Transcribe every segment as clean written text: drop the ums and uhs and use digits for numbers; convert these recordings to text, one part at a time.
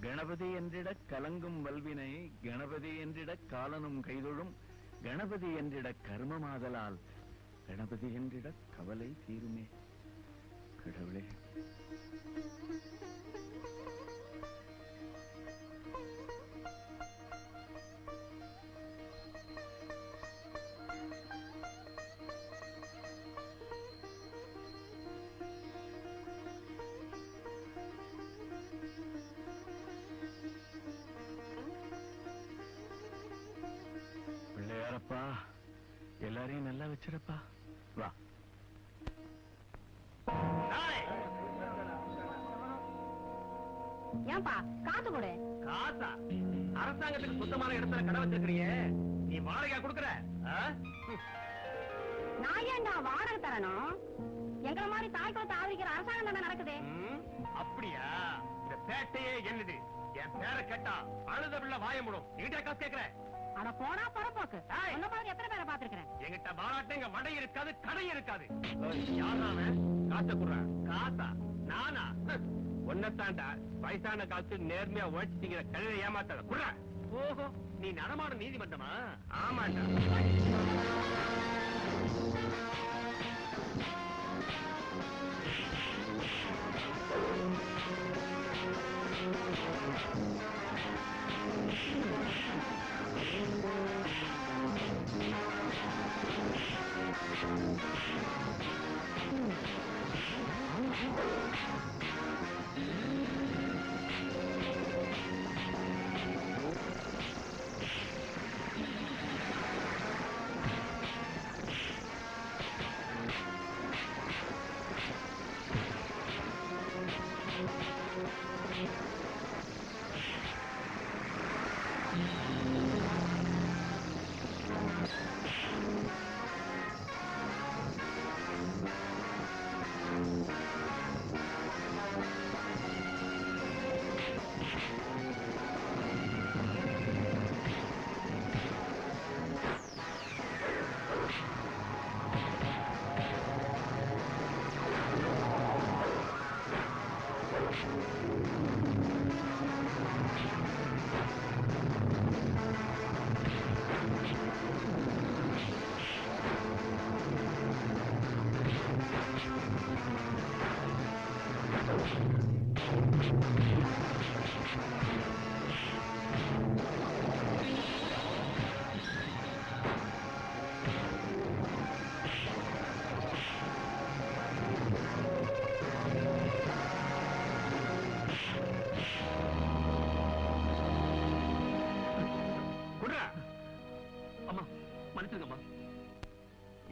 கணபதி என்றிட கலங்கும் வல்வினை கணபதி என்றிட காலனும் கைதொழும் கணபதி என்றிட கர்மமாதலால் கணபதி என்றிட கவலை தீருமே. கடவுளே, பிள்ளையாரப்பா எல்லாரையும் நல்லா வச்சிருப்பா. வா. ஏன்பா காசு கொடு. காசா? அரசாங்கத்துக்கு சுத்தமான இடத்துல கடை வச்சிருக்கிறிய, நீ வாடகை கொடுக்கற? நான் ஏன்டா வாடகை தரணும்? எங்கள மாதிரி தாய் குளத்தை ஆதரிக்கிற அரசாங்கம் தானே நடக்குது. அப்படியா? இந்த பேட்டையே என்னது? என் பேரை கேட்டா அழுத பிள்ளை வாய முடும். நீட்டா காசு கேட்கிற? அட போனா பரப்போக்கு. உன்ன மாதிரி எத்தனை பேரை பாத்துருக்கிறேன். எங்கிட்ட பாராட்ட எங்க வடை இருக்காது, கடை இருக்காது. யாரான காசை குடுறேன்? காசா? நானா? ஒன்னத்தாண்டா வயசான காசு நேர்மையா உழைச்சிட்டீங்கிற கழுதை ஏமாத்தாத குடுற. ஓஹோ, நீ நடமாட நீதிமன்றமா? ஆமாண்டா.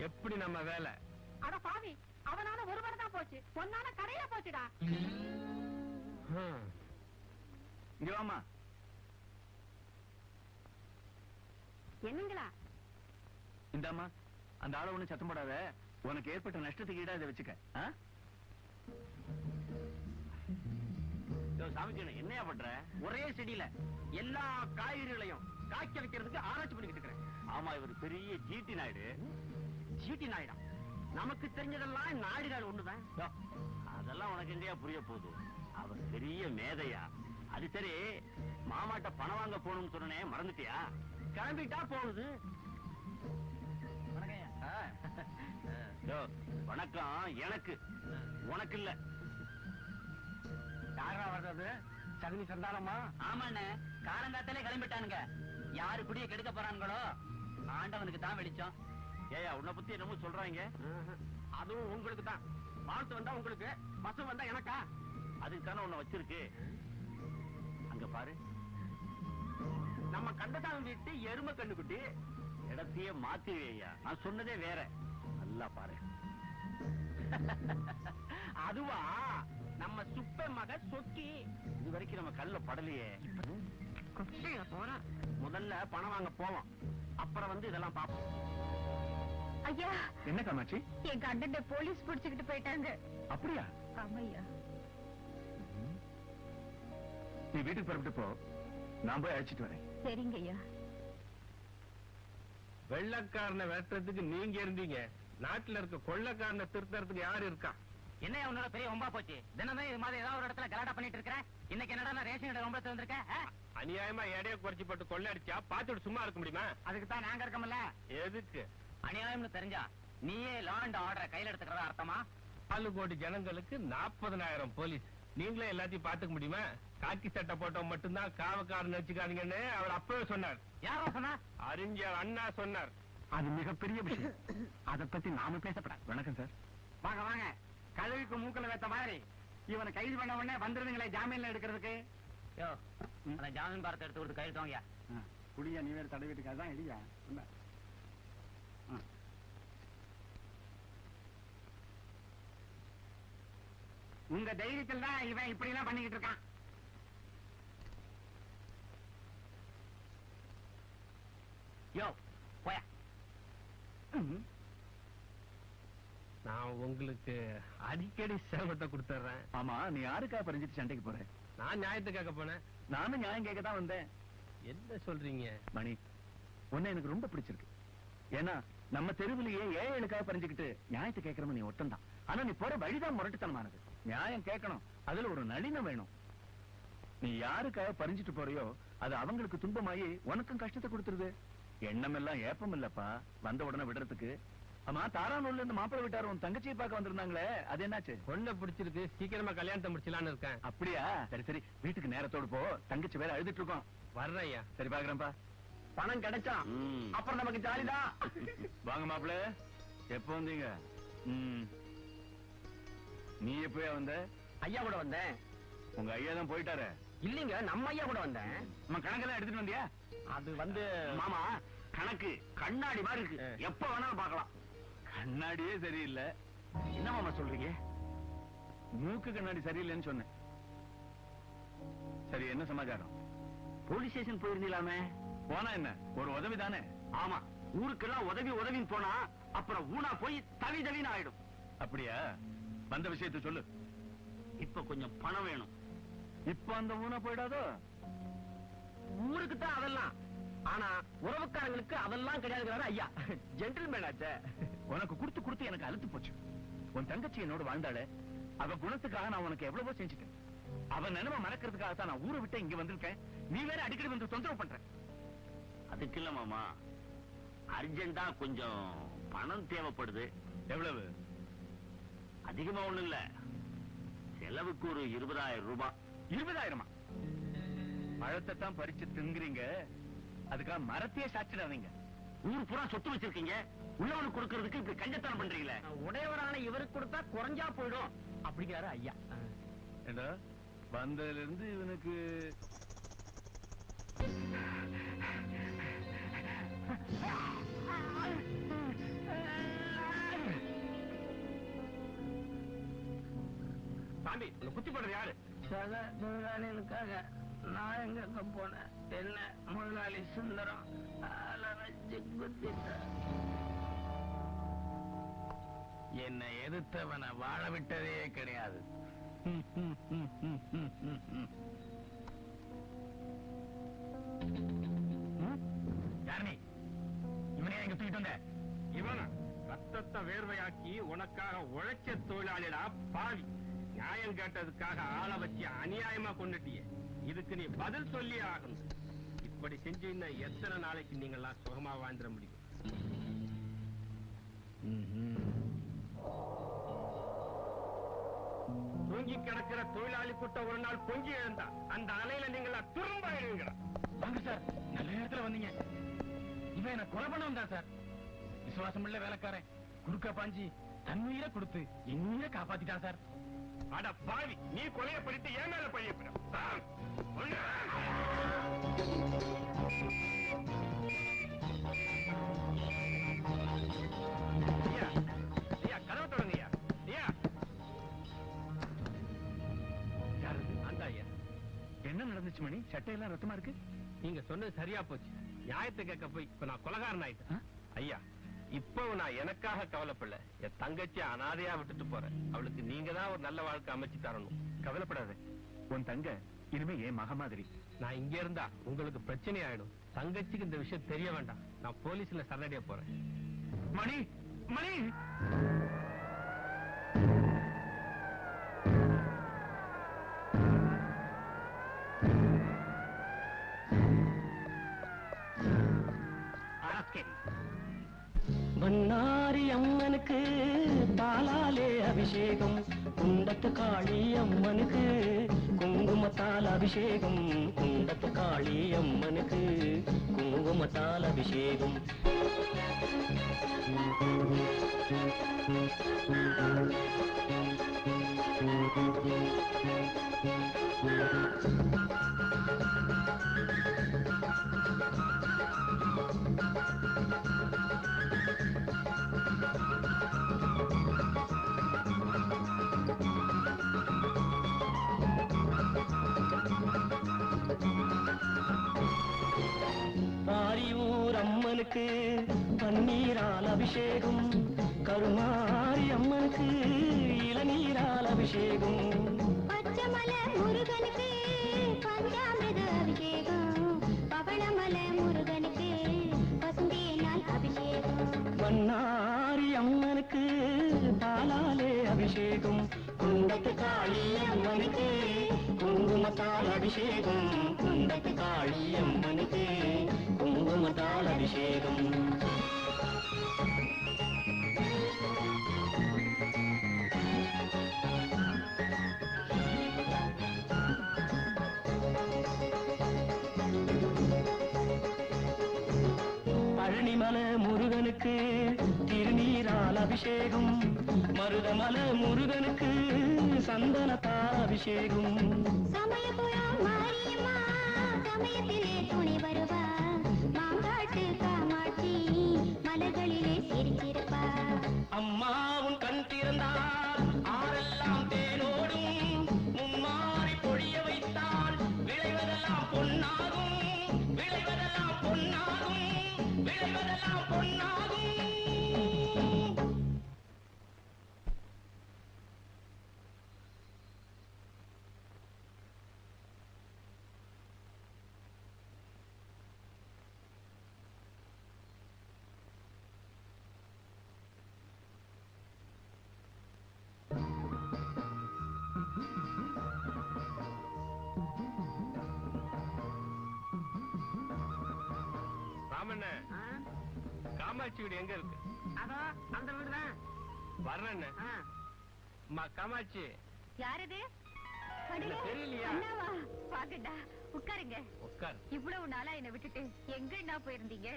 எப்படி நம்ம வேலை? அட பாவி, அவனால ஒரு வடை தான் போச்சு, பொன்னால கடையில போச்சுடா. இங்க வாமா. என்னங்களா? இந்தாமா, அந்த ஆளை ஒண்ணு சத்தம் போடாத. உனக்கு ஏற்பட்ட நஷ்டத்துக்கு ஈடா இதை வச்சுக்க. சாமிக்கு என்னையா பண்ற? ஒரே செடியில எல்லா காய்கறிகளையும் காய்க்க வைக்கிறதுக்கு ஆராய்ச்சி பண்ணிக்கிட்டு இருக்கிறேன். ஆமா, இவர் பெரிய ஜிடி நாயுடு. ஜிடி நாயுடா? நமக்கு தெரிஞ்சதெல்லாம் நாயுடுகள் ஒண்ணுதான். அதெல்லாம் உனக்கு எங்கேயா புரிய போகுது? அவர் பெரிய மேதையா. அது சரி, மாமாட்ட பணம் வாங்க போகணும்னு சொன்னே, மறந்துட்டியா? கிளம்பிட்டா போகுது. வணக்கம் எனக்கு, உனக்கு இல்ல. யாரா வர்றது? சகுனி சந்தானமா? ஆமாண்ணே, காலங்காத்தாலே கிளம்பிட்டானுங்க. யாரு குடிய கெடுக்க போறானுங்களோ ஆண்டவனுக்கு தான் வெளிச்சம். ஏயா, உன்னை பத்தி என்னமோ சொல்றாங்க? அதுவும் உங்களுக்கு தான். வாழ்த்து வந்தா உங்களுக்கு, பசு வந்தா எனக்கா? அதுக்கு தானே உன்னை வச்சிருக்கு. அங்க பாரு, நம்ம கண்டதான் வீட்டு எருமை கண்ணுக்குட்டி. இடத்தையே மாத்திருவையா? நான் சொன்னதே வேற. நல்லா பாரு. அதுவா நம்ம சுப்ப மக சொக்கி. இது வரைக்கும் நம்ம கல்ல படலையே. முதல்ல பணம் வாங்க போவோம், அப்புறம் வந்து இதெல்லாம் பாப்போம். ஐயா, என்ன காமாட்சி? என் கண்டன போலீஸ் பிடிச்சுக்கிட்டு போயிட்டாங்க. அப்படியா? ஆமையா. நீ வீட்டுக்கு புறப்பட்டு போ, நான் போய் அழைச்சிட்டு வரேன். சரிங்க ஐயா. வெள்ளக்காரனை வெட்டுறதுக்கு நீங்க இருந்தீங்க, நாட்டுல இருக்க கொள்ளக்காரனை திருத்தறதுக்கு யாரு இருக்கா? என்ன உன்னோட பெரிய ஒம்பா போச்சு? தினம் இது மாதிரி ஏதாவது ஒரு இடத்துல கலாட்டா பண்ணிட்டு இருக்கிறேன். இன்னைக்கு என்னடா ரேஷன் கடை ரொம்ப வந்திருக்க? அநியாயமா எடைய குறைச்சி போட்டு கொள்ள அடிச்சா பாத்துட்டு சும்மா இருக்க முடியுமா? அதுக்கு தான் நாங்க இருக்கோம்ல. எதுக்கு? அநியாயம்னு தெரிஞ்சா நீயே லா அண்ட் ஆர்டரை கையில எடுத்துக்கிறதா அர்த்தமா? 4 கோடி ஜனங்களுக்கு 40,000 போலீஸ். நீங்களே எல்லாத்தையும் பாத்துக்க முடியுமா? காக்கி சட்டை போட்டவன் மட்டும்தான் காவக்காரன் நினைச்சுக்காதீங்கன்னு அவர் அப்பவே சொன்னார். யாரோ சொன்னா? அறிஞர் அண்ணா சொன்னார். அது மிகப்பெரிய விஷயம். அதை பத்தி நாம பேசப்படாது. வணக்கம் சார். வாங்க வாங்க. கழுவிக்கு மூக்கல வைத்த மாதிரி இவனை கைது பண்ண உடனே வந்துருதுங்களே ஜாமீன்ல எடுக்கிறதுக்கு. யோ, அந்த ஜாமீன் பாரத்தை எடுத்து கொடுத்து கையெழுத்து வாங்கயா. குடியா நீ வேற தடவிட்டுக்காக தான் இல்லையா? உங்க தைரியத்தில் தான் இவன் இப்படி எல்லாம் பண்ணிக்கிட்டு இருக்கான். யோ போயா. நான் உங்களுக்கு அடிக்கடி சிரமத்தை கொடுத்துறேன். ஆமா, நீ யாருக்கா பறிஞ்சிட்டு சண்டைக்கு போற? நான் நியாயத்தை கேட்க போனேன். நானும் நியாயம் கேட்க தான் வந்தேன். என்ன சொல்றீங்க? மணி, உன்னை எனக்கு ரொம்ப பிடிச்சிருக்கு. ஏன்னா நம்ம தெருவிலேயே ஏழைகளுக்காக பறிஞ்சுக்கிட்டு நியாயத்தை கேட்கறவன் நீ ஒட்டந்தான். ஆனா நீ போற வழிதான் முரட்டுத்தனமானது. நியாயம் கேட்கணும், அதுல ஒரு நளினம் வேணும். நீ யாருக்காக பறிஞ்சிட்டு போறியோ அது அவங்களுக்கு துன்பமாயி உனக்கும் கஷ்டத்தை கொடுத்துருது. எண்ணம் எல்லாம் ஏப்பம் இல்லப்பா, வந்த உடனே விடுறதுக்கு. ஆமா, தாரானூர்ல இருந்து மாப்பிள்ளை வீட்டார் உன் தங்கச்சியை பார்க்க வந்திருந்தாங்களே, அது என்னாச்சு? பொண்ணை பிடிச்சிருக்கு, சீக்கிரமா கல்யாணத்தை முடிச்சலான்னு இருக்கேன். அப்படியா? சரி சரி, வீட்டுக்கு நேரத்தோடு போ, தங்கச்சி வேற அழுதுட்டு இருக்கோம். வர்றேன் ஐயா. சரி, பாக்குறேன்ப்பா. பணம் கிடைச்சா அப்புறம் நமக்கு ஜாலிதான். வாங்க மாப்பிள்ள, எப்ப வந்தீங்க? நீ எப்பயா வந்த? ஐயா கூட வந்தேன். உங்க ஐயா தான் போயிட்டாரு. இல்லீங்க, நம்ம ஐயா கூட வந்தேன். நம்ம கணக்கெல்லாம் எடுத்துட்டு வந்தியா? அது வந்து மாமா, கணக்கு கண்ணாடி மாதிரி இருக்கு, எப்ப வேணாலும் பார்க்கலாம். கண்ணாடியே சரியில்லை. என்ன மாமா சொல்றீங்க? மூக்கு கண்ணாடி சரியில்லைன்னு சொன்னேன். சரி, என்ன சமாச்சாரம்? போலீஸ் ஸ்டேஷன் போயிருந்தீங்களாமே? போனா என்ன, ஒரு உதவி தானே? ஆமா, ஊருக்கெல்லாம் உதவி உதவின்னு போனா அப்புறம் ஊனா போய் தவி தவின்னு ஆயிடும். அப்படியா? வந்த விஷயத்தை சொல்லு. இப்ப கொஞ்சம் பணம் வேணும். இப்ப அந்த ஊனா போயிடாதோ? ஊருக்கு தான் அதெல்லாம், ஆனா உறவுக்காரங்களுக்கு அதெல்லாம் கிடையாது. ஐயா ஜென்டில்மேன் ஆச்சே. உனக்கு கொடுத்து கொடுத்து எனக்கு அழுத்து போச்சு. உன் தங்கச்சி என்னோட வாழ்ந்தாளே, அவ குணத்துக்காக நான் உனக்கு எவ்வளவோ செஞ்சுட்டேன். அவன் நினைவை மறக்கிறதுக்காக தான் நான் ஊரை விட்டு இங்க வந்திருக்கேன். நீ வேற அடிக்கடி வந்து தொந்தரவு பண்ற. அதுக்கு இல்ல மாமா, அர்ஜென்டா கொஞ்சம் பணம் தேவைப்படுது. எவ்வளவு? அதிகமா ஒண்ணு இல்ல, செலவுக்கு ஒரு 20,000 ரூபாய். 20,000? பழத்தை தான் பறிச்சு திங்குறீங்க, அதுக்காக மரத்தையே சாச்சிடாதீங்க. ஊர் பூரா சொத்து வச்சிருக்கீங்க, உள்ளவனுக்கு கொடுக்கறதுக்கு இப்படி கஞ்சத்தனம் பண்றீங்களே. உடையவரான இவருக்கு கொடுத்தா குறைஞ்சா போயிடும் அப்படிங்கிறாரு ஐயா. ஏண்டா, வந்ததுல இருந்து இவனுக்கு சாமி, குத்தி போடுறது யாரு? சக முதலாளிகளுக்காக நான் எங்க போனேன். என்ன முதலாளி சுந்தரம் வச்சு குத்திட்டார். என்னை எதிர்த்தவனை வாழ விட்டதே கிடையாது. யாருமே இவனே எங்க தூக்கிட்டு வந்த? இவனா ரத்தத்தை வேர்வையாக்கி உனக்காக உழைச்ச தொழிலாளிடா பாவி. நியாயம் கேட்டதுக்காக ஆளை வச்சு அநியாயமா கொண்டுட்டிய. இதுக்கு நீ பதில் சொல்லி ஆகணும். இப்படி செஞ்சீங்கன்னா எத்தனை நாளைக்கு நீங்கெல்லாம் சுகமா வாழ்ந்துட முடியும்? தூங்கி கிடக்கிற தொழிலாளி கூட்டம் ஒரு நாள் பொங்கி எழுந்தா அந்த அலையில நீங்களா துரும்பாயிருவீங்களா? வாங்க சார், நல்ல நேரத்துல வந்தீங்க. இவன் என்ன கொலை பண்ண வந்தா சார். விசுவாசம் உள்ள வேலைக்காரன் குறுக்க பாஞ்சி தன்னுயிரை கொடுத்து என் உயிரை காப்பாத்திட்டான் சார். அட பாவி, நீ கொலையை படித்து ஏன் மேல பழியப்பட? கதவை தொடங்கய்யா. ஐயா, யாரு? அந்த ஐயா. என்ன நடந்துச்சு மணி? சட்டையெல்லாம் ரத்தமா இருக்கு. நீங்க சொன்னது சரியா போச்சு. நியாயத்தை கேட்க போய் இப்ப நான் கொலைகாரன் ஆயிட்டேன். ஐயா, இப்போ நான் எனக்காக கவலைப்படல, என் தங்கச்சி அனாதையா விட்டுட்டு போறேன். அவளுக்கு நீங்க தான் ஒரு நல்ல வாழ்க்கை அமைச்சு தரணும். கவலைப்படாத, உன் தங்க இனிமே என் மக மாதிரி. நான் இங்க இருந்தா உங்களுக்கு பிரச்சனை ஆயிடும். தங்கச்சிக்கு இந்த விஷயம் தெரிய வேண்டாம். நான் போலீஸ்ல சரணடைய போறேன். மணி, மணி! அபிஷேகம் குண்டத்து காளி அம்மனுக்கு குங்குமத்தால் அபிஷேகம் குண்டத்து காளி அம்மனுக்கு குங்குமத்தால் அபிஷேகம் பாரியூர் அம்மனுக்கு பன்னீரால் அபிஷேகம் கருமாரி அம்மனுக்கு இளநீரால் அபிஷேகம் பச்சமல முருகனுக்கு பஞ்சாமிர்த அபிஷேகம் பவளமல முருகனுக்கு பசுந்தேனால் அபிஷேகம் வண்ணாரி அம்மனுக்கு பாலாலே அபிஷேகம் குண்டத்து காளி அம்மனுக்கு குங்குமத்தால் அபிஷேகம் குண்டத்து காளி அம்மனுக்கு குங்குமத்தால் அபிஷேகம் பழனிமலை முருகனுக்கு திருநீரால் அபிஷேகம் மருதமல முருகனுக்கு சந்தனத்தால் அபிஷேகம் சமயபுரம் மாரியம்மா சமயத்திலே துணி வருவா மாங்காட்டு காமாட்சி மலர்களிலே சிரிச்சிருப்பா அம்மாவும் கண் திறந்தால் ஆரெல்லாம் தேனோடும் மும்மாறி பொழிய வைத்தால் விளைவதெல்லாம் பொன்னாகும் விளைவதெல்லாம் பொன்னாகும் விளைவதெல்லாம் பொன்னாகும் ராமண்ண காமாட்சி வீடு எங்க இருக்கு? அதோ அந்த வீடுதான். வர்றேன். அம்மா காமாட்சி. யாரது? தெரியலையா? பாக்கண்டா உட்காருங்க. உட்கார். இவ்வளவு நாளா என்ன விட்டுட்டு எங்க போயிருந்தீங்க?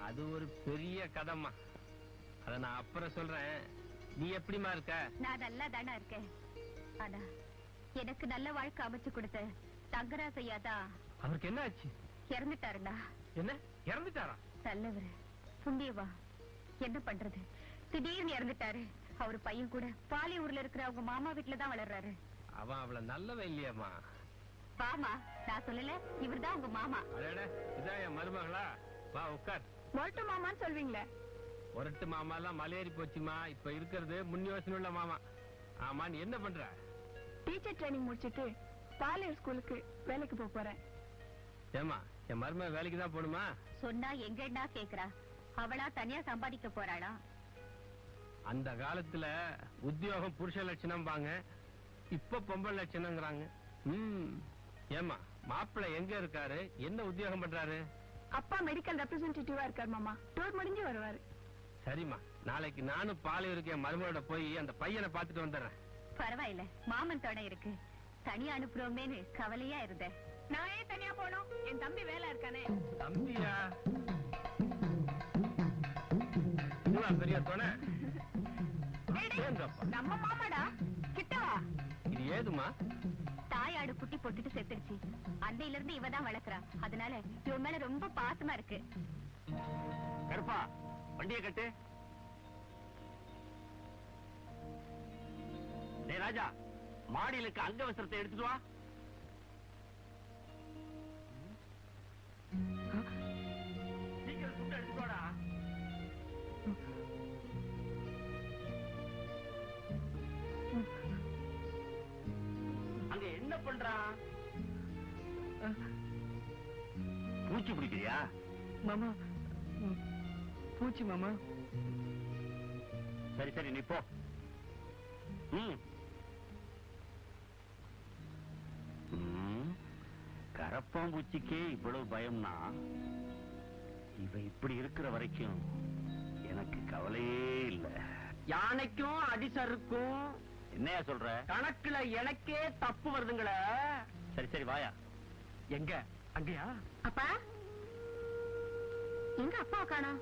அது ஒரு பெரிய கதம்மா. அத நான் அப்புறம் சொல்றேன். நீ எப்படிமா இருக்க? நான் நல்லா தானா இருக்கேன். ஆனா எனக்கு நல்ல வாழ்க்கை அமைச்சு கொடுத்த தங்கராசையா தான். அவருக்கு என்ன ஆச்சு? இறந்துட்டாருடா. என்ன இறந்துட்டாரா? நல்லவர் புண்ணியவா. என்ன பண்றது, திடீர்னு இறந்துட்டாரு. அவரு பையன் கூட பாலியூர்ல இருக்கிற அவங்க மாமா வீட்டுல தான் வளர்றாரு. அவன் அவள நல்லவ இல்லையாமா? மாமா நான் சொல்லல, இவர்தான் உங்க மாமா. அடடே, இதான் என் மருமகளா? வா உட்கார். மொரட்டு மாமான்னு சொல்வீங்களே. ஒரட்டு மாமா எல்லாம் மலையேறி போச்சுமா. இப்ப இருக்கிறது முன் யோசனை உள்ள மாமா. ஆமா, நீ என்ன பண்ற? டீச்சர் ட்ரைனிங் முடிச்சிட்டு பாலியர் ஸ்கூலுக்கு வேலைக்கு போறேன். ஏமா, என் மருமக வேலைக்கு தான் போகணுமா? சொன்னா எங்கடா கேக்குறா? அவளா தனியா சம்பாதிக்க போறாளா? அந்த காலத்துல உத்தியோகம் புருஷ லட்சணம் பாங்க, இப்ப பொம்பளை லட்சணங்கிறாங்க. ஏமா, மாப்பிள்ளை எங்க இருக்காரு? என்ன உத்தியோகம் பண்றாரு? அப்பா மெடிக்கல் ரெப்ரசன்டேட்டிவா இருக்கார் மாமா. டூர் முடிஞ்சு வருவாரு. சரிம்மா, நாளைக்கு நானும் பாலியூருக்கு என் மருமகளோட போய் அந்த பையனை பாத்துட்டு வந்துடுறேன். பரவாயில்ல, மாமன் துணை இருக்கு. தனியா அனுப்புறோமேனு கவலையா இருந்த. நான் ஏன் தனியா போனோம்? என் தம்பி வேலை இருக்கானே. தம்பியா? பெரிய துணை. நம்ம மாமாடா. கிட்டவா. இது ஏதுமா? தாயாடு குட்டி போட்டுட்டு செத்துருச்சு. அன்னையில இருந்து இவதான் வளர்க்கறா. அதனால இவன் மேல ரொம்ப பாசமா இருக்கு. கருப்பா, வண்டியை கட்டு. டேய் ராஜா, மாடியிலுக்கு அங்கவஸ்திரத்தை எடுத்துட்டு வா. சீக்கிரம் சுட்டு எடுத்துட்டு வாடா. அங்க என்ன பண்றான்? பூச்சி பிடிக்கிறியா? மாமா, பூச்சி மாமா. சரி சரி, நீ போ. கரப்பாம்பூச்சிக்கே இவ்வளவு பயம்னா இவ இப்படி இருக்கிற வரைக்கும் எனக்கு கவலையே இல்ல. யானைக்கும் அடிசருக்கும் என்னையா சொல்ற? கணக்குல எனக்கே தப்பு வருதுங்களே. சரி சரி வாயா. எங்க? அங்கயா? அப்பா எங்க அப்பா காணோம்?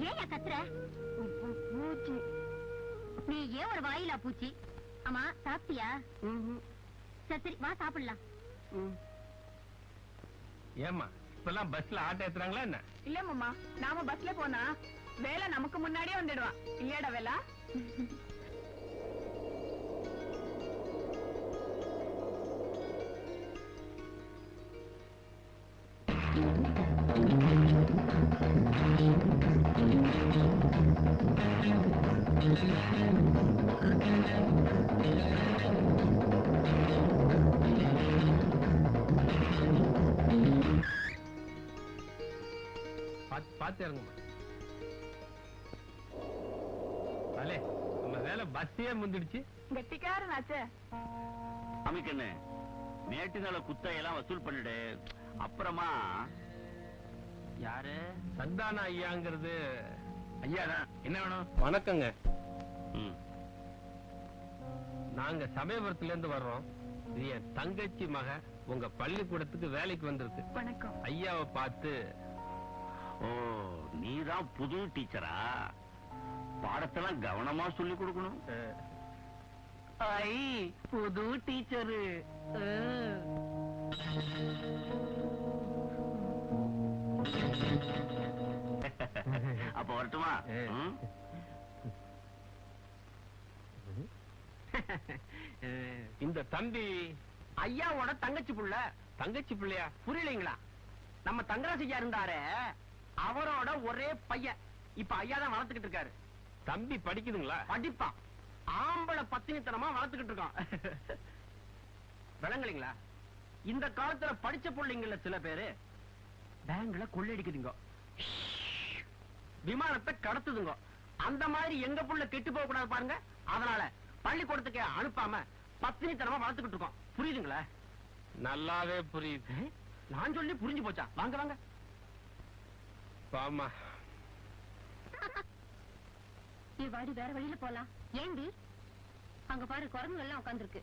ஏன் கத்துற? பூச்சி. நீ ஏன் ஒரு வாயிலா பூச்சி? ஆமா சாப்பிட்டியா? சரி சரி வா சாப்பிடலாம். ஏமா இப்பெல்லாம் பஸ்ல ஆட்டோ ஏத்துறாங்களா என்ன? இல்ல மாமா, நாம பஸ்ல போனா வேலை நமக்கு முன்னாடியே வந்துடுவான். இல்லையாடா வேலா? பாத்து இறங்குமா. அலே நம்ம வேலை பஸ்ஸே முந்திடுச்சு. கெட்டிக்காரனாச்சே. அமைக்கண்ணு நேற்று நாள குத்தையெல்லாம் வசூல் பண்ணிடு. அப்புறமா யாரு? சந்தான ஐயாங்கிறது. ஐயாதான் என்ன வேணும்? வணக்கங்க. ம். நாங்க சமயபுரத்துல இருந்து வர்றோம். இது என் தங்கச்சி மக உங்க பள்ளிக்கூடத்துக்கு வேலைக்கு வந்திருக்கு. வணக்கம். ஐயாவை பார்த்து. ஓ நீதான் புது டீச்சரா? பாடத்தெல்லாம் கவனமா சொல்லி கொடுக்கணும். ஐ புது டீச்சரு. அப்ப வரட்டுமா? ம்? இந்த தம்பி ஐயாவோட தங்கச்சி புள்ள. தங்கச்சி பிள்ளையா? புரியலைங்களா? நம்ம தங்கராசையா இருந்தாரே அவரோட ஒரே பையன். இப்ப ஐயா தான் வளர்த்துக்கிட்டு இருக்காரு. தம்பி படிக்குதுங்களா? படிப்பான். ஆம்பளை பத்தினித்தனமா வளர்த்துக்கிட்டு இருக்கான். விளங்குறீங்களா? இந்த காலத்துல படிச்ச பிள்ளைங்கள சில பேரு பேங்க்ல கொள்ளையடிக்குதுங்க, விமானத்தை கடத்துதுங்க. அந்த மாதிரி எங்க புள்ள கெட்டு போக கூடாது பாருங்க. அதனால பள்ளிக்கூடத்துக்கு அனுப்பாம பத்தினித்தனமா வளர்த்துக்கிட்டு இருக்கோம். புரியுதுங்களா? நல்லாவே புரியுது. நான் சொல்லி புரிஞ்சு போச்சா? வாங்க வாங்க. பாமா நீ வாடி வேற வழியில போலாம். ஏண்டி? அங்க பாரு குரங்கு எல்லாம் உட்காந்துருக்கு.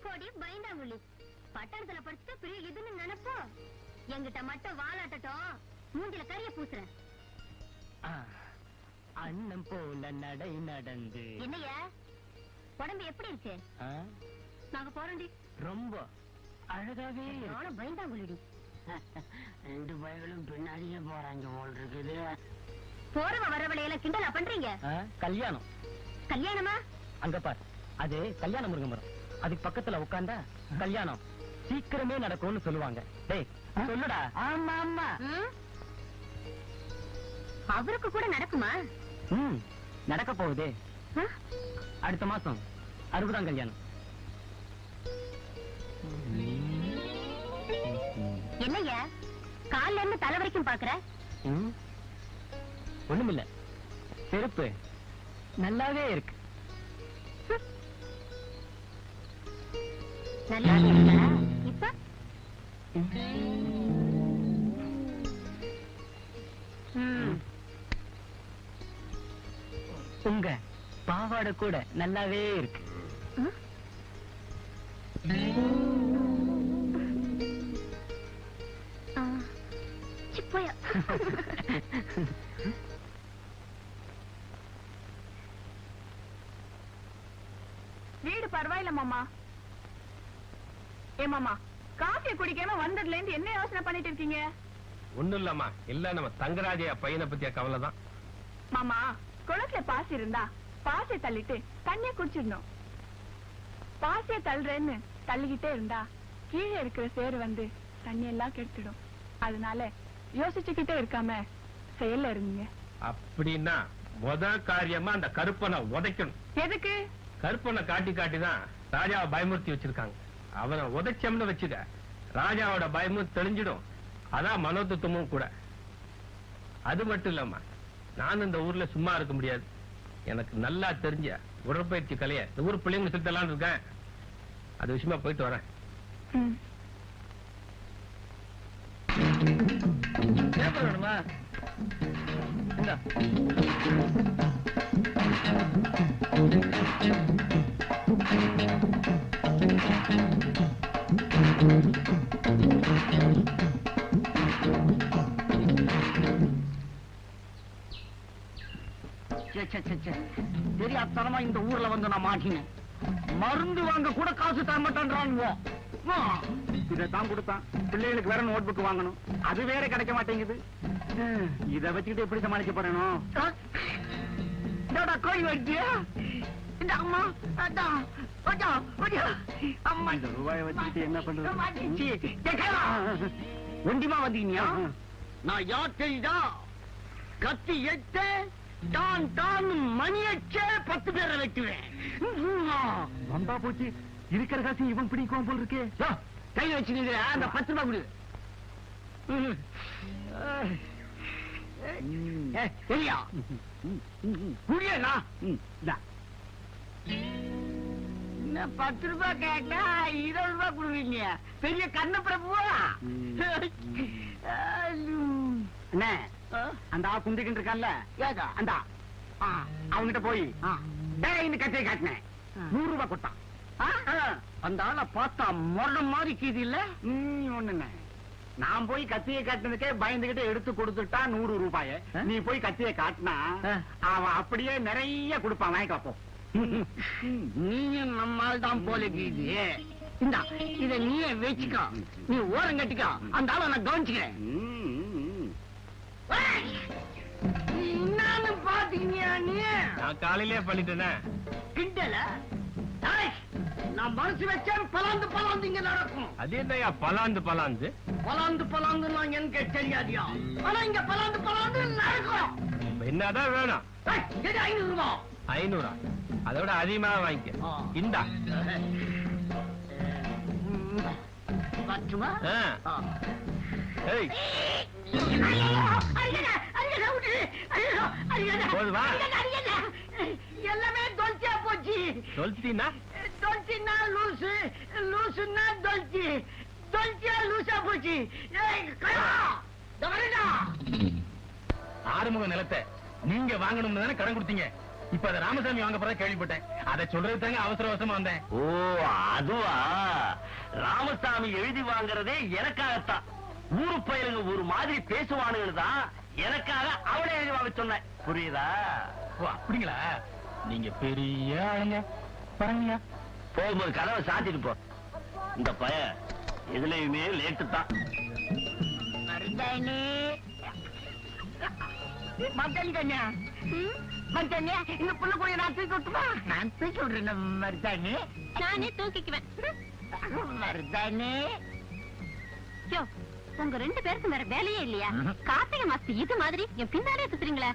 போடி பயந்தாங்குள்ளி. பட்டணத்துல படிச்சுட்டு பெரிய இதுன்னு நினைப்போம். எங்கிட்ட மட்டும் வாலாட்டட்டும் மூஞ்சில கரிய பூசுறேன். அண்ணன் போல நடை நடந்து. என்னையா உடம்பு எப்படி இருக்கு? நாங்க போறோம்டி. ரொம்ப அழகாவே நானும் பயந்தாங்குள்ளிடி. ரெண்டு பயங்களும் பின்னாடியே போறாங்க போல் இருக்குது. போறவ வரவழையில கிண்டலா பண்றீங்க? கல்யாணம். கல்யாணமா? அங்க பார், அது கல்யாண முருங்க மரம். அதுக்கு பக்கத்துல உட்கார்ந்தா கல்யாணம் சீக்கிரமே நடக்கும்னு சொல்லுவாங்க. டேய் சொல்லுடா. ஆமா ஆமா. அவருக்கு கூட நடக்குமா? நடக்க போகுது. அடுத்த மாசம் 60ஆம் கல்யாணம். என்னையா கால்ல இருந்து தலை வரைக்கும் பாக்குற? ஒண்ணுமில்ல, செருப்பு நல்லாவே இருக்கு. நல்லாவே இருக்கா? இப்ப உங்க பாவாடை கூட நல்லாவே இருக்கு. சிப்போயா. வீடு பரவாயில்ல மாமா. ஏ மாமா, காஃபி குடிக்காம வந்ததுல இருந்து என்ன யோசனை பண்ணிட்டு இருக்கீங்க? ஒண்ணும் இல்லம்மா, இல்ல நம்ம தங்கராஜையா பையனை பத்திய கவலைதான். மாமா, குளத்துல பாசி இருந்தா பாசியை தள்ளிட்டு தண்ணிய குடிச்சிடணும். பாசிய தள்ளுறேன்னு தள்ளிக்கிட்டே இருந்தா கீழே இருக்கிற சேரு வந்து தண்ணி எல்லாம் கெடுத்துடும். அதனால யோசிச்சுக்கிட்டே இருக்காம செயல்ல இருந்தீங்க. அப்படின்னா முத காரியமா அந்த கருப்பனை உதைக்கணும். எதுக்கு? கருப்பனை காட்டி காட்டிதான் ராஜாவை பயமுறுத்தி வச்சிருக்காங்க. அவனை உதைச்சம்னு வச்சுக்க, ராஜாவோட பயமும் தெளிஞ்சிடும். அதான் மனோதத்துவமும் கூட. அது மட்டும் இல்லம்மா, நானும் இந்த ஊர்ல சும்மா இருக்க முடியாது. எனக்கு நல்லா தெரிஞ்ச உடற்பயிற்சி கலைய இந்த ஊர் பிள்ளைங்க சுத்தலாம் இருக்கேன். அது விஷயமா போயிட்டு வரேன். பேப்பர் வேணுமா? இந்தா. தெரியாதனமா இந்த ஊர்ல வந்து நான் மாட்டினேன். மருந்து வாங்க கூட காசு தர மாட்டேன்றானுங்க. இதான் கொடுத்தான். பிள்ளைகளுக்கு வேற நோட் புக் வாங்கணும், அது வேற கிடைக்க மாட்டேங்குது. இத வச்சுக்கிட்டு எப்படி சமாளிக்க போறேனோ? கோழி வச்சியா இந்த அம்மா அம்மா இந்த ரூபாயை வச்சுக்கிட்டு என்ன பண்றது? ஒண்டிமா வந்தீங்க. நான் யார் தெரியுதா? கத்தி எட்ட தான் தான் மணியச்சே 10 பேரை வெட்டுவேன். வம்பா போச்சு. இருக்கிற காசு இவன் பிடிக்கும் போல் இருக்கு. கை வச்சுக்கிற அந்த 10 ரூபாய் கொடு. சரியா புரியலா? என்ன 10 ரூபாய் கேட்டா 20 ரூபாய் கொடுவீங்க? பெரிய கண்ண பிரபுவா? அண்ணே, அந்த குந்திக்கிட்டு இருக்கான்ல, அந்த அவங்கிட்ட போய் கட்டையை காட்டினேன். 100 ரூபாய் கொடுத்தான். அந்த ஆளை பார்த்தா மொழ மாதிரி கீது இல்ல? ஒண்ணுண்ணே, நான் போய் கத்தியை காட்டினதுக்கே பயந்துகிட்டு எடுத்து கொடுத்துட்டா 100 ரூபாய. நீ போய் கத்தியை காட்டினா அவன் அப்படியே நிறைய கொடுப்பான். வாங்கி காப்போம். நீயும் நம்மால் தான் போல கீது. இந்த இத நீயே வச்சுக்கோ. நீ ஓரம் கட்டிக்கோ. அந்த ஆளை நான் கவனிச்சுக்கிறேன். என்னன்னு பாத்தீங்க நீ? நான் காலையிலே பண்ணிட்டேனே. கிண்டல நான் மனசு வச்சேன். பலாந்து பலாந்து இங்க நடக்கும். அது என்னையா பலாந்து பலாந்து? பலாந்து பலாந்து நான் எனக்கு தெரியாதியா? ஆனா இங்க பலாந்து பலாந்து நடக்கும். என்னதான் வேணும்? 500 ரூபாய். 500? அதோட அதிகமா வாங்கிக்க. இந்தா. பச்சுமா? போதுவா? எல்லாமே தொல்ச்சியா போச்சு. சொல்லிட்டீன்னா தொல்ச்சின்னா லூசு, லூசுன்னா தொல்ச்சி, தொல்ச்சியா லூசா போச்சு. ஆறுமுக நிலத்தை நீங்க வாங்கணும்னு தானே கடன் கொடுத்தீங்க. இப்ப அதை ராமசாமி வாங்க போறதா கேள்விப்பட்டேன். அதை சொல்றது தாங்க அவசர அவசரமா வந்தேன். ஓ அதுவா? ராமசாமி எழுதி வாங்குறதே எனக்காகத்தான். ஊரு பயிலுங்க ஒரு மாதிரி பேசுவானுங்க தான் எனக்காக அவளே எழுதி வாங்க சொன்னேன். புரியுதா? ஓ அப்படிங்களா? நீங்க பெரிய ஆளுங்க. பரவாயில்லையா? போகும்போது கதவை சாத்திட்டு போ. இந்த பய எதுலயுமே லேட்டு தான். மத்தனி கண்ணா, மத்தனி இந்த புள்ள கூட நான் தூக்கி விட்டுமா? நான் தூக்கி விடுறேன் மருதானி. நானே தூக்கிக்குவேன். மருதானி உங்க 2 பேருக்கு வேற வேலையே இல்லையா? கார்த்திகை மாசத்து இது மாதிரி என் பின்னாலே சுத்துறீங்களே.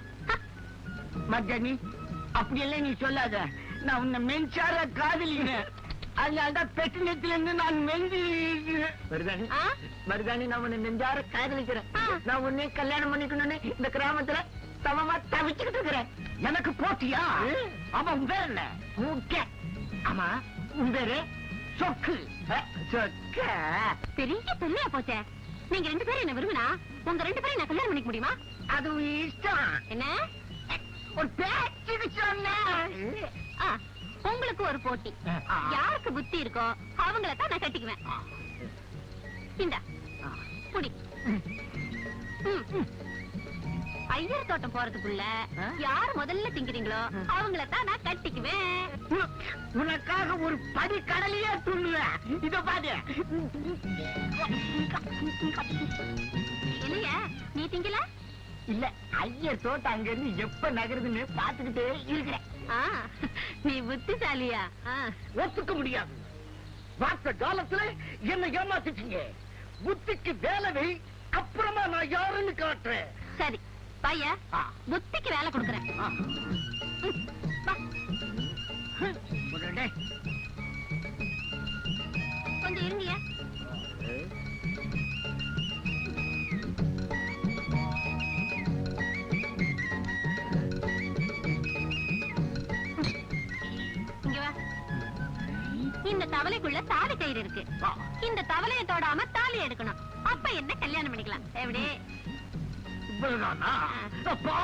மருதானி அப்படி எல்லாம் நீ சொல்லாத. நான் உன்னை மென்சார காதலிக்கிறேன். அதனால்தான் பெட்டு நெத்தில இருந்து நான் மெஞ்சி. மருதானி மருதானி, நான் உன்னை நெஞ்சார காதலிக்கிறேன். நான் உன்னை கல்யாணம் பண்ணிக்கணும்னு இந்த கிராமத்துல சமமா தவிச்சுக்கிட்டு இருக்கிறேன். எனக்கு போட்டியா? ஆமா, உன் பேர் என்ன? மூக்க. ஆமா, உன் பேரு சொக்கு. சொக்க பெரிய தொல்லையா போச்சே. நீங்க 2 பேரும் என்ன விரும்பினா உங்க 2 பேரும் நான் கல்யாணம் பண்ணிக்க முடியுமா? அது இஷ்டம். என்ன ஒரு பேச்சுக்கு சொன்ன. உங்களுக்கு ஒரு போட்டி. யாருக்கு புத்தி இருக்கோ அவங்கள தான் நான் கட்டிக்குவேன். இந்த புடி. ஐயர் தோட்டம் போறதுக்குள்ள யார் முதல்ல திங்கிறீங்களோ அவங்கள தான் நான் கட்டிக்குவேன். உனக்காக ஒரு படி கடலையே துண்ணுவேன். இத பாரு. என்னையா நீ திங்கல? இல்ல, ஐயர் தோட்டம் அங்க இருந்து எப்ப நகருதுன்னு பாத்துக்கிட்டே இருக்கிறேன். நீ புத்திசாலியா? ஒத்துக்க முடியாது. வார்த்த காலத்துல என்ன ஏமாத்திட்டீங்க. புத்திக்கு வேலை, அப்புறமா நான் யாருன்னு காட்டுறேன். சரி பையா, புத்திக்கு வேலை கொடுக்குறேன். கொஞ்சம் இருங்க. இந்த தவளைக்குள்ள தாலி கயிறு இருக்கு. இந்த தவளையை தொடாம தாலி எடுக்கணும். அப்ப என்ன கல்யாணம் பண்ணிக்கலாம். எப்படி? இவ்வளவுதானா? அப்பா!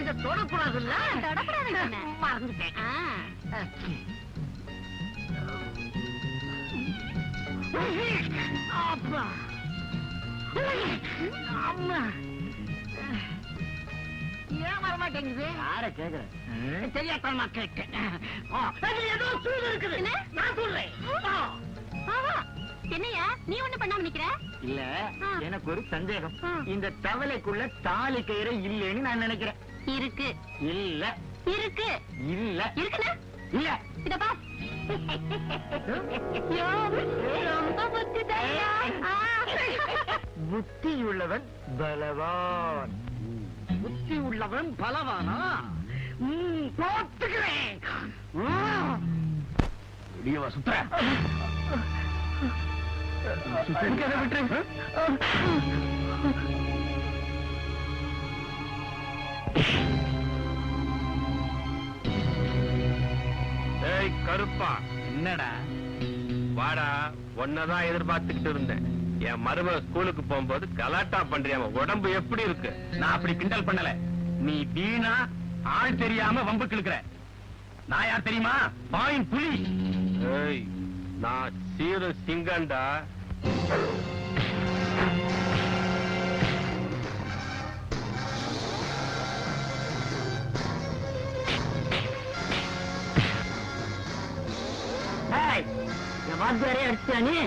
இத தொடக்கூடாதுல்ல? தொடக்கூடாது. மறந்துட்டேன். அப்பா! அம்மா! ஏன் வரமாட்டேங்குது? யார கேக்குறேன்? தெரியாதமா கேட்டேன். ஏதோ சூடு இருக்குது. நான் சொல்றேன். என்னையா நீ ஒண்ணு பண்ணாம நிக்கிற? இல்ல, எனக்கு ஒரு சந்தேகம். இந்த தவளைக்குள்ள தாலி கயிறு இல்லைன்னு நான் நினைக்கிறேன். இருக்கு. இல்ல. இருக்கு. இல்ல. இருக்குன்னா? இல்ல. இத பா. ரொம்ப புத்திசாலியா. புத்தி உள்ளவன் பலவான். புத்தி உள்ளவன் பலவானா? போட்டுக்கிறேன். சுத்த விட்டு. ஏய் கருப்பா, என்னடா? வாடா, ஒன்னதான் எதிர்பார்த்துக்கிட்டு இருந்தேன். என் மருமக ஸ்கூலுக்கு போகும்போது கலாட்டா பண்றியாம, உடம்பு எப்படி இருக்கு? நான் அப்படி கிண்டல் பண்ணல. நீ வீணா ஆள் தெரியாம வம்புக்கு இழுக்கிற. நான் யார் தெரியுமா? பாயின் புலி. ஏய், நான் சீரு சிங்கண்டா. வாத்தியாரே அடிச்சானே.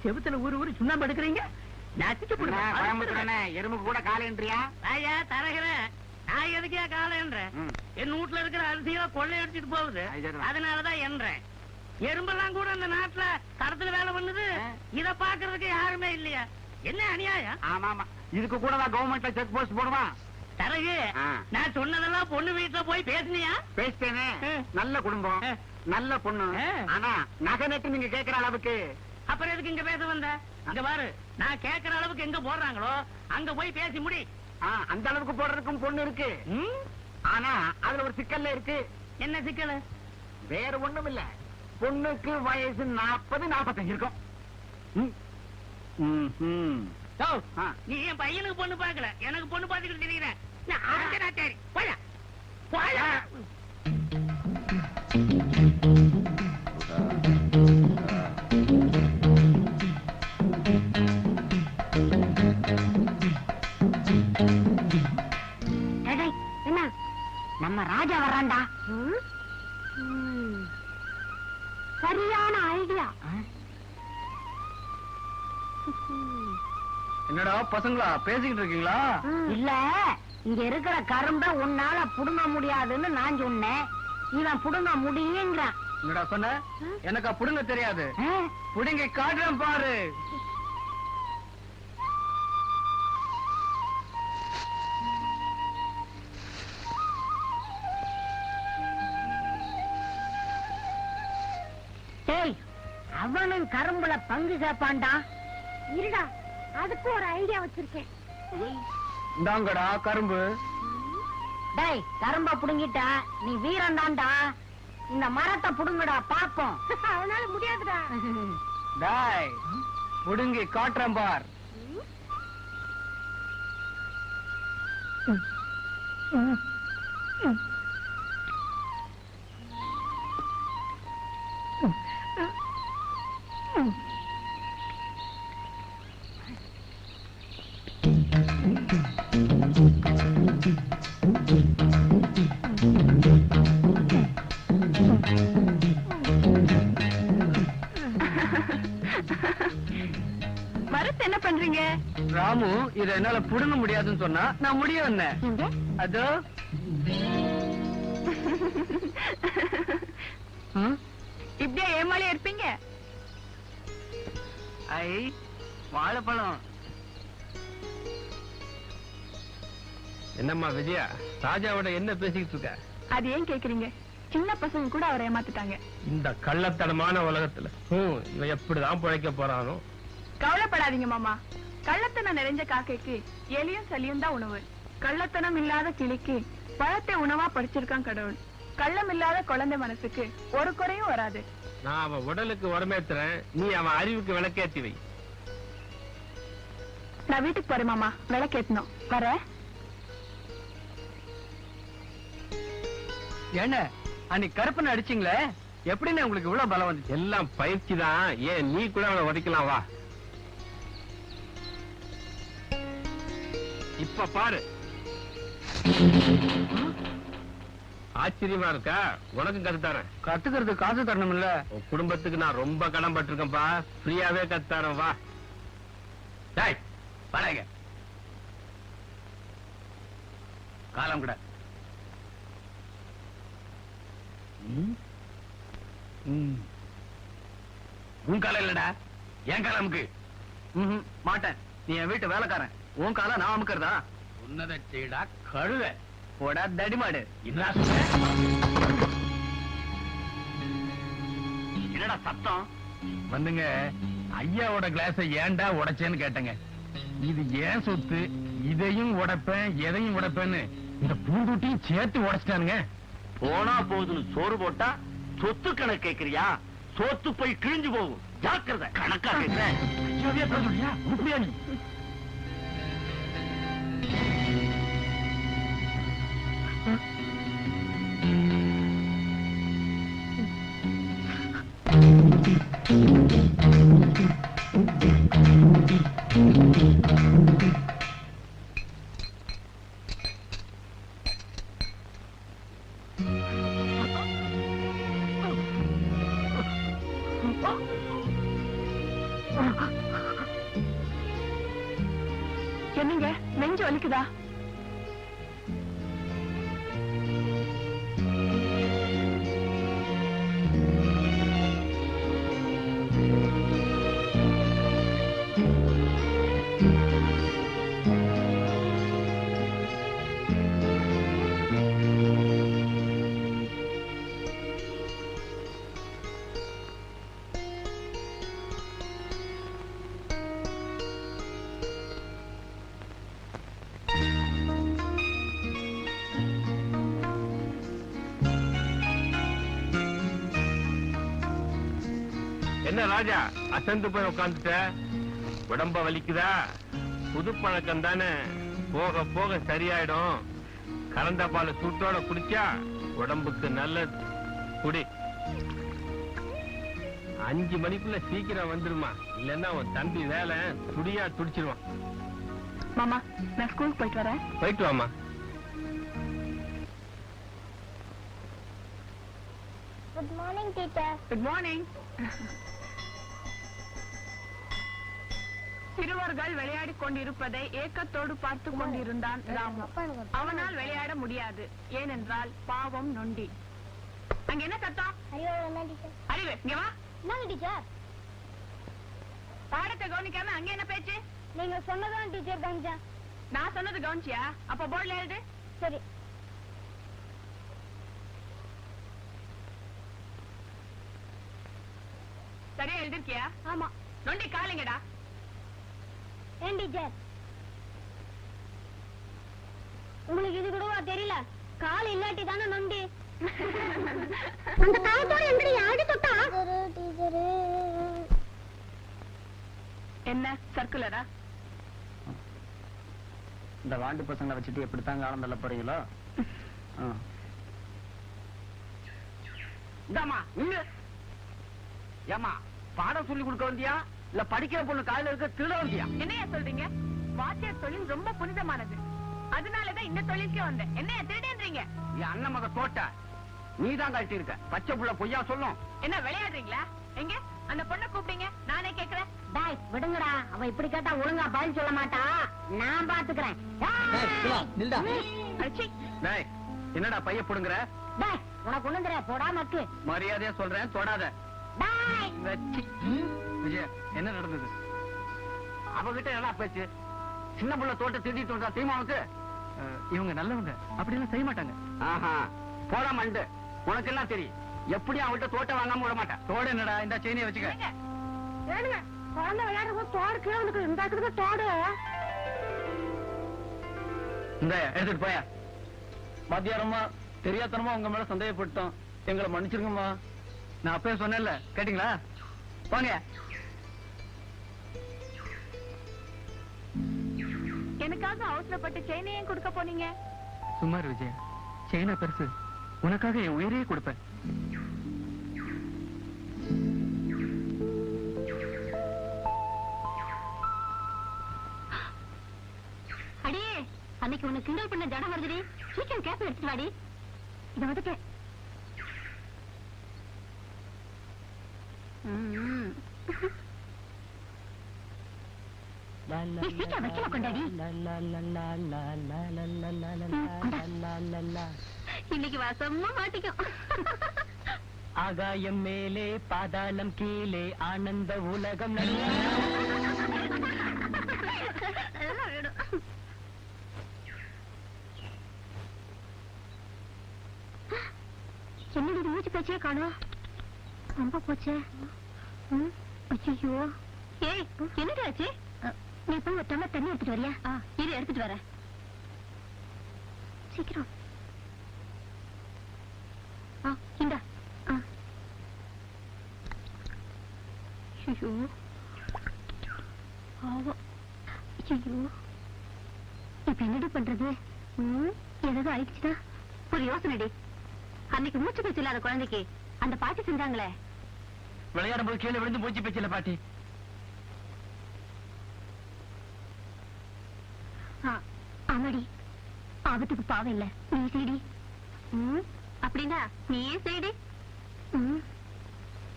செவுத்துல ஊரு சுண்ணாம்பு எடுக்கிறீங்க. எறும்புக்கு கூட காலைன்றியா? ஐயா தரகிறேன். நான் எதுக்கே காலைன்றேன்? என் வீட்டுல இருக்கிற அரிசியோ கொள்ளை அடிச்சுட்டு போகுது. அதனாலதான் என்றேன். எறும்பெல்லாம் கூட இந்த நாட்டுல கடத்துல வேலை பண்ணுது. இத பாக்குறதுக்கு யாருமே இல்லையா? என்ன அநியாயம்? ஆமா ஆமா, இதுக்கு கூட தான் கவர்மெண்ட்ல செக் போஸ்ட் போடுவான். தரகு, நான் சொன்னதெல்லாம் பொண்ணு வீட்டுல போய் பேசுனியா? பேசிட்டேனே. நல்ல குடும்பம், நல்ல பொண்ணு. ஆனா நகை நட்டு நீங்க கேட்கிற அளவுக்கு. அப்புறம் எதுக்கு இங்க பேச வந்த? அங்க பாரு, நான் கேட்கிற அளவுக்கு எங்க போடுறாங்களோ அங்க போய் பேசி முடி. அந்த அளவுக்கு போடுறதுக்கும் பொண்ணு இருக்கு. ஆனா அதுல ஒரு சிக்கல்ல இருக்கு. என்ன சிக்கல்? வேற ஒண்ணும் இல்ல. பொண்ணுக்கு வயசு 40-45 இருக்கும். நீ என் பையனுக்கு பொண்ணு பாக்கல, எனக்கு பொண்ணு பாத்துக்கிட்டு தெரியுறேன். போயா போயா. என்ன நம்ம ராஜா வர்றான்டா. சரியான ஐடியா. என்னடா பசங்களா பேசிக்கிட்டு இருக்கீங்களா? இல்ல, இங்க இருக்கிற கரும்ப உன்னால புடுங்க முடியாதுன்னு நான் சொன்னேன். இவன் புடுங்க முடியுங்கிறான். என்னடா சொன்ன? எனக்கு புடுங்க தெரியாது. புடுங்கி காட்டுறேன் பாரு. டேய், அவனும் கரும்புல பங்கு கேட்பான்டா. இருடா, அதுக்கு ஒரு ஐடியா வச்சிருக்கேன். இந்தாங்கடா கரும்பு. டேய், கரும்ப புடுங்கிட்டா நீ வீரன் தான்டா. இந்த மரத்தை புடுங்கடா பாப்போம். அதனால முடியாதுடா. டேய், புடுங்கி காட்டுறேன் பார். மரத்தை என்ன பண்றீங்க? ராமு இத என்னால புடுங்க முடியாதுன்னு சொன்னா நான் முடியும். என்ன அதோ இப்படியே ஏமாளியா இருப்பீங்க? ஐ வாழைப்பழம். என்னம்மா விஜயா, ராஜாவோட என்ன பேசிக்கிட்டு இருக்க? அது ஏன் கேக்குறீங்க? சின்ன பசங்க கூட அவரை ஏமாத்திட்டாங்க. இந்த கள்ளத்தனமான உலகத்துல இவன் எப்படிதான் பிழைக்க போறானோ. கவலைப்படாதீங்க மாமா. கள்ளத்தனம் நிறைஞ்ச காக்கைக்கு எலியும் சளியும் தான் உணவு. கள்ளத்தனம் இல்லாத கிளிக்கு பழத்தை உணவா படிச்சிருக்கான் கடவுள். கள்ளம் இல்லாத குழந்தை மனசுக்கு ஒரு குறையும் வராது. நான் அவன் உடலுக்கு உரமேத்துறேன், நீ அவன் அறிவுக்கு விளக்கேத்தி வை. நான் வீட்டுக்கு போறேன் மாமா, விளக்கேத்தணும். வர என்ன அன்னைக்கு கருப்பனை அடிச்சீங்களே, எப்படின்னு உங்களுக்கு இவ்வளவு பலம் வந்துச்சு? எல்லாம் பயிற்சி தான். ஏன் நீ கூட அவனை உடைக்கலாம் வா. இப்ப பாரு. ஆச்சரியமா இருக்கா? உனக்கும் கத்துத்தரேன். கத்துக்கிறது காசு தரணும் இல்ல? உன் குடும்பத்துக்கு நான் ரொம்ப கடன் பட்டிருக்கேன்பா. ஃப்ரீயாவே கத்துத்தரேன் வா. டேய் வாடக காலம் கூட. உன் காலம் இல்லடா, என் காலமுக்கு. மாட்டேன். நீ என் வீட்டு வேலைக்காரன். உன் காலம் நான் அமுக்கிறதா? உன்னத செய்டா கழுவ. போடா தடிமாடு. என்னடா சத்தம்? வந்துங்க, ஐயாவோட கிளாஸ ஏன்டா உடைச்சேன்னு கேட்டங்க. இது ஏன் சொத்து, இதையும் உடைப்பேன் எதையும் உடைப்பேன்னு இந்த பூந்தொட்டியும் சேர்த்து உடைச்சிட்டானுங்க. போனா போகுதுன்னு சோறு போட்டா சொத்து கணக்கு கேக்குறியா? சோத்து போய் கிழிஞ்சு போகும். ஜாக்கிரதை. கணக்கா கேட்கிறேன். உருப்படியா நீ? என்னங்க, நெஞ்சு வலிக்குதா? என்ன ராஜா, அசந்து போய் உட்காந்துட்ட? உடம்ப வலிக்குதா? புது பழக்கம் தானே, போக போக சரியாயிடும். கலந்த பால சூட்டோட குடிச்சா உடம்புக்கு நல்லது. குடி. 5 மணிக்குள்ள சீக்கிரம் வந்துருமா, இல்லன்னா உன் தம்பி வேலை துடியா துடிச்சிருவான். மாமா, நான் ஸ்கூலுக்கு போயிட்டு வரேன். போயிட்டு வாமா. Good morning teacher. Good morning. சிறுவர்கள் விளையாடிக் கொண்டிருப்பதை ஏக்கத்தோடு பார்த்து கொண்டிருந்தான் ராமு. அவனால் விளையாட முடியாது, ஏனென்றால் பாவம் நொண்டி. அங்க என்ன சத்தம்? அறிவு, இங்க வா. என்னங்க டீச்சர்? பாடத்தை கவனிக்காம அங்க என்ன பேச்சு? நீங்க சொன்னதான் டீச்சர் கவனிச்சேன். நான் சொன்னது கவனிச்சியா? அப்ப போர்ட்ல எழுது. சரி. சரியா எழுதிருக்கியா? ஆமா. நொண்டி காலுங்கடா. ஏன் டீச்சர், உங்களுக்கு இது கூடவா தெரியல? கால் இல்லாட்டி தானே நொண்டி. அந்த காலத்தோட எங்கடி ஆடி தொட்டா? டீச்சர் என்ன சர்க்குலரா? இந்த வாண்டு பசங்களை வச்சுட்டு எப்படித்தான் காலம் தள்ள போறீங்களோ? இந்தாமா நில்லு. ஏமா பாடம் சொல்லி கொடுக்க வந்தியா இல்ல படிக்கிற பொண்ணு காலையில இருக்க திருட வந்தியா? என்னையா சொல்றீங்க? வாத்தியார் தொழில் ரொம்ப புனிதமானது, அதனாலதான் இந்த தொழிலுக்கே வந்தேன். என்னையா திருடேன்றீங்க? என் அண்ணன் மக தோட்ட நீதான் கழட்டி இருக்க. பச்சை புள்ள பொய்யா சொல்லும். என்ன விளையாடுறீங்களா? எங்க அந்த பொண்ணை கூப்பிட்டீங்க? நானே கேக்குறேன். டாய் விடுங்கடா, அவ இப்படி கேட்டா ஒழுங்கா பதில் சொல்ல மாட்டா. நான் பாத்துக்கிறேன். டேய், என்னடா பைய புடுங்குற? டாய் உனக்கு ஒண்ணும் தெரியாது, போடா மக்கு. மரியாதையா சொல்றேன், தொடாத. டாய் வச்சி. விஜய, என்ன நடந்தது? அவகிட்ட என்ன பேச்சு? சின்ன புள்ள தோட்ட திருடிட்டு வந்தா தீமாவுக்கு. இவங்க நல்லவங்க, அப்படி எல்லாம் செய்ய மாட்டாங்க. ஆஹா, போடா மண்டு. உனக்கு எல்லாம் தெரியும். எப்படி அவகிட்ட தோட்ட வாங்காம விட மாட்டேன். தோட என்னடா, இந்த செயினியை வச்சுக்க. ஏனுங்க, குழந்தை விளையாடுறது தோடு கீழே வந்து இந்த தோடு. இந்த எடுத்துட்டு போயா. மத்தியானமா தெரியாதனமா உங்க மேல சந்தேகப்பட்டோம், எங்களை மன்னிச்சிருங்கம்மா. நான் அப்பவே சொன்னேன்ல, கேட்டீங்களா? போங்க. எனக்காக அவசரப்பட்டு செயினையும் கொடுக்க போனீங்க. சுமார் விஜயா, செயினா பெருசு, உனக்காக என் உயிரையே கொடுப்பேன். அடியே, அன்னைக்கு உன்னை கிண்டல் பண்ண ஜடம் வருதுடி. சீக்கிரம் கேப் எடுத்துட்டு வாடி. இத வந்துட்டேன். சீக்கிரம் வைக்கல கொண்டாடி. இன்னைக்கு வசமா மாட்டிக்கும். ஆகாயம் மேலே பாதாளம் கீழே ஆனந்த உலகம். அதெல்லாம் வேணும். என்னடி மூச்சு பேச்சே காணோம்? ரொம்ப போச்சே. ஐயோ, ஏய் என்னடி ஆச்சு? நீ போய் ஒரு டம்ளர் தண்ணி எடுத்துட்டு வரியா? இரு எடுத்துட்டு வரேன். சீக்கிரம். இந்தா. ஐயோ ஆவம். ஐயோ, இப்ப என்னடி பண்றது? ஏதாவது ஆயிடுச்சுன்னா ஒரு யோசனைடி. அன்னைக்கு மூச்சு பேச்சு இல்லாத குழந்தைக்கு அந்த பாட்டி செஞ்சாங்களே. விளையாடும் போது கீழே விழுந்து மூச்சு பேச்சல பாட்டி. ஆமாடி, ஆபத்துக்கு பாவம் இல்ல. நீ செய்டி. அப்படின்னா நீயே செய்டி.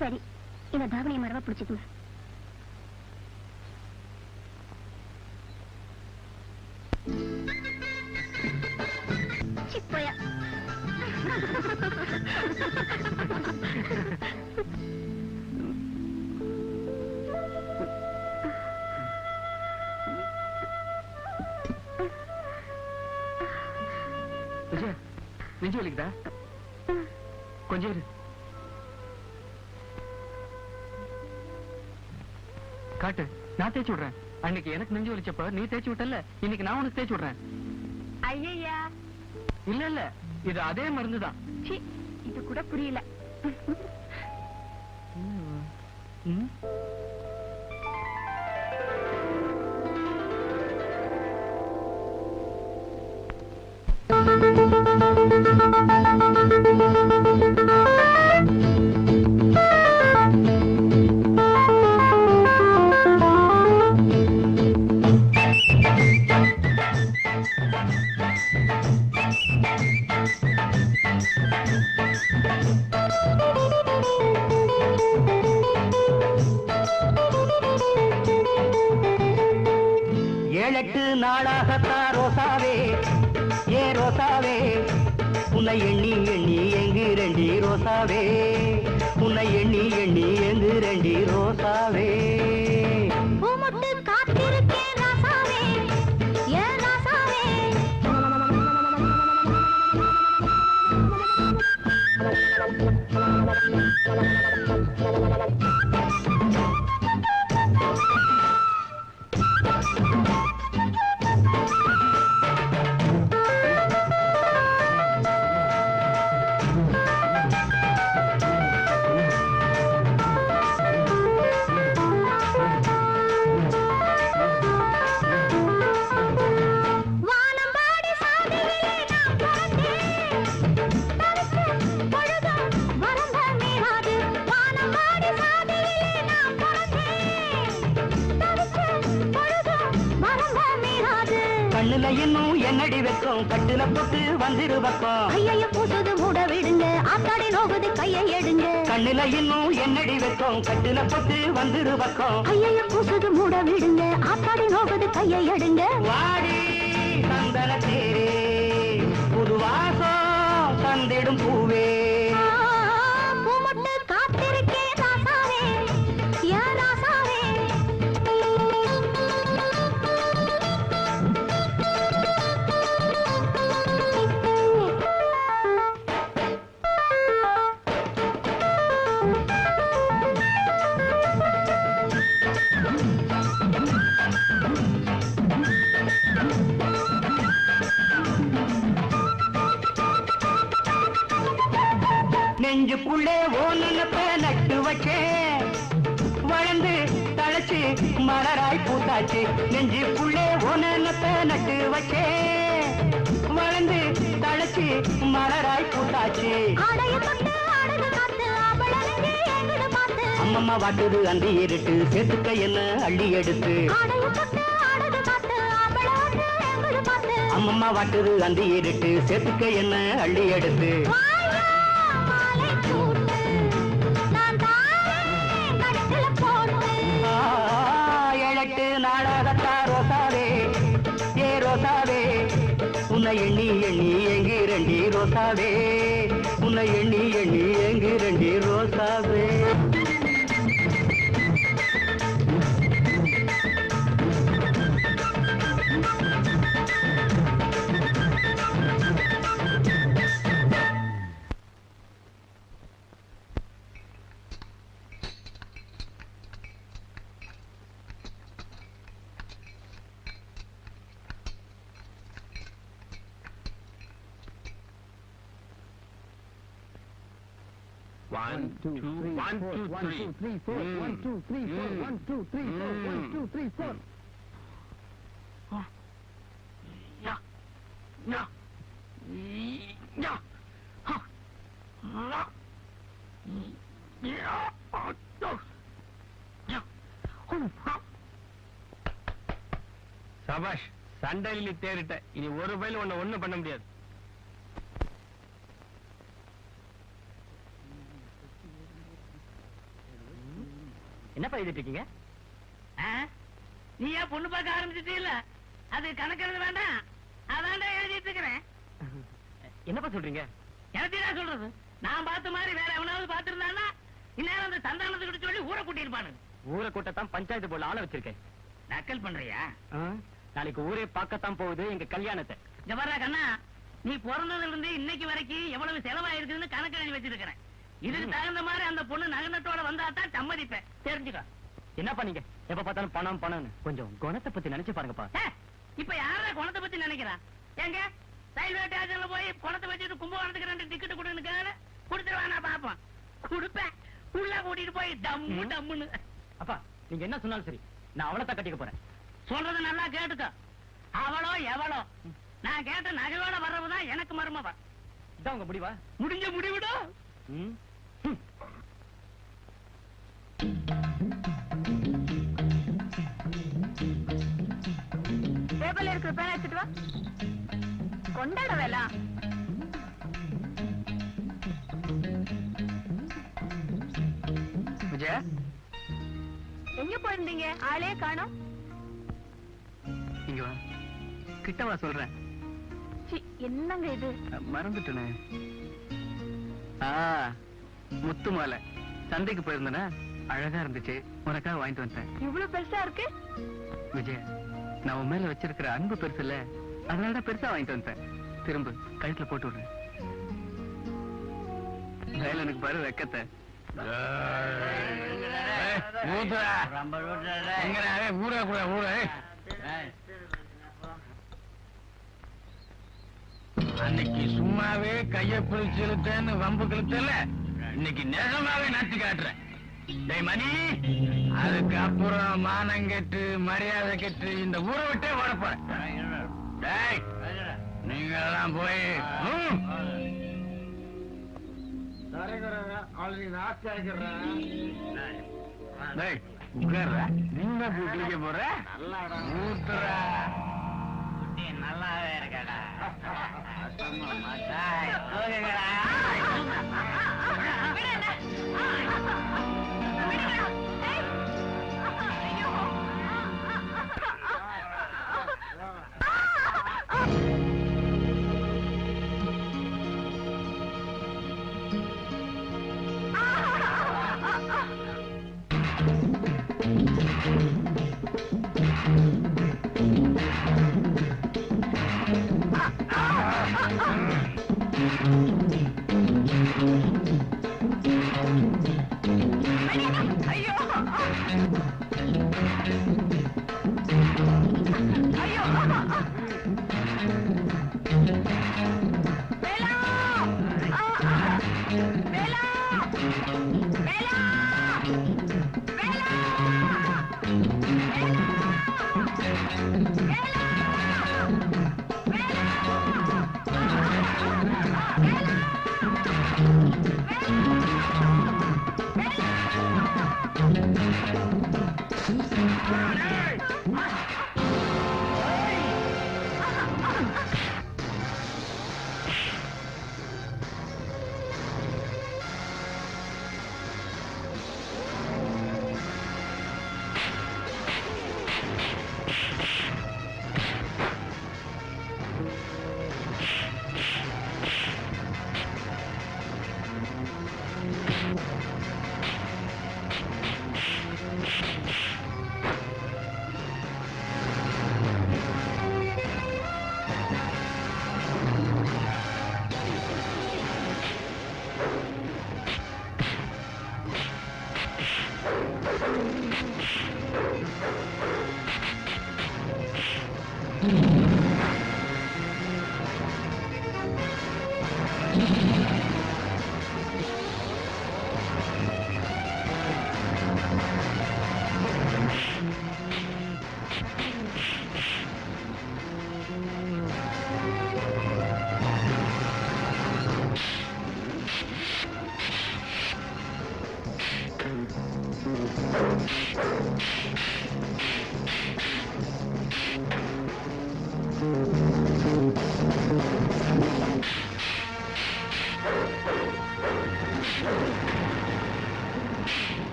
சரி, இந்த தாவணியை மரவா பிடிச்சுக்குங்க. சிப்பையா. விஜயா, நெஞ்சு வலிக்குதா? கொஞ்சம் இரு. காட்டு, நான் தேய்ச்சி விடுறேன். அன்னைக்கு எனக்கு நெஞ்சு வலிச்சப்ப நீ தேய்ச்சி விட்டல, இன்னைக்கு நான் உனக்கு தேய்ச்சி விடுறேன். ஐயா, இல்ல இல்ல, இது அதே மருந்துதான். இது கூட புரியல. உன்னை எண்ணி எண்ணி எங்கு ரோசாவே, உன்னை எண்ணி எண்ணி எங்கு ரோசாவே. பூமுட்டு காத்திருக்கேன் ராசாவே, ஏன் ராசாவே. கண்ணுல இன்னும் என்னடி வைக்கும், கட்டுல போட்டு வந்துரு பக்கம். ஐய பூசுது மூட விடுங்க, ஆத்தாடி நோகுது கையை எடுங்க. கண்ணுல இன்னும் என்னடி வைக்கும், கட்டுல போட்டு வந்துரு பக்கம். ஐய பூசுது மூட விடுங்க, ஆத்தாடி நோகுது கையை எடுங்க. வாடி சந்தன தேரே, புது வாசம் தந்திடும் பூவே. பூமுட்டு காத்திருக்கேன் ராசாவே, ஏன் ராசாவே. நெஞ்சுக்குள்ளே ஓனப்ப நட்டு வச்சேன், வளர்ந்து தழைச்சு மலராய் பூத்தாச்சு. நெஞ்சுக்குள்ளே ஓனப்ப நட்டு வச்சேன், வளர்ந்து தழைச்சு மலராய் பூத்தாச்சு. அம்மம்மா வாட்டுது அந்தி இருட்டு, சேர்த்துக்க என்ன அள்ளி எடுத்து. அம்மம்மா வாட்டுது அந்தி இருட்டு, சேர்த்துக்க என்ன அள்ளி எடுத்து. எழட்டு நாளாகத்தா ரோசாவே, ஏ ரோசாவே. உன்னை எண்ணி எண்ணி எங்கு ரோசாவே, உன்னை எண்ணி எண்ணி எங்கு ரோசாவே. One, two, three, 1, 2, 3, 4. 1, 2, 3, 4. 1, 2, 3, 4. 1, 2, 3, 4. சபாஷ், சண்டையில் நீ தேறிட்ட. இனி ஒரு பயில உன்னை ஒண்ணும் பண்ண முடியாது. என்ன எழுதிட்டு இருக்கீங்க? நீ ஏன் பொண்ணு பார்க்க ஆரம்பிச்சிட்டீல்ல, அது கணக்கிறது வேண்டாம், அதான்டா எழுதிட்டு இருக்கிறேன். என்னப்பா சொல்றீங்க? எனக்கு என்ன சொல்றது? நான் பார்த்த மாதிரி வேற எவனாவது பார்த்திருந்தானா இந்நேரம் அந்த சந்தானத்துக்கிட்ட சொல்லி ஊரை கூட்டியிருப்பானு. ஊரை கூட்டத்தான் பஞ்சாயத்து போல ஆள வச்சிருக்கேன். நக்கல் பண்றியா? நாளைக்கு ஊரே பார்க்கத்தான் போகுது எங்க கல்யாணத்தை. ஜவரா கண்ணா, நீ பிறந்ததுல இருந்து இன்னைக்கு வரைக்கும் எவ்வளவு செலவாயிருக்குன்னு கணக்கு எழுதி வச்சிருக்கிறேன். இதுக்கு தகுந்த மாதிரி அந்த பொண்ணு நகனத்தோட வந்தா தான் சம்மதிப்பேன், தெரிஞ்சுக்க. என்னப்பா நீங்க எப்ப பார்த்தாலும் பணம் பணம்னு, கொஞ்சம் குணத்தை பத்தி நினைச்சு பாருங்கப்பா. இப்ப யாரா குணத்தை பத்தி நினைக்கிறான்? எங்க ரயில்வே ஸ்டேஷன்ல போய் குணத்தை வச்சுட்டு கும்பகோணத்துக்கு 2 டிக்கெட் கொடுன்னு கொடுத்துருவானா பாப்போம். கொடுப்பேன், உள்ள கூட்டிட்டு போய் டம்மு டம்முன்னு. அப்பா நீங்க என்ன சொன்னாலும் சரி, நான் அவளை தான் கட்டிக்க போறேன். சொல்றது நல்லா கேட்டுக்க. அவளோ எவளோ, நான் கேட்ட நகையோட வர்றவுதான் எனக்கு மருமவா. இதான் உங்க முடிவா? முடிஞ்ச முடிவிடோ. டேபிள்ல இருக்கிற பேனா எடுத்துட்டு வா. கொண்டாட வேலா. விஜயா, எங்க போயிருந்தீங்க? ஆளே காணோம். இங்க வா, கிட்ட வா சொல்றேன். சி, என்னங்க இது? மறந்துட்டனே. முத்து மாலை சந்தைக்கு போயிருந்தேனா, அழகா இருந்துச்சு, உனக்காக வாங்கிட்டு வந்தேன். இவ்வளவு பெருசா இருக்கு? விஜய், நான் உன் மேல வச்சிருக்கிற அன்பு பெருசு இல்ல, அதனாலதான் பெருசா வாங்கிட்டு வந்தேன். திரும்ப கழுத்துல போட்டு விடுறேன். எனக்கு பாரு வெக்கத்தை. அன்னைக்கு சும்மாவே கைய பிடிச்சு இழுத்தேன்னு வம்பு கிழுத்தல, இன்னைக்கு நிஜமாவே நச்சு காட்டுறேன். டேய் மணி, அதுக்கப்புறம் மானம் கெட்டு மரியாதை கெட்டு இந்த ஊரை விட்டே ஓடப்போறேன். டேய், நீங்க எல்லாம் போய் நீங்க குளிக்க போற ஊத்துறா. நல்லாவே இருக்கடா.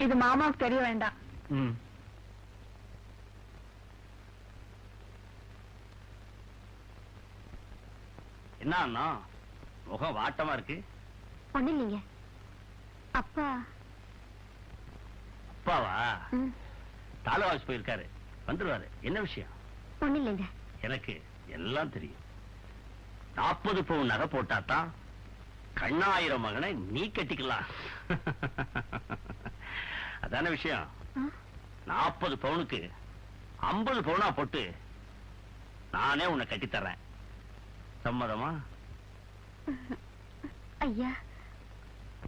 இது மாமாவுக்கு தெரிய வேண்டாம். என்ன அண்ணா முகம் வாட்டமா இருக்கு? ஒண்ணு இல்லைங்க. அப்பா அப்பாவா? தாலுவாஸ் போயிருக்காரு, வந்துருவாரு. என்ன விஷயம்? ஒண்ணு இல்லைங்க. எனக்கு எல்லாம் தெரியும். 40 பவுன் நகை போட்டாதான் கண்ணாயிரம் மகனை நீ கட்டிக்கலாம். அதான விஷயம். 40 பவுனுக்கு 50 பவுனா போட்டு நானே உன்னை கட்டித்தர்றேன். சம்மதமா? ஐயா,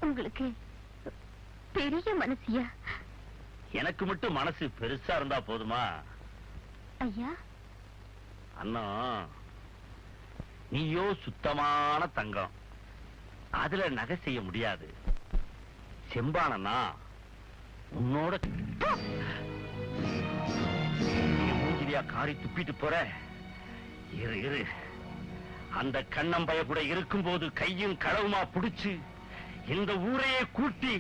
உங்களுக்கு பெரிய மனசியா? எனக்கு மட்டும் மனசு பெருசா இருந்தா போதுமா? ஐயா, அண்ணா நீயோ சுத்தமான தங்கம், அதுல நகை செய்ய முடியாது. செம்பானண்ணா உன்னோட மூஞ்சிலியா காரி துப்பிட்டு போற. இரு இரு, அந்த கண்ணம்பைய கூட இருக்கும்போது கையும் களவுமா புடிச்சு இந்த ஊரையே கூட்டி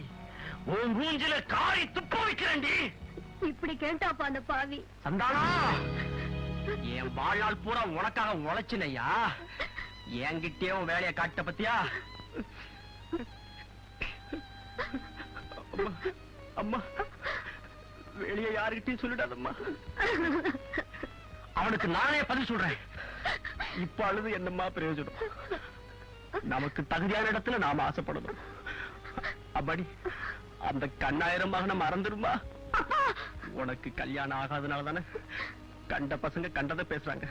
உன் மூஞ்சில காரி துப்ப வைக்கிறேன்டி. இப்படி கேட்டாப்பா அந்த பாவி. சந்தானா, என் வாழ்நாள் பூரா உனக்காக உழைச்சினையா, என்கிட்டயே உன் வேலையை காட்ட பத்தியா? அம்மா, வெளியே யாருகிட்டயும் சொல்லிடாதம்மா. அவனுக்கு நானே பதில் சொல்றேன். இப்ப அழுது என்னம்மா பிரயோஜனம்? நமக்கு தகுதியான இடத்துல நாம ஆசைப்படணும். அப்படி அந்த கண்ணாயிரம் மகனை மறந்துருமா? உனக்கு கல்யாணம் ஆகாதனால தானே கண்ட பசங்க கண்டதை பேசுறாங்க.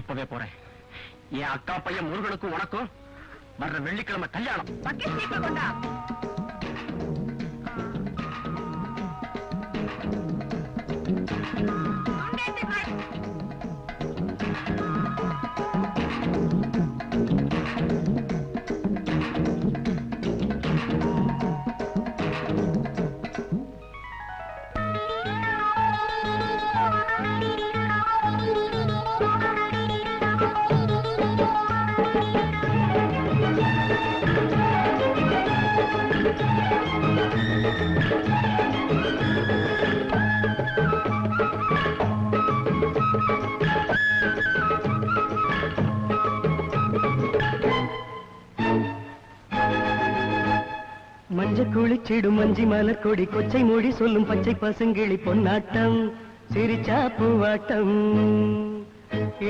இப்பவே போறேன். என் அக்கா பையன் முருகனுக்கும் உனக்கும் வர்ற வெள்ளிக்கிழமை கல்யாணம். மஞ்ச குளிச்சிடும் மஞ்சி மலர் கொடி கொச்சை மொழி சொல்லும் பச்சை பசுங்கிளி பொன்னாட்டம் சிரிச்சா பூவாட்டம்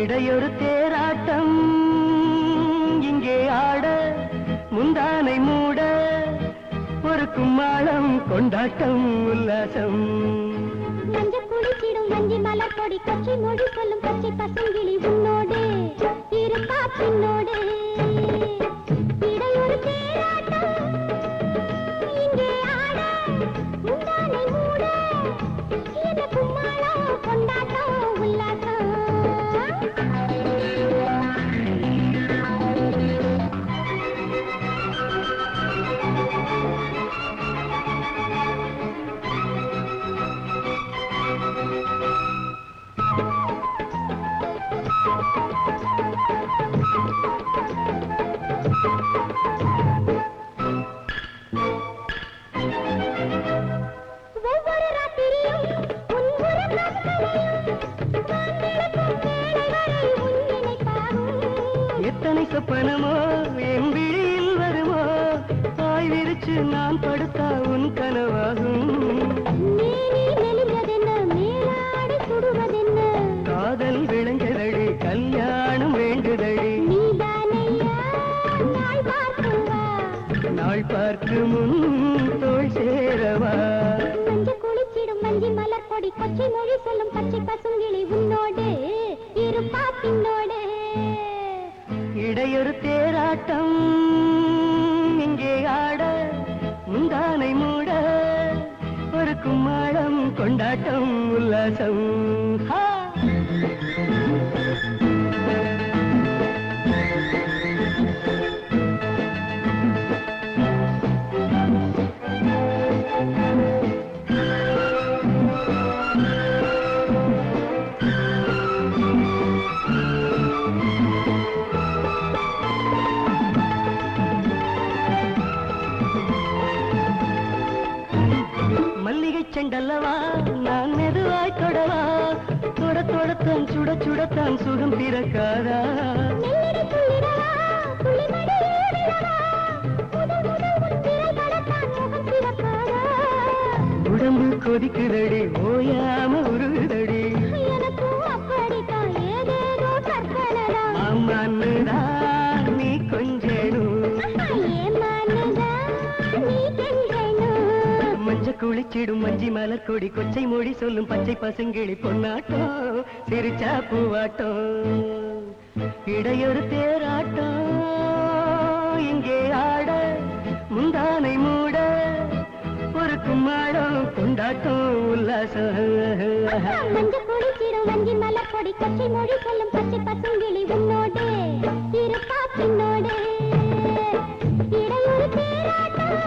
இடையொரு தேராட்டம் இங்கே ஆட முந்தானை மூட ஒரு கும்மாளம் கொண்டாட்டம் உல்லாசம். மஞ்ச குளிச்சிடும் மஞ்சி மலர் கொடி கொச்சை மொழி சொல்லும் பச்சை பசுங்கிளி உன்னோடு இருக்கா பின்னோடு இடையொரு தேராட்டம் இங்கே ஆட முந்தானை மூட இந்த கும்மாளம் கொண்டாட்டம் உல்லாசம். ஒவ்வொரு ராத்திரியும் உன் உறக்கம் கலையும் வானிழக்கும் வேளை வரை உன் நினைப்பாகும். எத்தனை சொப்பனமோ என் விழியில் வருமோ பாய் விரிச்சு நான் படுத்தா உன் கனவாகும். மேனி மெலிந்ததென்ன மேலாடை சுடுவதென்ன காதல் விளைஞ்சதடி கல்யாணம் வேண்டுதடி நீதானையா நாள் பார்க்குவா நாள் பார்க்கு முன் தோள் சேரவா. மஞ்ச குளிச்சிடும் மஞ்சி மலர் கொடி கொச்சை மொழி சொல்லும் பச்சை பசுங்கிளி உன்னோடு இருப்பா பின்னோடு இடையொரு தேராட்டம் இங்கே ஆட முந்தானை மூட ஒரு கும்மாளம் கொண்டாட்டம் உல்லாசம். ஹா! மல்லிகை செண்டல்லவா நான் மெதுவாய் தொடவா தொட தொடத்தான் சுட சுடத்தான் சுகம் பிறக்காதா. நெல்லிடை துள்ளிடவா துளிமடி ஏறிடவா முதல் முதல் உன் விரல் படத்தான் முகம் சிவக்காதா. உடம்பு கொதிக்குதடி ஓயாம உருகுதடி எனக்கும் அப்படித்தான் ஏதேதோ கற்பனதான் அம்மான்னுதான் நீ கொஞ்சேனும் ஏமானுதான் நீ கெஞ்சணும். மஞ்ச குளிச்சிடும் மஞ்சி மலர் கொடி கொச்சை மொழி சொல்லும் பச்சை பசுங்கிளி பொன்னாட்டம் சிரிச்சா பூவாட்டம் இடையொரு தேராட்டம் இங்கே ஆட முந்தானை மூட ஒரு கும்மாளம் கொண்டாட்டம் உல்லாசம் மஞ்ச குடிச்சிடும் வஞ்சி மலர் கொடி கொச்சை மொழி சொல்லும் பச்சை பசுங்கிளி உன்னோடு இருப்பா பின்னோடு இடையூறு தேராட்டம்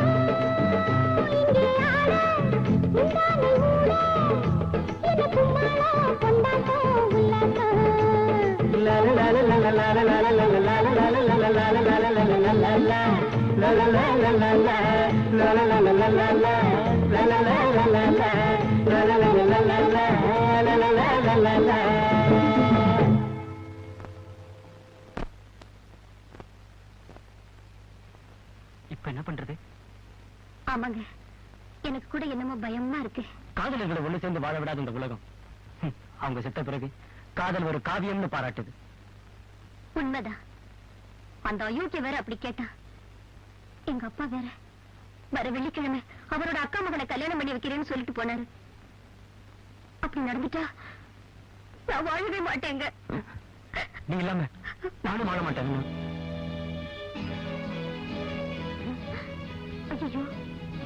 இங்கே ஆட முந்தானை ஊட என்ன கும்மாளா கொண்டாட்டம் உல்லாசம் இப்ப என்ன பண்றது? ஆமாங்க, எனக்கு கூட என்னமோ பயமா இருக்கு. காதலர்களை ஒண்ணு சேர்ந்து வாழ விடாத இந்த உலகம் அவங்க செத்த பிறகு காதல் ஒரு காவியம்னு பாராட்டுது. உண்மைதான். அந்த அயோக்கிய வேற அப்படி கேட்டா. எங்க அப்பா வேற வர வெள்ளிக்கிழமை அவரோட அக்கா மகனை கல்யாணம் பண்ணி வைக்கிறேன்னு சொல்லிட்டு போனாரு. அப்படி நடந்துட்டா நான் வாழவே மாட்டேங்க. நீ இல்லாம நானும் வாழ மாட்டேன். ஐயோ,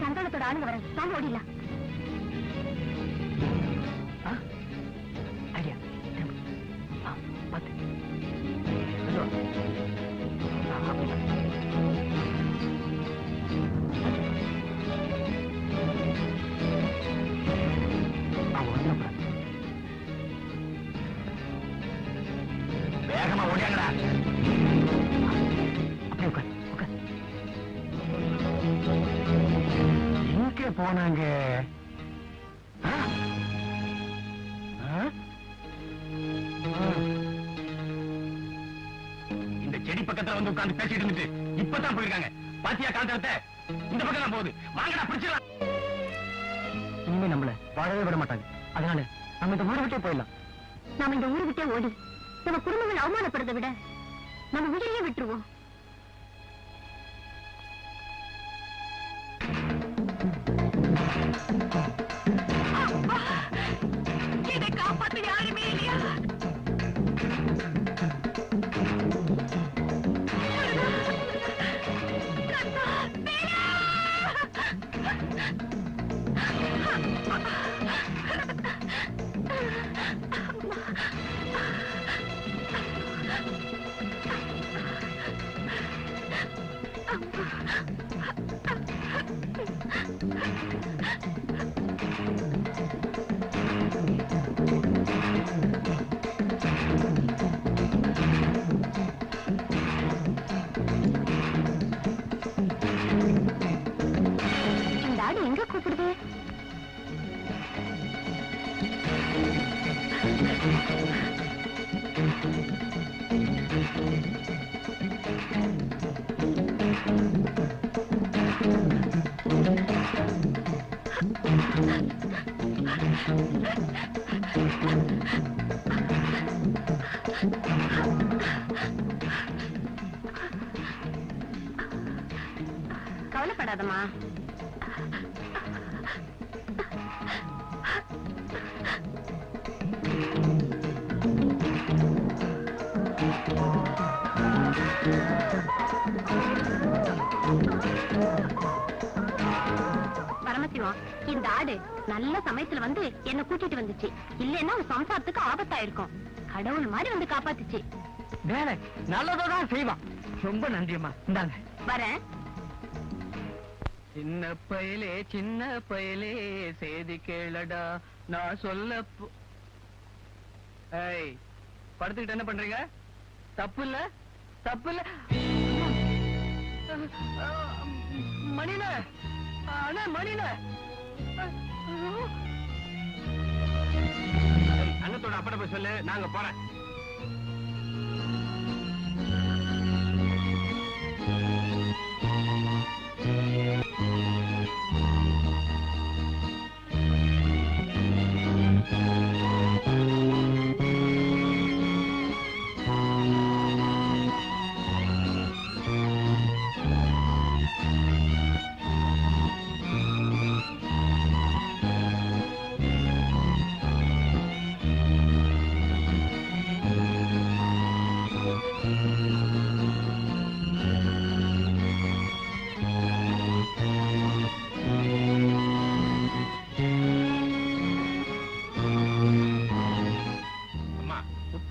சந்தானத்தோட ஆளுங்க வர நாம ஓடிடலாம். ஐடியா பார்த்து வேகமா ஓடியாங்கடா. அப்படியே உட்கார் உட்கார். எங்க போனாங்க? இந்த செடி பக்கத்துல வந்து உட்கார்ந்து பேசிட்டு இருந்துட்டு இப்பதான் போயிருக்காங்க. பாத்தியா காந்தத்தை? இந்த பக்கம் தான் போகுது. வாங்கடா பிடிச்சிடலாம். இனிமே நம்மள வாழவே விட மாட்டாங்க. அதனால நம்ம இந்த ஊரை விட்டே போயிடலாம். நாம இந்த ஊரை விட்டே ஓடி நம்ம குடும்பங்கள் அவமானப்படுறதை விட நம்ம வீட்டையே விட்டுருவோம். இதை காப்பாற்ற யாருமே இல்லையா? இந்த ஆடு எங்க கூப்பிடுது? கவலைப்படாதம்மா. பரமசிவம், இந்த ஆடு நல்ல சமயத்துல வந்து என்ன கூட்டிட்டு வந்துச்சு. இல்லன்னா உன் சம்சாரத்துக்கு ஆபத்தாயிருக்கும். கடவுள் மாதிரி வந்து காப்பாத்துச்சு. வேலை நல்லதான் செய்வான். ரொம்ப நன்றியம்மா. இந்தாங்க வரேன். சின்ன பயலே செய்தி கேளடா நான் சொல்ல படுத்துக்கிட்டு என்ன பண்றீங்க? தப்பு இல்ல தப்பு இல்ல. மணில அண்ணா மணில அண்ணத்தோட அப்பட போய் சொல்லு, நாங்க போறேன்.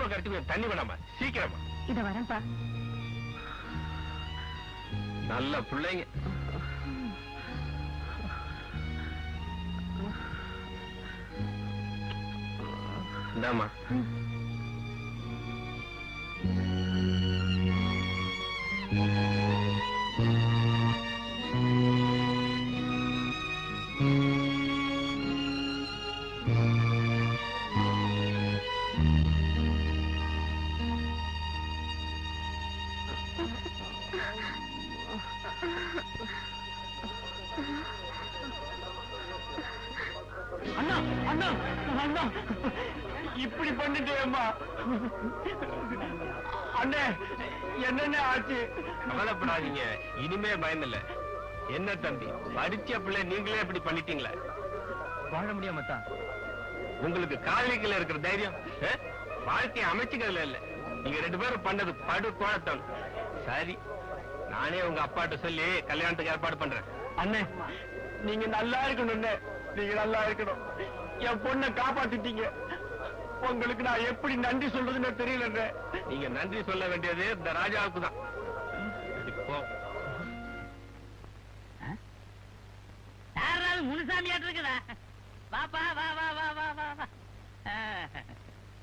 அடுப்ப கரைச்சு தண்ணி வேணாமா, சீக்கிரமா. இத வரேன்ப்பா. நல்ல பிள்ளைங்க. இந்தாமா. அண்ணா அண்ணா அண்ணா, இப்படி பண்ணிட்டேம்மா. அண்ணே, என்னென்ன ஆச்சு? கவலைப்படாதீங்க, இனிமே பயம் இல்ல. என்ன தம்பி, படிச்ச பிள்ளை நீங்களே இப்படி பண்ணிட்டீங்களே. வாழ முடியாம தான் உங்களுக்கு காதலிக்கல இருக்கிற தைரியம் வாழ்க்கையை அமைச்சுக்கிறதுல இல்ல. நீங்க 2 பேரும் பண்ணது படு கோலத்தம். சரி, நானே உங்க அப்பாட்ட சொல்லி கல்யாணத்துக்கு ஏற்பாடு பண்றேன். அண்ணே, நீங்க நல்லா இருக்கணும். நீங்க நல்லா இருக்கணும். என் பொண்ணை காப்பாத்திட்டீங்க. உங்களுக்கு நான் எப்படி நன்றி சொல்றதுன்னு தெரியல. நீங்க நன்றி சொல்ல வேண்டியது இந்த ராஜாவுக்கு தான். யாராவது முனுசாமியாட்டு இருக்குதா? வாப்பா, வா வா வா வா வா வா.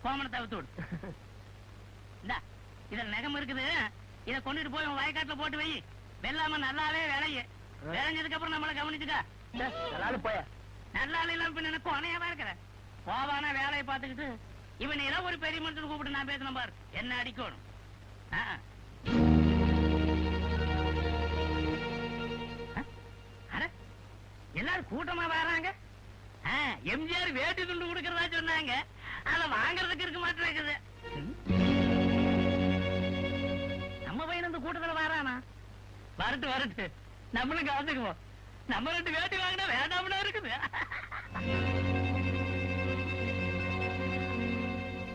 கோமணத்தை அவுத்து விடு. இந்தா, இதுல நகம் இருக்குது. இத கொண்டுட்டு போய் உன் வயக்காட்டுல போட்டு வை. வெள்ளாம நல்லாவே விளைய. விளைஞ்சதுக்கு அப்புறம் நம்மள கவனிச்சுக்கா. போய நல்லா இல்லாம பின்ன எனக்கு அணையாவா இருக்கிற. போவானா வேலையை பார்த்துக்கிட்டு இவன் ஏதோ ஒரு பெரிய மனுஷன் கூப்பிட்டு நான் பேசணும் பாரு. என்ன அடிக்கணும். எல்லாரும் கூட்டமா வராங்க. எம்ஜிஆர் வேட்டி துண்டு கொடுக்கறதா சொன்னாங்க. அத வாங்கறதுக்கு இருக்க மாட்டேங்குது. நம்ம பையன் இந்த கூட்டத்துல வரானா? வரட்டு வரட்டு, நம்மளும் கலந்துக்குவோம். நம்ம 2 வேட்டி வாங்கினா வேண்டாம்னா இருக்குது.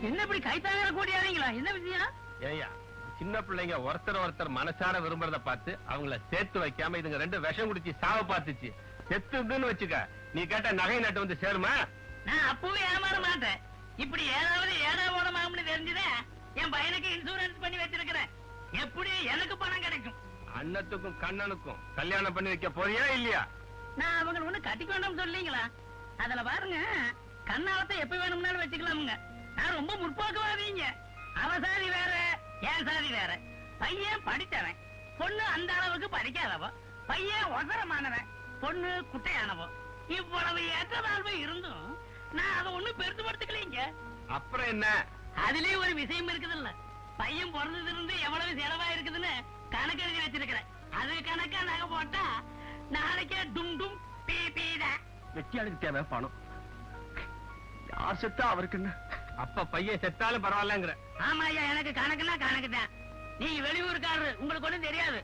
என்ன இப்படி கைத்தாங்கிற கூடியாதீங்களா? என்ன விஷயம்? ஏய்யா, சின்ன பிள்ளைங்க ஒருத்தர் மனசார விரும்புறத பார்த்து அவங்கள சேர்த்து வைக்காம இதுங்க 2 விஷம் குடிச்சு சாவ பார்த்துச்சு. செத்துன்னு வச்சுக்க, நீ கேட்ட நகை நட்டு வந்து சேருமா? நான் அப்பவே ஏமாற மாட்டேன். இப்படி ஏதாவது ஏடா ஓடமாம்னு தெரிஞ்சுதே என் பையனுக்கு இன்சூரன்ஸ் பண்ணி வச்சிருக்கிறேன். எப்படி எனக்கு பணம் கிடைக்கும். அண்ணத்துக்கும் கண்ணனுக்கும் கல்யாணம் பண்ணி வைக்க போறியா இல்லையா? நான் அவங்க ஒண்ணு கட்டிக்க வேண்டாம் சொல்லீங்களா? அதுல பாருங்க, கண்ணாலத்தை எப்ப வேணும்னாலும் வச்சுக்கலாமுங்க. நான் ரொம்ப முற்போக்குவாதீங்க. அவ சாதி வேற, என் சாதி வேற. பையன் படித்தவன், பொண்ணு அந்த அளவுக்கு படிக்காதவ. பையன் ஒசரமானவன், பொண்ணு குட்டையானவோ. இவ்வளவு ஏற்றதாழ்வு இருந்தும் நான் அதை ஒண்ணு பெருசுபடுத்திக்கலீங்க. அப்புறம் என்ன? அதுலயே ஒரு விஷயம் இருக்குது இல்ல. பையன் பிறந்ததுல இருந்து எவ்வளவு செலவா இருக்குதுன்னு கணக்கு எழுதி வச்சிருக்கிறேன். அது கணக்கா நகை போட்டா நாளைக்கே டும் டும் பீ பீதான். வெட்டியாளுக்கு தேவை பணம். யார் செத்தா அவருக்கு. அப்ப பையன் செத்தாலும் பரவாயில்லங்கிற. ஆமா ஐயா, எனக்கு கணக்குன்னா கணக்கு தான். நீங்க வெளியூருக்காரரு, உங்களுக்கு ஒண்ணும் தெரியாது.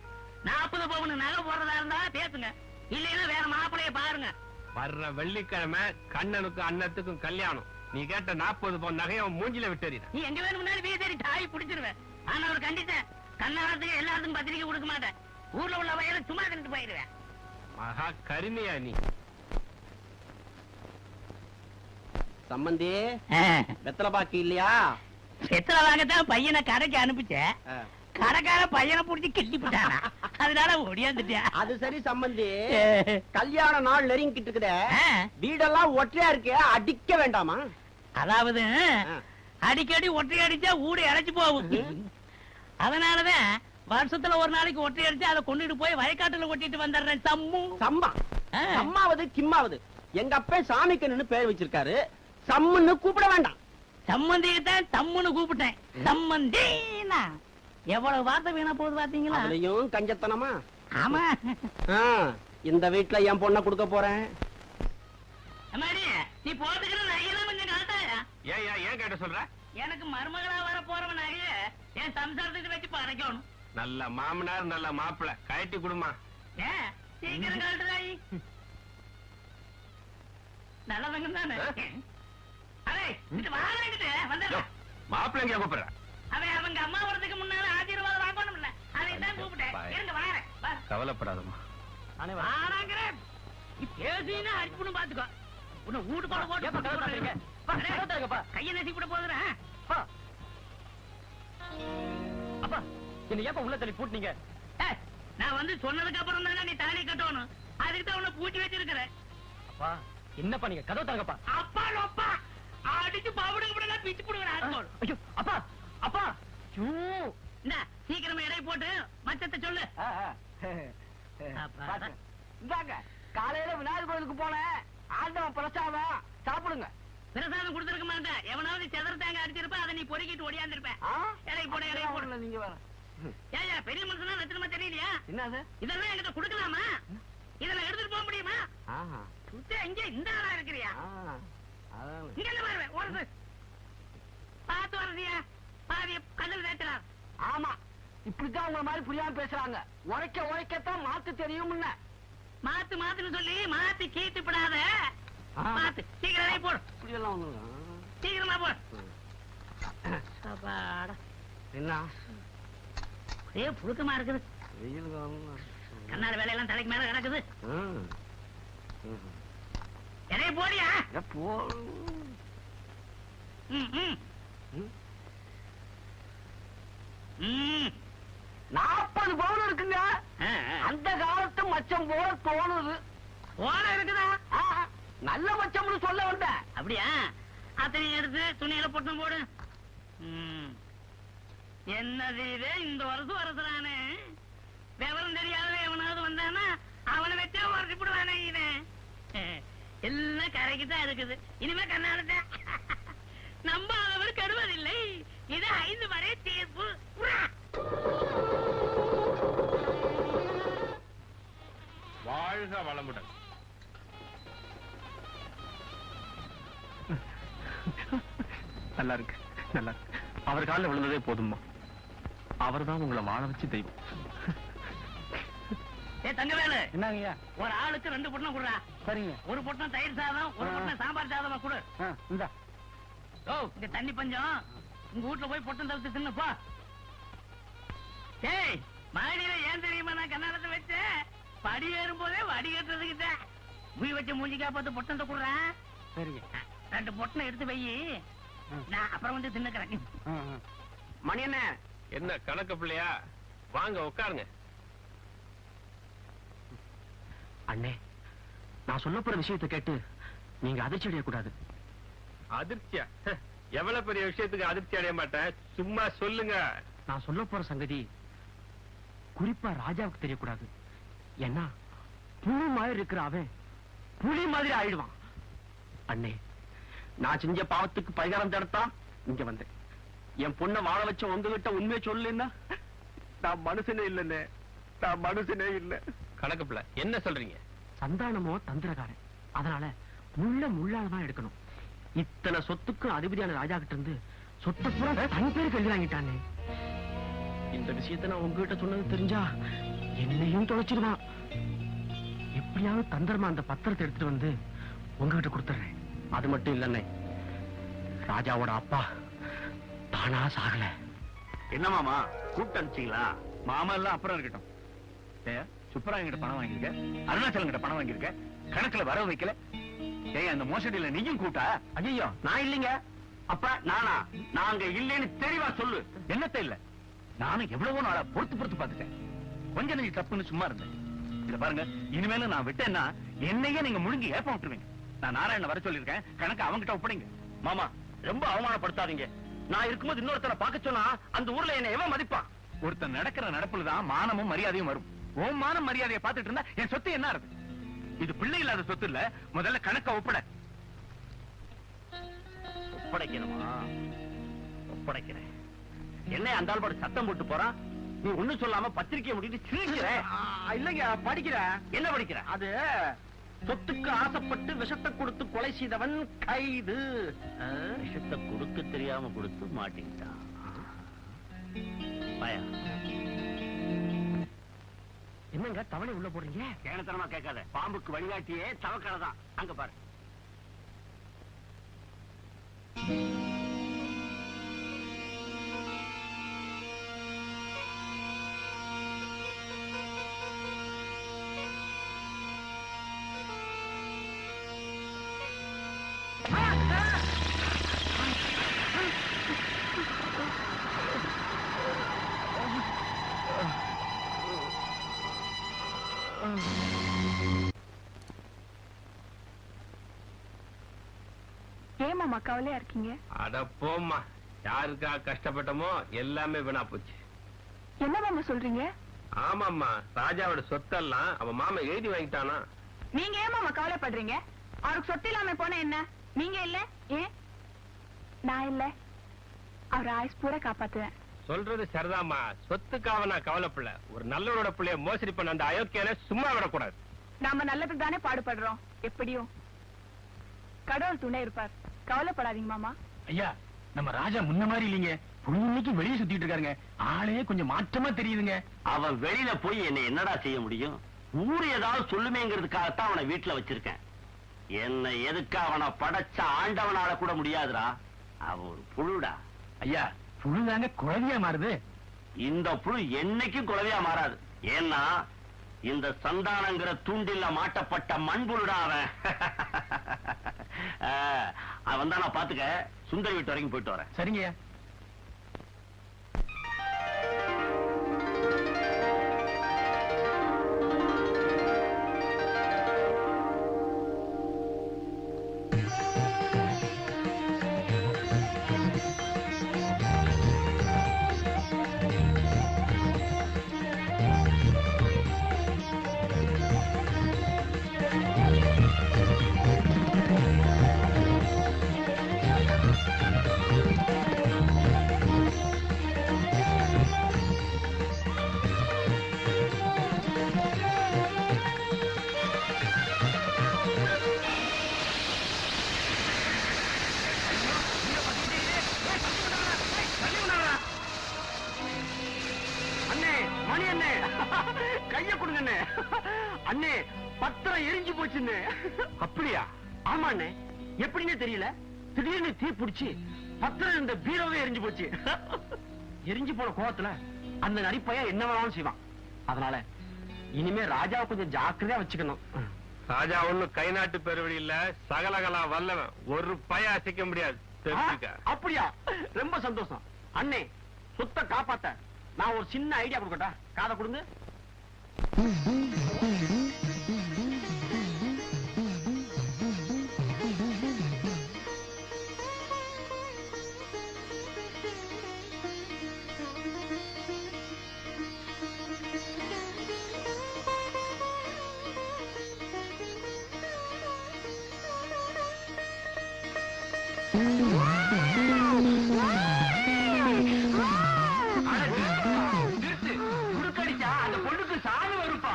40 பவுன் நகை போடுறதா இருந்தா பேசுங்க, இல்லைன்னா வேற மாப்பிளைய பாருங்க. வர்ற வெள்ளிக்கிழமை கண்ணனுக்கும் அண்ணத்துக்கும் கல்யாணம். நீ கேட்ட 40 பவுன் நகையை மூஞ்சில விட்டுறீங்க. நீ எங்க வேணும்னாலும் வீசேரி தாய் பிடிச்சிருவேன். ஆனா ஒரு கண்டிஷன், கண்ணாரத்துக்கு எல்லாத்துக்கும் பத்திரிக்கை கொடுக்க மாட்டேன். ஊர்ல உள்ள வயலை சும்மா தின்னுட்டு போயிடுவேன். மகா கருமையா நீ. சம்பந்தி, வெத்தலை பாக்கி இல்லையா? வெத்தலை வாங்கத்தான் பையனை கடைக்கு அனுப்பிச்சேன். கடைக்கார பையனை புடிச்சு கிட்டி போட்டானா, அதனால ஓடியாந்துட்டியா? அது சரி சம்பந்தி, கல்யாண நாள் நெருங்கிட்டு இருக்குதே, வீடெல்லாம் ஒற்றையா இருக்கே, அடிக்க வேண்டாமா? அதாவது அடிக்கடி ஒற்றை அடிச்சா ஊடு இழைச்சு போகும். அதனாலதான் வருஷத்துல ஒரு நாளைக்கு ஒற்றை அடிச்சு அதை கொண்டுட்டு போய் வயக்காட்டுல கொட்டிட்டு வந்துடுறேன். சம்மா சம்மாவது கிம்மாவது, எங்க அப்பா சாமிக்கண்ணு பேர் வச்சிருக்காரு. சம்முன்னு கூப்பிட வேண்டாம். சம்மந்தியத்தான் தம்முன்னு கூப்பிட்டேன். சம்மந்தினா எவ்வளவு வார்த்தை வீணா போகுது பாத்தீங்களா? அதுலயும் கஞ்சத்தனமா. ஆமா, இந்த வீட்டுல என் பொண்ணை கொடுக்க போறேன். அம்மாடி, நீ போட்டுக்கிற நகையெல்லாம் கொஞ்சம் கலட்டாயா? ஏன் கேட்ட சொல்ற? எனக்கு மருமகளா வர போறவன் நகைய என் சம்சாரத்துக்கு வச்சு பறைக்கணும். நல்ல மாமனார் நல்ல மாப்பிள்ள, கயட்டி குடுமா. ஏன் சீக்கிரம் கலட்டுதாயி? நல்லவங்க தானே. அரே, இது வாங்கிட்டு வந்துடுறேன். மாப்பிள்ள எங்க கூப்பிடுற? அவன் அவங்க அம்மா வரதுக்கு முன்னால ஆசீர்வாதம் வாங்கணும்ல, அதை தான் கூப்பிட்டேன். இருங்க வரேன். கவலைப்படாதம்மா. ஆனாங்கிறேன், நீ பேசினா அடிப்புன்னு பாத்துக்கோ. உன்னை வீட்டுக்குள்ள போட்டு கையை நசி கூட போதுறேன். என்ன ஏப்பா உள்ள தள்ளி பூட்டினீங்க? ஏய், நான் வந்து சொன்னதுக்கு அப்புறம் தானே நீ தாலி கட்டணும். அதுக்கு தான் உன்னை பூட்டி வச்சிருக்கிறேன். அப்பா என்னப்பா நீங்க கதவு தாங்கப்பா. அப்பா லோப்பா அடிச்சு பாவடுங்க கூட பிச்சு போடுவேன். ஐயோ அப்பா அப்பா ஐயோ. இந்த சீக்கிரமா எடை போட்டு மச்சத்தை சொல்லு. அப்பா. இந்தாங்க காலையில விநாயகர் கோயிலுக்கு போனேன். ஆண்டவன் பிரசாதம் சாப்பிடுங்க. பிரசாதம் கொடுத்திருக்க மாட்டேன். எவனாவது செதற தேங்க அடிச்சிருப்ப அதை நீ பொறுக்கிட்டு ஓடியாந்துருப்ப. எடை போட எடை போட. நீங்க வேற ஏயா பெரிய மனுஷனா ரத்தினமா தெரியலையா? என்னது? இதெல்லாம் என்கிட்ட கொடுக்கலாமா? இதெல்லாம் எடுத்துட்டு போக முடியுமா? இங்க இந்த ஆளா இருக்கிறியா? இங்க இருந்து வருவேன் ஓடுது. பார்த்து வரதியா பாதிய கல்லல் வேட்டுறார். ஆமா இப்படித்தான் உங்க மாதிரி புரியாம பேசுறாங்க. உழைக்கத்தான் மாத்து தெரியும். மாத்து மாத்துன்னு சொல்லி மாத்தி கீத்துப்படாத. மாத்து சீக்கிரம் போடு. சீக்கிரமா போடு. என்ன ஒரே புழுக்கமா இருக்குது. கண்ணாடி வேலையெல்லாம் தலைக்கு மேல கிடக்குது. எதைய போடியா? ம் 40 பவுன் இருக்குங்க. அந்த காலத்து மச்சம் போல தோணுது. ஓட இருக்குதா? நல்ல மச்சம்னு சொல்ல வந்தேன். அப்படியா? அத்தனை எடுத்து துணியில போட்டு போடு. என்னது இது இந்த வருஷம் வரதுறானே. விவரம் தெரியாத எவனாவது வந்தானா அவனை வச்சா உரசி போடுவானே. இவன் எல்லாம் கரைக்கு தான் இருக்குது. இனிமே கண்ணாடத்த நம்பாதவர் கருவதில்லை. இது 5 வரை தீர்ப்பு. வாழ்க வளமுடன். நல்லா இருக்கு நல்லா இருக்கு. அவர் காலில் விழுந்ததே போதும்மா. அவர் தான் உங்களை வாழ வச்சு தெய்வம். ஏ தங்கவேலு, என்னங்கய்யா? ஒரு ஆளுக்கு 2 பொட்டணம் குடுறா. சரிங்க. ஒரு பொட்டணம் தயிர் சாதம், ஒரு பொட்டணம் சாம்பார் சாதமா குடு. இந்தா. ஓ இங்க தண்ணி பஞ்சம். உங்க வீட்டுல போய் பொட்டம் தவிர்த்து தின்னுப்பா. ஏய் மாடியில ஏன் தெரியுமா நான் கண்ணாடத்தை வச்சேன்? படி ஏறும் போதே வடி கட்டுறதுக்கிட்ட மூய் வச்ச மூஞ்சிக்கா பார்த்து பொட்டத்தை குடுறேன். சரிங்க. 2 பொட்டணம் எடுத்து வை. நான் அப்புறம் வந்து தின்னுக்கிறேன். மணி என்ன? என்ன கணக்கு பிள்ளையா? வாங்க உட்காருங்க. அண்ணே, நான் சொல்ல போற விஷயத்தை கேட்டு நீங்க அதிர்ச்சி அடையக்கூடாது. அதிர்ச்சியா? எவ்வளவு பெரிய விஷயத்துக்கு அதிர்ச்சி அடைய மாட்டேன். சும்மா சொல்லுங்க. நான் சொல்ல போற சங்கதி குறிப்பா ராஜாவுக்கு தெரியக்கூடாது. ஏன்னா புலி மாதிரி இருக்கிற அவன் புலி மாதிரி ஆயிடுவான். அண்ணே, நான் செஞ்ச பாவத்துக்கு பரிகாரம் தேடத்தான் இங்க வந்தேன். என் பொண்ணை வாழ வச்ச உங்ககிட்ட உண்மையை சொல்லுன்னா நான் மனுஷனே இல்லைன்னே. நான் மனுஷனே இல்லை. கணக்கு பிள்ளை என்ன சொல்றீங்க? சந்தானமோ தந்திரக்காரன். அதனால முள்ள முள்ளாலதான் எடுக்கணும். இத்தனை சொத்துக்கு அதிபதியான ராஜா கிட்ட இருந்து சொத்தை பூரா தன் பேருக்கு எழுதி வாங்கிட்டானே. இந்த விஷயத்தை நான் உங்ககிட்ட சொன்னது தெரிஞ்சா என்னையும் தொலைச்சிடுவான். எப்படியாவது தந்திரமா அந்த பத்திரத்தை எடுத்துட்டு வந்து உங்ககிட்ட கொடுத்துறேன். அது மட்டும் இல்லைன்னே, ராஜாவோட அப்பா தானா சாகல. என்ன மாமா கூப்பிட்டு அனுப்பிச்சீங்களா? மாமா எல்லாம் அப்புறம் இருக்கட்டும். சுப்பராயன் கிட்ட பணம் வாங்கியிருக்க, அருணாச்சலம் கிட்ட பணம் வாங்கியிருக்க, கணக்குல வரவு வைக்கல. ஏய் அந்த மோசடியில நீயும் கூட்டா? ஐயோ நான் இல்லைங்க. அப்ப நானா? நாங்க இல்லைன்னு தெளிவா சொல்லு. என்னத்த இல்ல? நானும் எவ்வளவோ நாளா பொறுத்து பார்த்துட்டேன். கொஞ்சம் நீங்க தப்புன்னு சும்மா இருந்தேன். இத பாருங்க, இனிமேல நான் விட்டேன்னா என்னையே நீங்க முழுங்கி ஏப்ப விட்டுருவீங்க. நான் நாராயண வர சொல்லியிருக்கேன். கணக்கு அவங்கிட்ட ஒப்படைங்க. மாமா ரொம்ப அவமானப்படுத்தாதீங்க. நான் இருக்கும்போது இன்னொருத்தனை பார்க்க சொன்னா அந்த ஊர்ல என்ன எவன் மதிப்பான்? ஒருத்தன் நடக்கிற நடப்புலதான் மானமும் மரியாதையும் வரும். ஓ மானம் மரியாதையை பார்த்துட்டு இருந்தா என் சொத்து என்ன இருக்கு? இது பிள்ளை இல்லாத சொத்து இல்ல. முதல்ல கணக்க ஒப்படைக்கணுமா? ஒப்படைக்கிறேன். என்ன அந்த ஆள் பாடு சத்தம் போட்டு போறான்? நீ ஒண்ணு சொல்லாம பத்திரிக்கை முடிட்டு சிரிக்கிற. இல்லைங்க படிக்கிற. என்ன படிக்கிற? அது சொத்துக்கு ஆசைப்பட்டு விஷத்தை கொடுத்து கொலை செய்தவன் கைது. விஷத்தை கொடுக்க தெரியாம கொடுத்து மாட்டிக்கிட்டான். என்னங்க தவளை உள்ள போறீங்க? கேனத்தனமா கேட்காத. பாம்புக்கு வழிகாட்டியே தவக்கலை தான். அங்க பாரு. மாமா கவலையா இருக்கீங்க? அட போம்மா, யாருக்கா கஷ்டப்பட்டமோ எல்லாமே வீணா போச்சு. என்ன மாமா சொல்றீங்க? ஆமாம்மா, ராஜாவோட சொத்தெல்லாம் அவன் மாமா எழுதி வாங்கிட்டானா. நீங்க ஏன் மாமா கவலைப்படுறீங்க? அவருக்கு சொத்து இல்லாம போன என்ன? நீங்க இல்ல ஏன்? நான் இல்ல, அவர் ஆயுஸ் பூரா காப்பாத்துவேன். சொல்றது சரிதாம்மா, சொத்துக்காக நான் கவலைப்படல. ஒரு நல்லவரோட பிள்ளைய மோசடி பண்ண அந்த அயோக்கியனை சும்மா விடக்கூடாது. நாம நல்லதுக்கு தானே பாடுபடுறோம். எப்படியும் கடவுள் துணை இருப்பார். கவலைப்படாதீங்க மாமா. ஐயா, நம்ம ராஜா முன்ன மாதிரி இல்லீங்க. இன்னைக்கு வெளியே சுத்திட்டு இருக்காருங்க. ஆளே கொஞ்சம் மாற்றமா தெரியுதுங்க. அவன் வெளியில போய் என்ன என்னடா செய்ய முடியும்? ஊரு ஏதாவது சொல்லுமேங்கிறதுக்காகத்தான் அவனை வீட்டுல வச்சிருக்கேன். என்ன எதுக்கு அவனை படைச்ச ஆண்டவனால கூட முடியாதுடா. அவன் ஒரு புழுடா. ஐயா, புழுதாங்க குழந்தையா மாறுது. இந்த புழு என்னைக்கும் குழவையா மாறாது. ஏன்னா இந்த சந்தானங்கிற தூண்டில்ல மாட்டப்பட்ட மண்புழுடா அவன். அவன் தான் நான் பாத்துக்க. சுந்தரி வீட்டு வரைக்கும் போயிட்டு வரேன். சரிங்க. கைய கொடுங்க அண்ணே. பத்திரம் எரிஞ்சு போச்சுன்னு. அப்படியா? ஆமா அண்ணே. எப்படின்னு தெரியல, திடீர்னு தீ பிடிச்சு பத்திரம் இந்த பீரோவே எரிஞ்சு போச்சு. எரிஞ்சு போன கோவத்துல அந்த நரிப்பைய என்ன வேணாலும் செய்வான். அதனால இனிமே ராஜாவை கொஞ்சம் ஜாக்கிரதையா வச்சுக்கணும். ராஜா ஒண்ணும் கை நாட்டு பெருவழி இல்ல, சகலகலா வல்லவன். ஒரு பய அசைக்க முடியாது. அப்படியா? ரொம்ப சந்தோஷம் அண்ணே. சொத்தை காப்பாத்த நான் ஒரு சின்ன ஐடியா கொடுக்கட்டா? காதை கொடுங்க. அந்த பொண்ணுக்கு சாவு வருப்பா.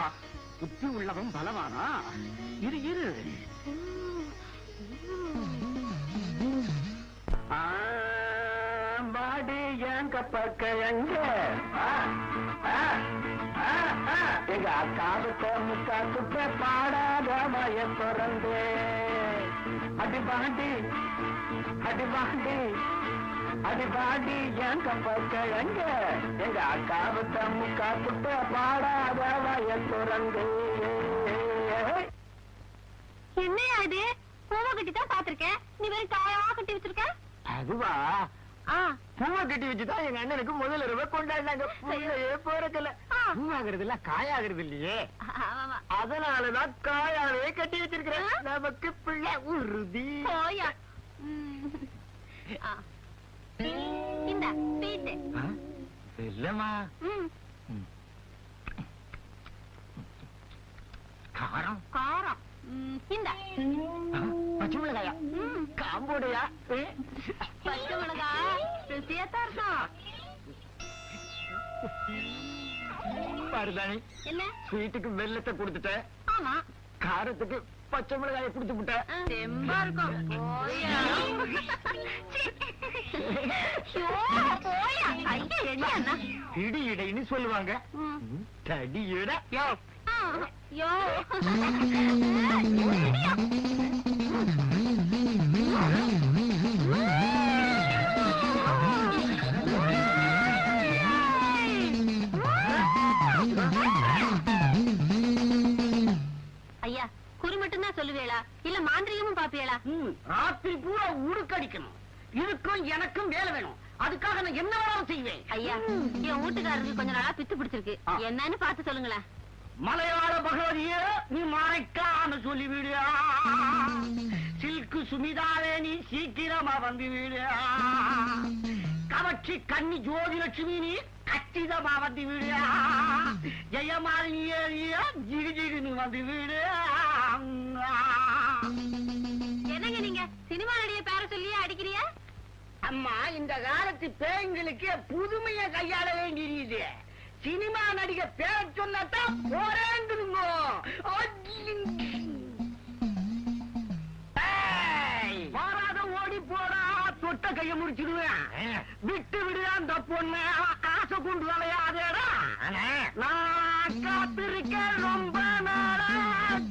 புத்தி உள்ளவன் பலவானா? இரு இரு. பாடி என் கப்பக்க எங்க அக்காவுக்கு முக்காத்துக்கு பாடாத மய பிறந்து அடி பாண்டி அடி பாண்டி அடி பாண்டி என் கப்பக்க எங்க அக்காவுக்கு முக்காத்துக்கு பாடாத மய பிறந்து. என்னையா இது? பூவை கட்டி தான் பாத்திருக்கேன், நீ வெறும் காயமா கட்டி வச்சிருக்க. அதுவா? பூவை கட்டி வச்சுதான் எங்க அண்ணனுக்கு முதல்ல ரூபாய் கொண்டாடினாங்க. பூவையே போறதில்ல. பூவாகிறது இல்ல, காயாகிறது இல்லையே. அதனாலதான் காயாவே கட்டி வச்சிருக்கிறேன். நமக்கு பிள்ளை உறுதி. போயா. இந்த பீட்டு இல்லம்மா. காரம் காரம். இந்த பச்சை மிளகாயா? காம்போடையா? பச்சை மிளகா ருசியாத்தான் இருக்கும். பாருதானி, என்ன ஸ்வீட்டுக்கு வெல்லத்தை கொடுத்துட்டேன், ஆமா காரத்துக்கு பச்சை மிளகாயை கொடுத்து விட்டேன். தெம்பா இருக்கும். போயா. போயா. ஐயா என்ன அண்ணா? இடி இடைன்னு சொல்லுவாங்க. தடி இட. யோ ஐயா, குறி மட்டும் தான் சொல்லுவேளா இல்ல மாந்திரிகமும் பாப்பியலா? ராத்திரி பூரா உடுக்கடிக்கணும். இதுக்கும் எனக்கும் வேலை வேணும். அதுக்காக நான் என்ன வேணாலும் செய்வேன். ஐயா, என் வீட்டுக்காரருக்கு கொஞ்ச நாளா பித்து பிடிச்சிருக்கு. என்னன்னு பார்த்து சொல்லுங்களேன். மலையாள பகவதியே, நீ மறைக்காம சொல்லிவிடியா. சில்கு சுமிதாவே நீ சீக்கிரமா வந்து விடு கவர்ச்சி கண்ணி ஜோதிலட்சுமி நீ கச்சிதமா வந்து விடு ஜெயமாலினியே ஜிகு ஜிகுன்னு வந்து விடு என்னங்க நீங்க சினிமா நடிகை பேர சொல்லியே அடிக்கிறியா? அம்மா இந்த காலத்து பேய்களுக்கு புதுமைய கையாள வேண்டியது. சினிமா நடிகை பேர சொன்னாதான் போறேங்குதுங்க. போராத ஓடி போடா தொட்ட கைய முடிச்சிடுவேன். விட்டு விடுதா அந்த பொண்ணு ஆசை கொண்டு விளையாதேடா. நான் காத்திருக்க ரொம்ப நாளா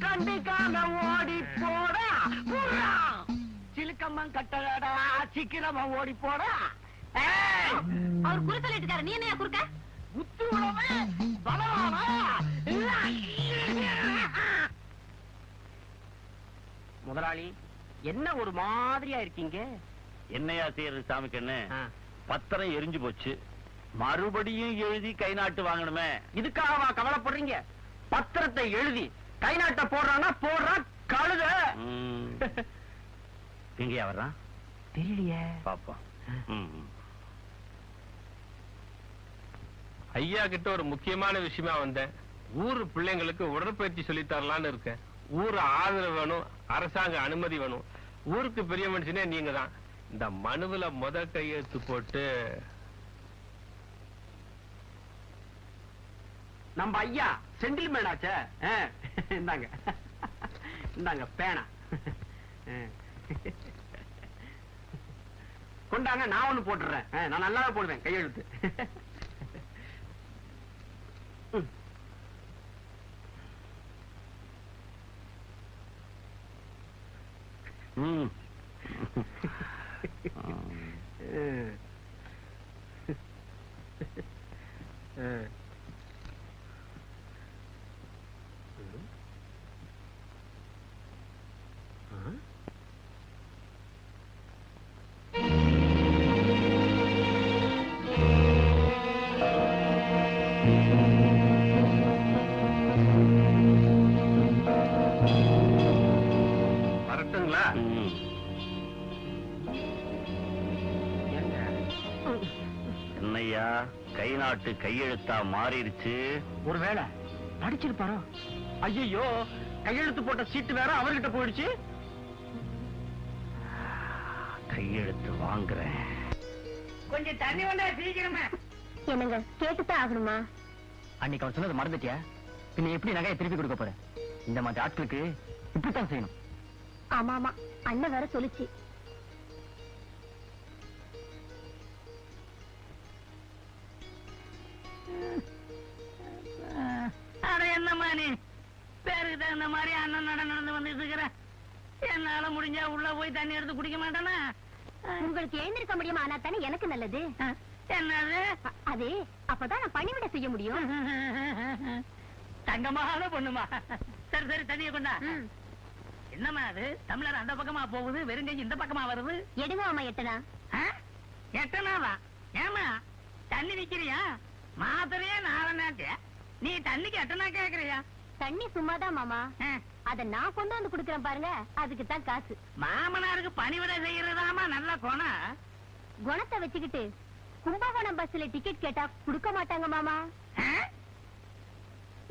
கண்டிக்காம ஓடி போடா போடா. சிலுக்கம்மன் கட்டடா சீக்கிரமா ஓடி போடா. அவர் குறு சொல்லிட்டு இருக்காரு, நீ என்ன குறுக்க? முத்து உழவே பலவானா முதலாளி என்ன ஒரு மாதிரியா இருக்கீங்க? என்னையா செய்யறது சாமி கண்ணு? பத்திரம் எரிஞ்சு போச்சு, மறுபடியும் எழுதி கை நாட்டு வாங்கணுமே. இதுக்காகவா கவலைப்படுறீங்க? பத்திரத்தை எழுதி கை நாட்ட போடுறானா போடுறான் கழுத. எங்கயா வர்றான் தெரியலையே. பாப்பா. ஐயா கிட்ட ஒரு முக்கியமான விஷயமா வந்தேன். ஊரு பிள்ளைங்களுக்கு உடற்பயிற்சி சொல்லி தரலான்னு இருக்கேன். ஊரு ஆதரவு வேணும், அரசாங்க அனுமதி வேணும். ஊருக்கு பெரிய மனுஷனே நீங்க தான். இந்த மனுவுல கையெழுத்து போட்டு நம்ம ஐயா சென்டில்மேன் ஆச்சே. இந்தாங்க இந்தாங்க பேனா கொண்டாங்க. நான் ஒண்ணு போட்டுறேன். நான் நல்லாவே போடுவேன் கையெழுத்து. வரட்டுங்களா? என்னையா கை நாட்டு கையெழுத்தா மாறிடுச்சு? ஒருவேளை படிச்சிருப்பாரோ? ஐயோ கையெழுத்து போட்ட சீட்டு வேற அவர்கிட்ட போயிடுச்சு. கையெழுத்து வாங்குறேன். கொஞ்சம் தண்ணி வந்தா சீக்கிரமா. என்னங்க கேட்டுதான் ஆகணுமா? அன்னைக்கு அவர் சொன்னது மறந்துட்டியா? பின்ன எப்படி நகையை திருப்பி கொடுக்க போற? இந்த மாதிரி ஆட்களுக்கு இப்படித்தான் செய்யணும். ஆமா ஆமா, அண்ணன் வேற சொல்லுச்சு. அட என்னம்மா நீ பேருக்கு தகுந்த மாதிரி அண்ணன் நடந்து வந்துட்டு இருக்கிற. என்னால முடிஞ்சா உள்ள போய் தண்ணி எடுத்து குடிக்க மாட்டானா? உங்களுக்கு எழுந்திருக்க முடியுமா? ஆனா தானே எனக்கு நல்லது. என்னது அது அப்பதான் நான் பணிவிட செய்ய முடியும். தங்கமான பொண்ணுமா. சரி சரி தண்ணியை கொண்டா. என்னம்மா அது தமிழர் அந்த பக்கமா போகுது, வெறுங்கை இந்த பக்கமா வருது. எடுங்க மாமா எட்டனா. எட்டனாவா? ஏமா தண்ணி நிக்கிறியா? மாத்திரையே நாளநாட்டிய நீ தண்ணிக்கு எட்டனா கேக்குறியா? தண்ணி சும்மாதான் மாமா, அத நான் கொண்டு வந்து குடுக்கறேன் பாருங்க, அதுக்கு தான் காசு. மாமனாருக்கு பணிவிட செய்யறதாமா நல்ல குணம். குணத்தை வச்சுக்கிட்டு கும்பகோணம் பஸ்ல டிக்கெட் கேட்டா குடுக்க மாட்டாங்க மாமா.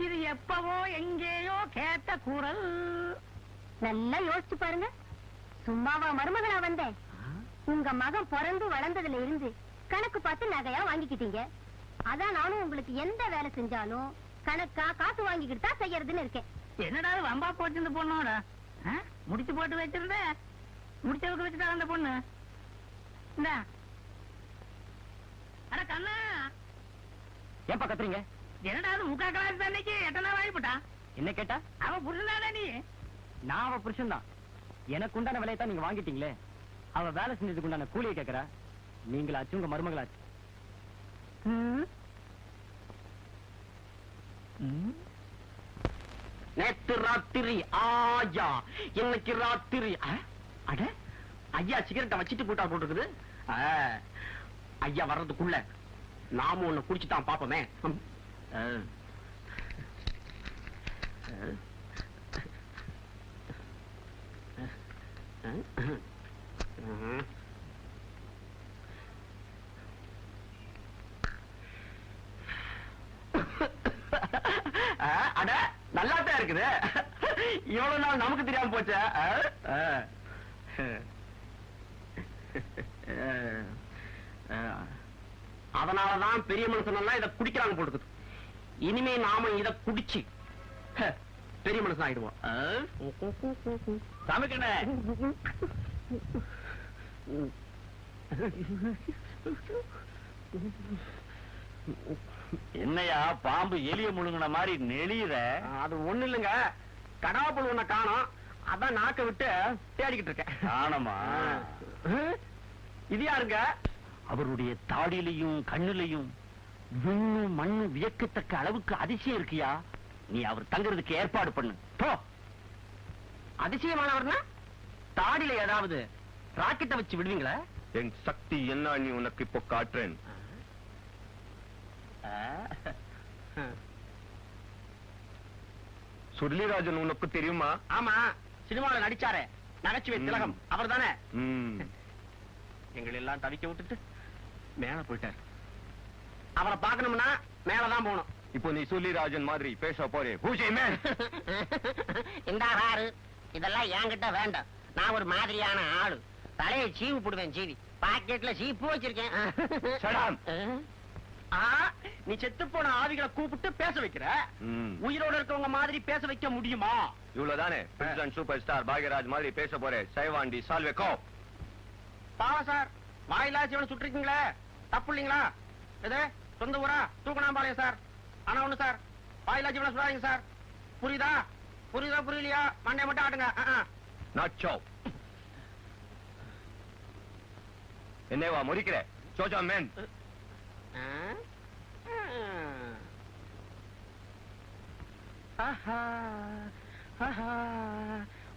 இது எப்பவோ எங்கேயோ கேட்ட குரல். நல்லா யோசிச்சு பாருங்க. சும்மாவா மருமகளா வந்தேன்? உங்க மகன் பிறந்து வளர்ந்ததுல இருந்து கணக்கு பார்த்து நகையா வாங்கிக்கிட்டீங்க. அதான் நானும் உங்களுக்கு எந்த வேலை செஞ்சாலும் கணக்கா காசு வாங்கிக்கிட்டு தான் செய்யறதுன்னு இருக்கேன். என்னடா வம்பா போட்டு இந்த பொண்ணோட முடிச்சு போட்டு வச்சிருந்த முடிச்சவுக்கு வச்சுட்டா அந்த பொண்ணு. இந்த அட கண்ணா ஏப்பா கத்துறீங்க? என்னடா முக்கா கிளாஸ் தண்ணிக்கு எட்டனா வாங்கிப்பட்டா? என்ன கேட்டா? அவன் புரிஞ்சுதாடா நீ? நான் அவ புருஷன் தான். எனக்கு உண்டான வேலையை தான் நீங்க வாங்கிட்டீங்களே. அவ வேலை செஞ்சதுக்கு உண்டான கூலியை கேட்கறா. நீங்களாச்சு உங்க மருமகளாச்சு. நேற்று ராத்திரி ஆயா, இன்னைக்கு ராத்திரி அட ஐயா சிகரெட்டை வச்சிட்டு போட்டா போட்டுருக்குது. ஐயா வர்றதுக்குள்ள நாம ஒண்ணு குடிச்சுட்டான் பாப்போமே. அட நல்லாத்தான் இருக்குது. இவ்வளவு நாள் நமக்கு தெரியாம போச்சே. அதனாலதான் பெரிய மனுஷன் இதை குடிக்கிறாங்க போட்டுக்குது. இனிமே நாம இத குடிச்சு பெரிய மனுஷன் ஆயிடுவோம். சமைக்கண என்னையா பாம்பு எலிய முழுங்கின மாதிரி நெளியுற? அது ஒண்ணு இல்லைங்க, கடாப்புள் ஒண்ண காணோம், அதான் நாக்க விட்டு தேடிக்கிட்டு இருக்கேன். காணமா? இது யாருங்க? அவருடைய தாடியிலையும் கண்ணுலையும் விண்ணு மண்ணு வியக்கத்தக்க அளவுக்கு அதிசயம் இருக்கியா. நீ அவர் தங்குறதுக்கு ஏற்பாடு பண்ணு போ. அதிசயமானவர்னா தாடியில ஏதாவது ராக்கெட்டை வச்சு விடுவீங்களா? என் சக்தி என்ன நீ உனக்கு இப்போ காட்டுறேன். சுருளிராஜன் உனக்கு தெரியுமா? ஆமா, சினிமாவில நடிச்சாரே நகைச்சுவை திலகம் அவர் தானே. எங்களை எல்லாம் தவிக்க விட்டுட்டு மேல போயிட்டார். அவரை பார்க்கணும்னா மேலதான் போகணும். இப்போ நீ சுருளிராஜன் மாதிரி பேச போறே. இந்த ஆறு இதெல்லாம் என்கிட்ட வேண்டாம். நான் ஒரு மாதிரியான ஆளு. தலையை சீவு போடுவேன். சீவி பாக்கெட்ல சீப்பு வச்சிருக்கேன். நீ செத்து போன ஆவிகளை கூப்பிட்டு பேச வைக்கிற. உயிரோட இருக்கவங்க மாதிரி பேச வைக்க முடியுமா? இவ்வளவுதானே சூப்பர் ஸ்டார் பாக்யராஜ் மாதிரி பேச போறேன். சைவாண்டி சால்வேக்கோ. பாவ சார், வாயிலா சிவனை சுட்டிருக்கீங்களே, தப்பு இல்லீங்களா? எது சொந்த ஊரா? தூக்கணாம்பாளையம் சார். ஆனா ஒண்ணு சார், வாயிலா சிவனை சுடாதீங்க சார். புரியுதா? புரியுதா புரியலையா? மண்டை மட்டும் ஆட்டுங்க. நாச்சோ என்னவா முறிக்கிற? சோச்சா மேன்.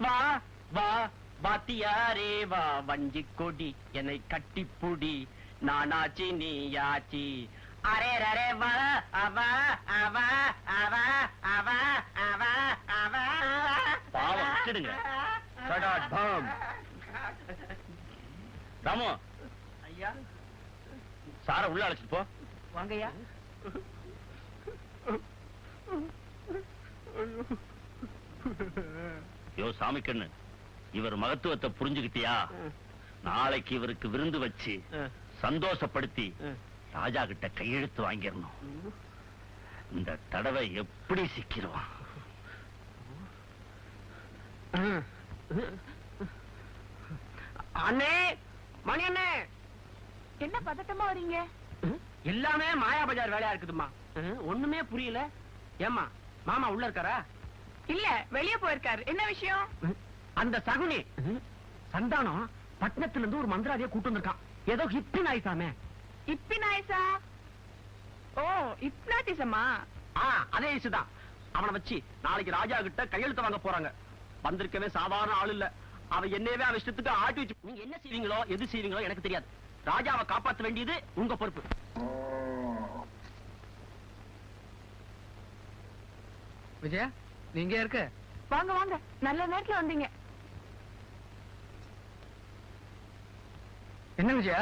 வா வா பாத்தியாரே வா வஞ்சி கொடி என்னை கட்டிப்புடி நானாச்சி நீயாச்சி. அரே ரரே வா அவா அவா அவா அவா அவா அவா. பாவம் விட்டுடுங்க. ராமு ஐயா, சார உள்ள அழைச்சிட்டு போ. வாங்கய்யா. யோ சாமி கண்ணு, இவர் மகத்துவத்தை புரிஞ்சுக்கிட்டியா? நாளைக்கு இவருக்கு விருந்து வச்சு சந்தோஷப்படுத்தி ராஜா கிட்ட கையெழுத்து வாங்கிடணும். இந்த தடவை எப்படி சிக்கிடுவான்? அண்ணே, மணி அண்ணே. என்ன பதட்டமா வரீங்க? எல்லாமே மாயா பஜார் வேலையா இருக்குதுமா. ஒண்ணுமே புரியல. ஏமா மாமா உள்ள இருக்காரா? இல்ல, வெளியே போயிருக்காரு. என்ன விஷயம்? அந்த சகுனி சந்தானம் பட்டணத்துல இருந்து ஒரு மந்திராதிய கூட்டு வந்திருக்கான். ஏதோ ஹிப்டின் ஆயிட்டாமே. இப்பினாய்ஸா? ஓ, இப்னாட்டிசமா? அதே இசுதான். அவனை வச்சு நாளைக்கு ராஜா கிட்ட கையெழுத்து வாங்க போறாங்க. வந்திருக்கவே சாதாரண ஆள் இல்ல. அவன் என்னவே அவன் இஷ்டத்துக்கு ஆட்டி வச்சு. நீங்க என்ன செய்வீங்களோ எது செய்வீங்களோ எனக்கு தெரியாது. ராஜாவை காப்பாற்ற வேண்டியது உங்க பொறுப்பு. விஜயா, நீங்க இருக்க? வாங்க வாங்க, நல்ல நேரத்துல வந்தீங்க. என்ன விஜயா,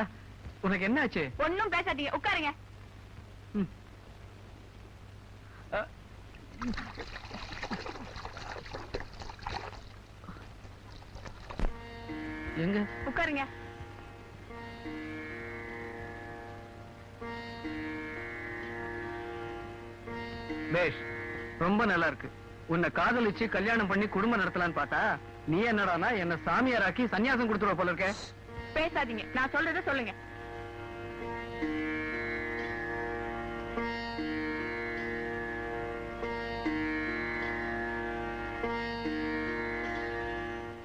உனக்கு என்ன ஆச்சு? ஒன்னும் பேசாதீங்க, உட்காருங்க. எங்க? உட்காருங்க. பேஷ், ரொம்ப நல்லா இருக்கு. உன்னை காதலிச்சு கல்யாணம் பண்ணி குடும்பம் நடத்தலான்னு பார்த்தா நீ என்னடானா என்ன சாமியாராக்கி சன்னியாசம் கொடுத்துருவ போல இருக்க. பேசாதீங்க, நான் சொல்றத சொல்லுங்க.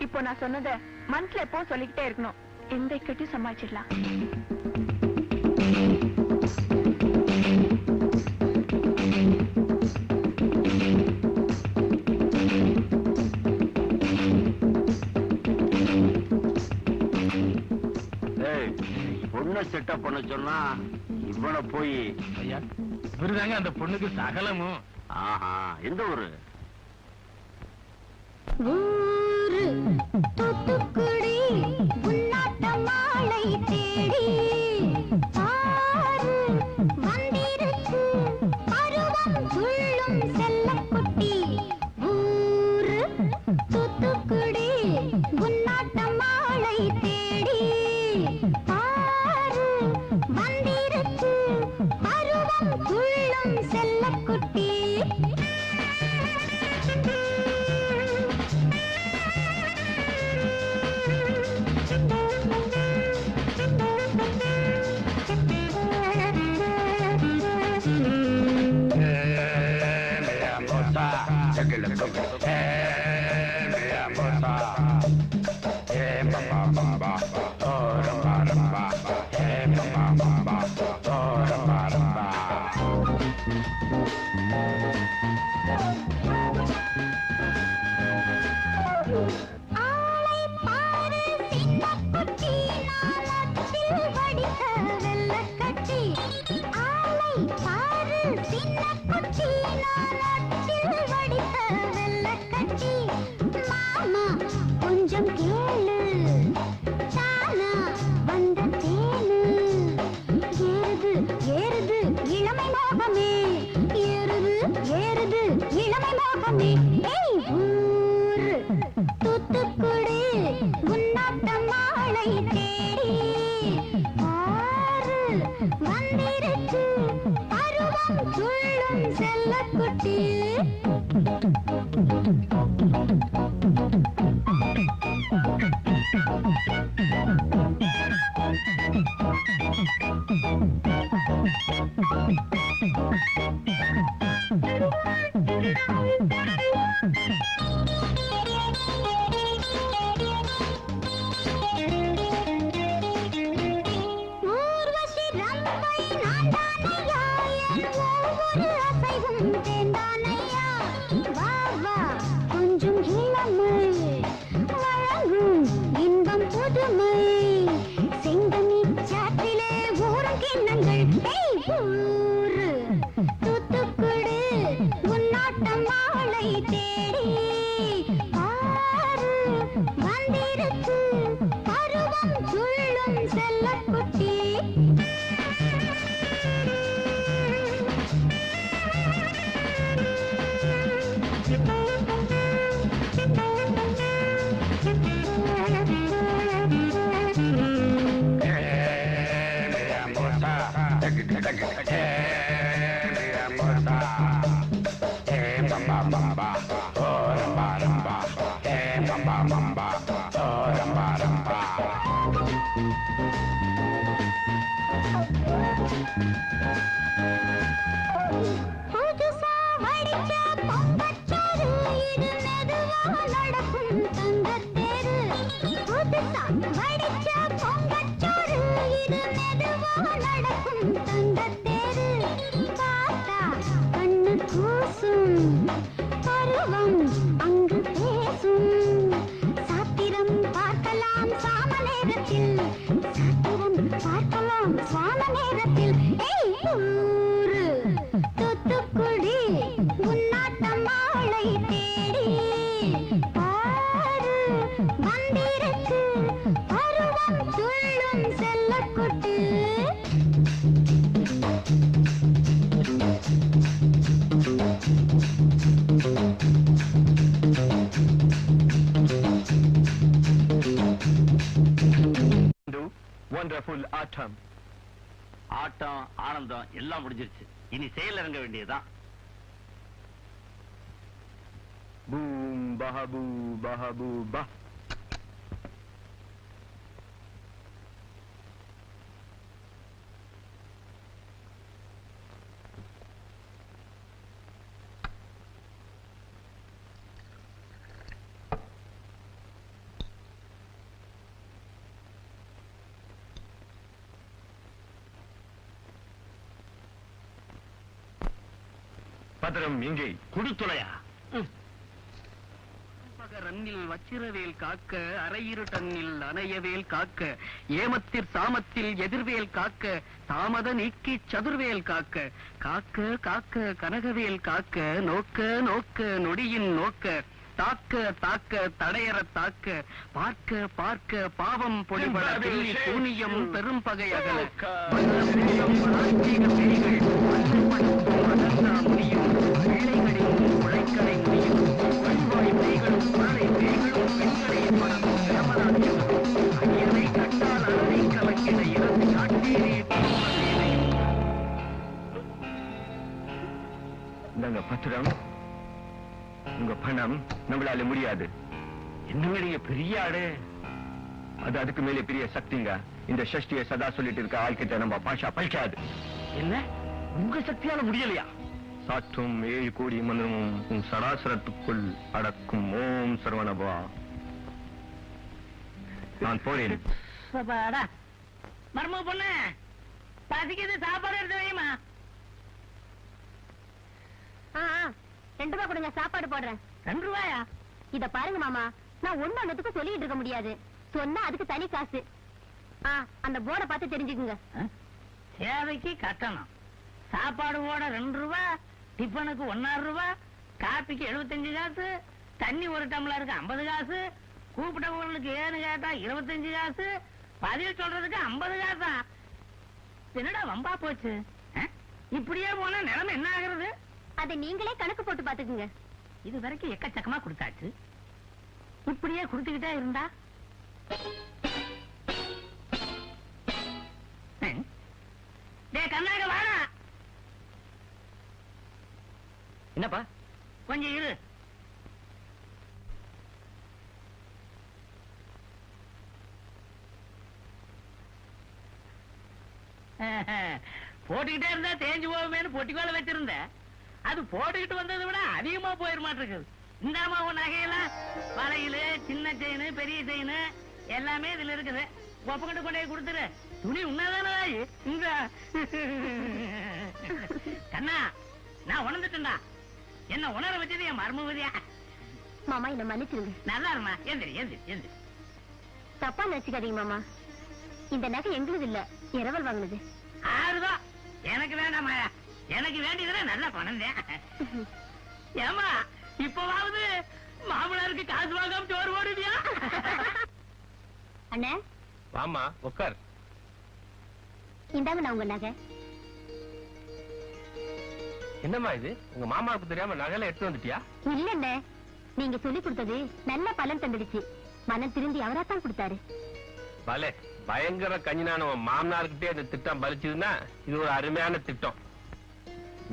இப்போ நான் சொன்னத மனசுல எப்போ சொல்லிக்கிட்டே இருக்கணும். எந்த இக்கட்டையும் சமாளிச்சிடலாம். பொண்ணை செட்டப் பண்ண சொன்னா இவனை போய் ஐயா, இவருதாங்க அந்த பொண்ணுக்கு சகலமும். ஆஹா, எந்த ஊரு? ஊரு தூத்துக்குடி. உன்னாட்ட மாலை தேடி பாரு வந்திருக்கு பருவம் துள்ளும் செல்லக்குட்டி ஊரு தூத்துக்குடி உன்னாட்ட மாலை தேடி பாரு வந்திருக்கு பருவம் துள்ளும் செல்லக்குட்டி ஆளை பாரு சின்னக்குட்டி நாளத்தில் வடித்த வெள்ளக்கட்டி ஆளை பாரு சின்னக்குட்டி நாளத்தில் வடித்த வெள்ளக்கட்டி மாமா கொஞ்சம் கேளு தானா வந்த தேனு ஏறுது ஏறுது இளமை மோகமே ஏறுது ஏறுது இளமை மோகமே ஏய் ஊரு தூத்துக்குடி உன்னாட்ட மாலை தேடி ஆறு வந்திருக்கு பருவம் துள்ளும் செல்லக்குட்டி ஊர்வசி ரம்பை நான் தானையா என் ஒவ்வொரு அசைவும் தேன்தானையா வா வா கொஞ்சம் இளமை வழங்கும் இன்பம் புதுமை செங்கனி சாற்றிலே ஊரும் கிண்ணங்கள் ஊரு தூத்துக்குடி உன்னாட்ட மாலை தேடி பாரு வந்திருக்கு பருவம் துள்ளும் செல்லக்குட்டி புதுசா வடிச்ச பொங்கச்சோறு இது மெதுவா நடக்கும் தங்கத்தேரு புதுசா வடிச்ச பொங்கச்சோறு இது மெதுவா நடக்கும் தங்கத்தேரு பார்த்தா கண்ணு கூசும் பருவம் அங்கு பேசும் சாத்திரம் பார்க்கலாம் சாம நேரத்தில் சாத்திரம் பார்க்கலாம் சாம நேரத்தில் ஏய் ஊரு தூத்துக்குடி உன்னாட்ட மாலை தேடி பாரு வந்திருக்கு பருவம் துள்ளும் செல்லக்குட்டி wonderful autumn. ஆட்டம் ஆனந்தம் எல்லாம் முடிஞ்சிருச்சு. இனி செயல் இறங்க வேண்டியதுதான். Boom, bahabu, bahabu, bah. பத்திரம் எங்கே? குடுத்துளையா? ரன்னில் வச்சிரவேல் காக்க, அரையிரு டன்னில் அணையவேல் காக்க, ஏமத்திற் சாமத்தில் எதிர்வேல் காக்க, தாமத நீக்கி சதுர்வேல் காக்க, காக்க காக்க கனகவேல் காக்க, நோக்க நோக்க நொடியின் நோக்க, தாக்க தாக்க தடையற தாக்க பார்க்க பார்க்க பாவம் பொடிபட வெள்ளி சூனியம் பெரும் பகை அகல முடியும் பிள்ளைகளின் உழைக்கடை முடியும் வழிவாய் மெய்களும் குரலை மெய்களும் பெண்களை மனமும் நிரமராட்சியும் ஐயனை கண்டால் அழகை கலக்கிட இறந்து காட்டீரே நாங்க பத்திரம் உங்க பணம் நம்மளால முடியாது. என்னுடைய பெரிய ஆடு அது அதுக்கு மேலே பெரிய சக்திங்க. இந்த சஷ்டியை சதா சொல்லிட்டு இருக்க ஆள்கிட்ட நம்ம பாஷா பழிக்காது. என்ன உங்க சக்தியால முடியலையா? சாற்றும் 7 கோடி மந்திரமும் உன் சராசரத்துக்குள் அடக்கும். ஓம் சரவணபா. நான் போறேன். மர்ம பொண்ணு பசிக்குது, சாப்பாடு எடுத்து வைமா. 2 ரூபாய் கொடுங்க, சாப்பாடு போடுறேன். 2 ரூபாயா? இத பாருங்க மாமா, நான் ஒண்ணுக்கு சொல்லிட்டு இருக்க முடியாது. சொன்னா அதுக்கு தனி காசு. அந்த போர்டை பார்த்து தெரிஞ்சுக்குங்க. சேவைக்கு கட்டணம், சாப்பாடு போட 2 ரூபாய், டிஃபனுக்கு 1.5 ரூபாய், காப்பிக்கு 75 காசு, தண்ணி ஒரு டம்ளருக்கு 50 காசு, கூப்பிட்டவங்களுக்கு ஏன்னு கேட்டா 25 காசு, பதில் சொல்றதுக்கு 50 காசா? என்னடா வம்பா போச்சு. இப்படியே போனா நிலைமை என்ன ஆகுறது? அதை நீங்களே கணக்கு போட்டு பாத்துக்குங்க. இது வரைக்கும் எக்கச்சக்கமா கொடுத்தாச்சு, இப்படியே கொடுத்துக்கிட்டே இருந்தா கண்ணாக வாடா. என்னப்பா? கொஞ்சம் இரு. போட்டுக்கிட்டே இருந்தா தேஞ்சு போகுமேனு பொட்டிக்கோல வச்சிருந்த, அது போட்டுக்கிட்டு வந்ததை விட அதிகமா போயிட மாட்டிருக்குது. இந்தாமா உன் நகையெல்லாம், வளையல், சின்ன செயின், பெரிய செயின் எல்லாமே இதுல இருக்குது. ஒப்பங்கிட்ட கொண்டே கொடுத்துரு. துணி உண்ணாதானே இந்த கண்ணா, நான் உணர்ந்துட்டேன்டா. என்ன உணர வச்சது என் மர்மவதியா. மாமா என்ன மன்னிச்சிருங்க. நல்லா இருமா. எந்திரி எந்திரி எந்திரி. தப்பா நினைச்சுக்காதீங்க மாமா, இந்த நகை எங்களுது இல்ல, இரவல் வாங்கினது. ஆறுதான் எனக்கு வேண்டாமா, எனக்கு வேண்டியதுல நல்ல பணம் தான். ஏமா இப்பவாவது மாமனாருக்கு காசு வாங்காம சோறு போடுவியா? அண்ணே வாமா உட்கார். இந்தாங்க நான் உங்க நகை. என்னம்மா இது, உங்க மாமாவுக்கு தெரியாம நகையில எடுத்து வந்துட்டியா? இல்லண்ணே, நீங்க சொல்லி கொடுத்தது நல்ல பலன் தந்துடுச்சு. மனம் திருந்தி அவராத்தான் கொடுத்தாரு. பலே, பயங்கர கஞ்சினான மாமனார்கிட்டே இந்த திட்டம் பலிச்சதுன்னா இது ஒரு அருமையான திட்டம்.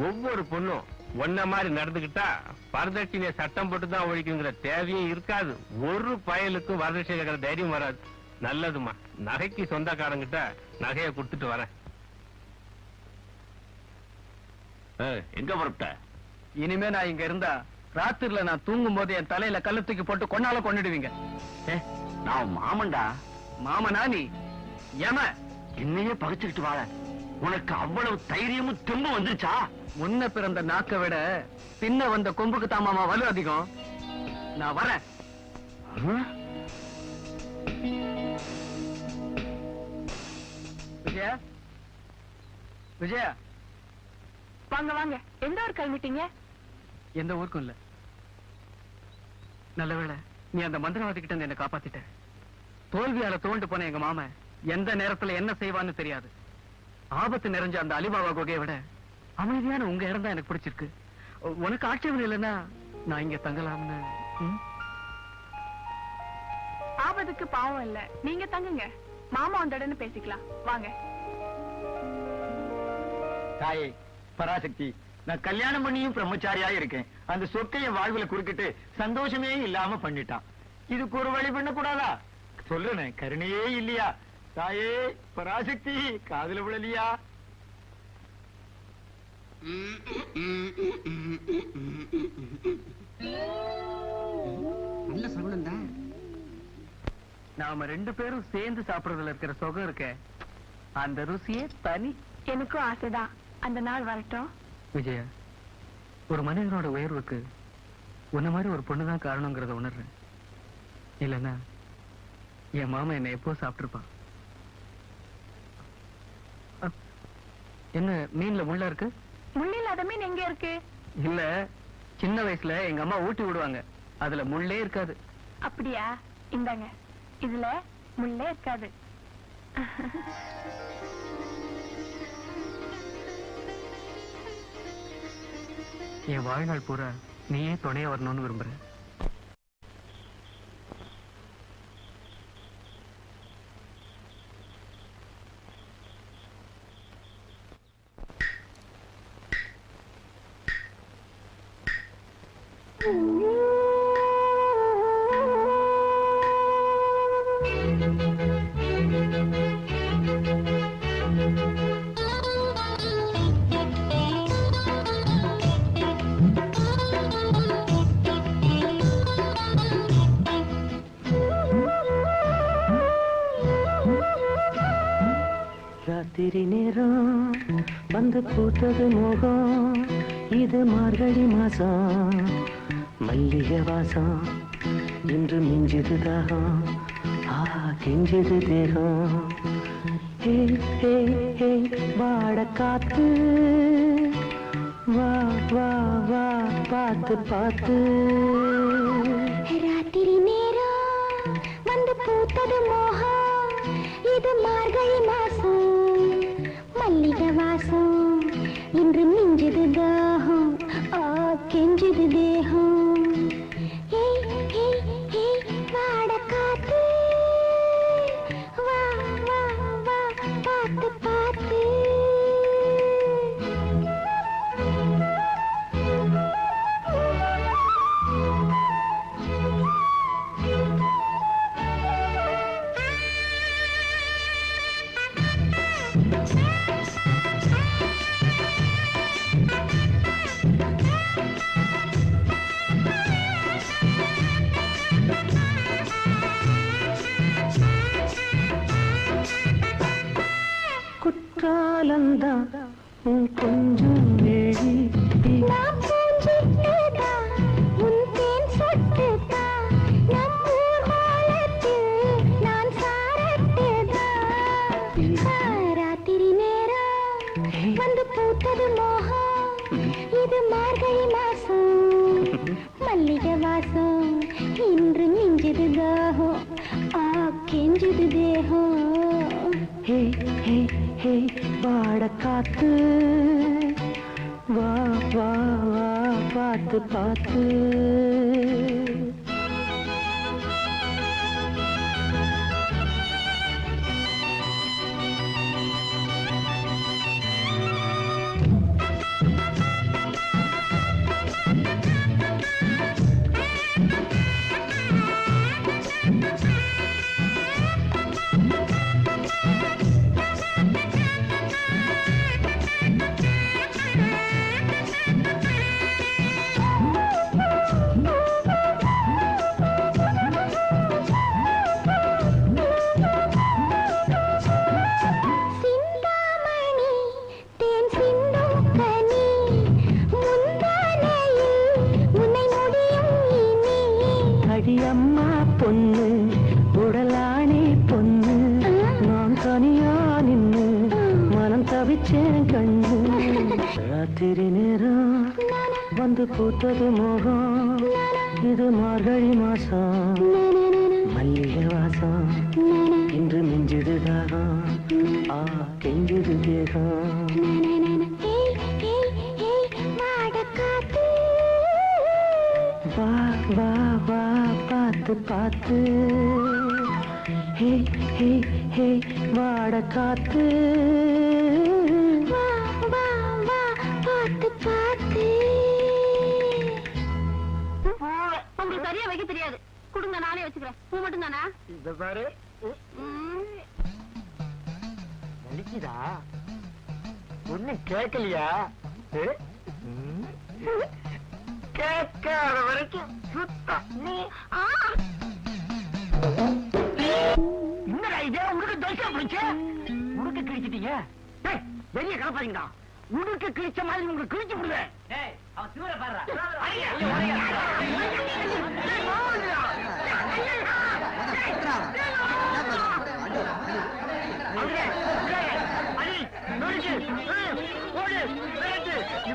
ஒவ்வொரு பொண்ணும் ஒன்ன மாதிரி நடந்துகிட்டா வரதட்சணையை சட்டம் போட்டுதான் ஒழிக்குங்கிற தேவையும் இருக்காது. ஒரு பயலுக்கும் வரதட்சணை கேட்கிற தைரியம் வராது. நல்லதுமா, நகைக்கு சொந்தக்காரங்கிட்ட நகையை கொடுத்துட்டு வரேன். எங்க புறப்பட்ட? இனிமே நான் இங்க இருந்தா ராத்திரில நான் தூங்கும் போது என் தலையில கல்ல தூக்கி போட்டு கொன்னால கொண்டுடுவீங்க. நான் மாமன்டா. மாமனா நீ? ஏம என்னையே பகைச்சுக்கிட்டு வாழ உனக்கு அவ்வளவு தைரியமும் தெம்பும் வந்துருச்சா? முன்ன பிறந்த நாக்க விட பின்ன வந்த கொம்புக்கு தான் மாமா வலு அதிகம். நான் வரேன். விஜயா, விஜயா, வாங்க வாங்க. எந்த ஊர் கிளம்பிட்டீங்க? எந்த ஊருக்கும் இல்ல. நல்லவேளை நீ அந்த மந்திரவாதி கிட்ட இருந்து என்ன காப்பாத்திட்ட. தோல்வியால தோண்டு போன எங்க மாமன் எந்த நேரத்துல என்ன செய்வான்னு தெரியாது. ஆபத்து நிறைஞ்ச அந்த அலிபாபா குகையை விட அமைதியான உங்க இடம் தான் எனக்கு பிடிச்சிருக்கு. உனக்கு ஆட்சேபம் இல்லைன்னா நான் இங்க தங்கலாம்னு. ஆபத்துக்கு பாவம் இல்ல, நீங்க தங்குங்க. மாமா வந்தடன்னு பேசிக்கலாம். வாங்க. தாயே பராசக்தி, நான் கல்யாணம் பண்ணியும் பிரம்மச்சாரியா இருக்கேன். அந்த சொக்கைய வாழ்வுல குறுக்கிட்டு சந்தோஷமே இல்லாம பண்ணிட்டான். இதுக்கு ஒரு வழி பண்ண கூடாதா? சொல்லுனே, கருணையே இல்லையா? தாயே பராசக்தி, காதுல விழலியா? நல்ல சகுனம் தான். நாம 2 பேரும் சேர்ந்து சாப்பிடுறதுல இருக்கிற சுகம் இருக்க, அந்த ருசியே தனி. எனக்கும் ஆசைதான். அந்த நாள் வரட்டும். விஜயா, ஒரு மனிதனோட உயர்வுக்கு உன்ன மாதிரி ஒரு பொண்ணுதான் காரணங்கிறத உணர்றேன். இல்லன்னா என் மாமா என்ன எப்போ சாப்பிட்டுருப்பான். என்ன மீன்ல முள்ள இருக்கு? முள்ளில்லாத மீன் எங்க இருக்கு? இல்ல, சின்ன வயசுல எங்க அம்மா ஊட்டி விடுவாங்க. அதுல முள்ளே இருக்காது. அப்படியா? இந்தாங்க, இதுல முள்ளே இருக்காது. என் வாழ்நாள் பூரா நீயே துணையா வரணும்னு விரும்புறேன். ராத்திரி நேரம் வந்து பூத்தது மோகம், இது மார்கழி மாசம், மல்லிகை வாசம், இன்று மிஞ்சுது தாகம், கெஞ்சுது தேகம். ஹே ஹே ஹே வாட காத்து, வா வா வா பார்த்து பார்த்து. ராத்திரி நேரம் வந்து பூத்தது மோகம், இது மார்கழி மாசம், மல்லிகை வாசம், இன்று மிஞ்சுது தாகம், கெஞ்சுது தேகம். ஹே ஹே ஹே வாட காத்து, வா வா வா பார்த்து பார்த்து. குற்றாலந்தான் உன் கொஞ்சம் வேடி, நான் பூஞ்சிட்டுதான் உன் தேன் சொட்டுதான், நம் ஊர் மாலத்தில் நான் சாரட்டுதான். ராத்திரி நேரம் வந்து பூத்தது மோகம், இது மார்கழி மாசம், மல்லிகை வாசம், இன்று மிஞ்சுது தாகம், கெஞ்சுது தேகம். ஹே ஹே ஹே வாட காத்து, வா வா வா பார்த்து பார்த்து. அம்மா பொண்ணு உடலானே பொண்ணு, நான் தனியா நின்னு மனம் தவிச்சேன் கண்ணு. ராத்திரி நேரம் வந்து பூத்தது மோகம், இது மார்கழி மாசம், மல்லிகை வாசம், இன்று மிஞ்சுது தாகம், கெஞ்சுது தேகம். வா வா வா பார்த்து பார்த்து. ஹே ஹே ஹே வாட காத்து, வா வா வா பார்த்து பார்த்து. உங்களுக்கு சரியா வைக்க தெரியாது, கொடுங்க நானே வச்சுக்கிறேன். பூ மட்டும் தானா? இந்த பாரு வலிக்குதா? ஒண்ணு கேட்கலையா? கேட்காத வரைக்கும் சுத்தம். என்னடா இது? உனக்கு தோசை பிடிச்ச உனக்கு கிழிச்சிட்டீங்க. வெளிய கலப்பாதீங்கடா. உனக்கு கிழிச்ச மாதிரி உங்களுக்கு கிழிச்சு விடுவேன். அவன் சிவர பாரு.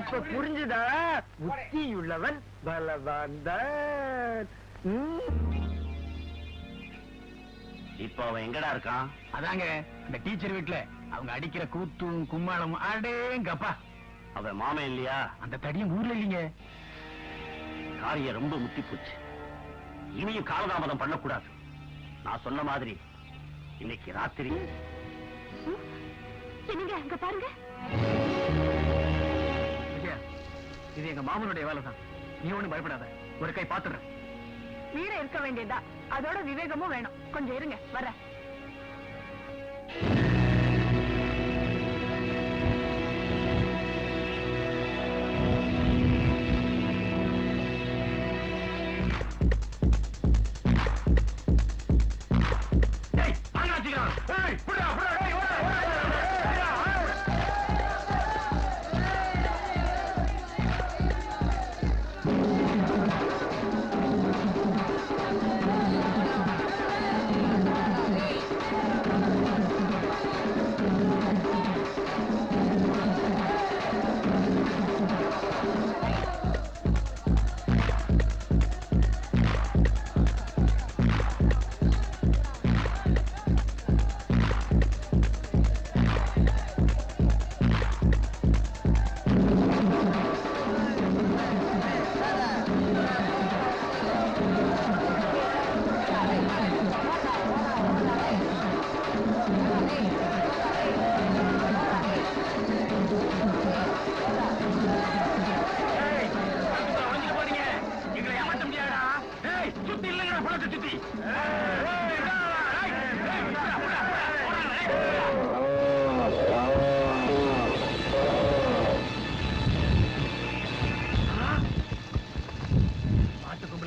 இப்ப புரிஞ்சுதா? புத்தியுள்ளவன் பலவான் தான். இப்ப அவன் எங்கடா இருக்கான்? அதாங்க அந்த டீச்சர் வீட்டுல அவங்க அடிக்கிற கூத்தும் கும்மாளமும் அடேங்கப்பா. அவன் மாமன் இல்லையா? அந்த தடியும் ஊர்ல இல்லைங்க. காரியம் ரொம்ப முத்தி போச்சு. இனியும் காலதாமதம் பண்ணக்கூடாது. நான் சொன்ன மாதிரி இன்னைக்கு ராத்திரி. என்னங்க அங்க பாருங்க. விஜயா, இது எங்க மாமனுடைய வேலை தான். நீ ஒண்ணும் பயப்படாத, ஒரு கை பாத்துறேன். வீர இருக்க வேண்டியதா, அதோட விவேகமும் வேணும். கொஞ்சம் இருங்க, வர.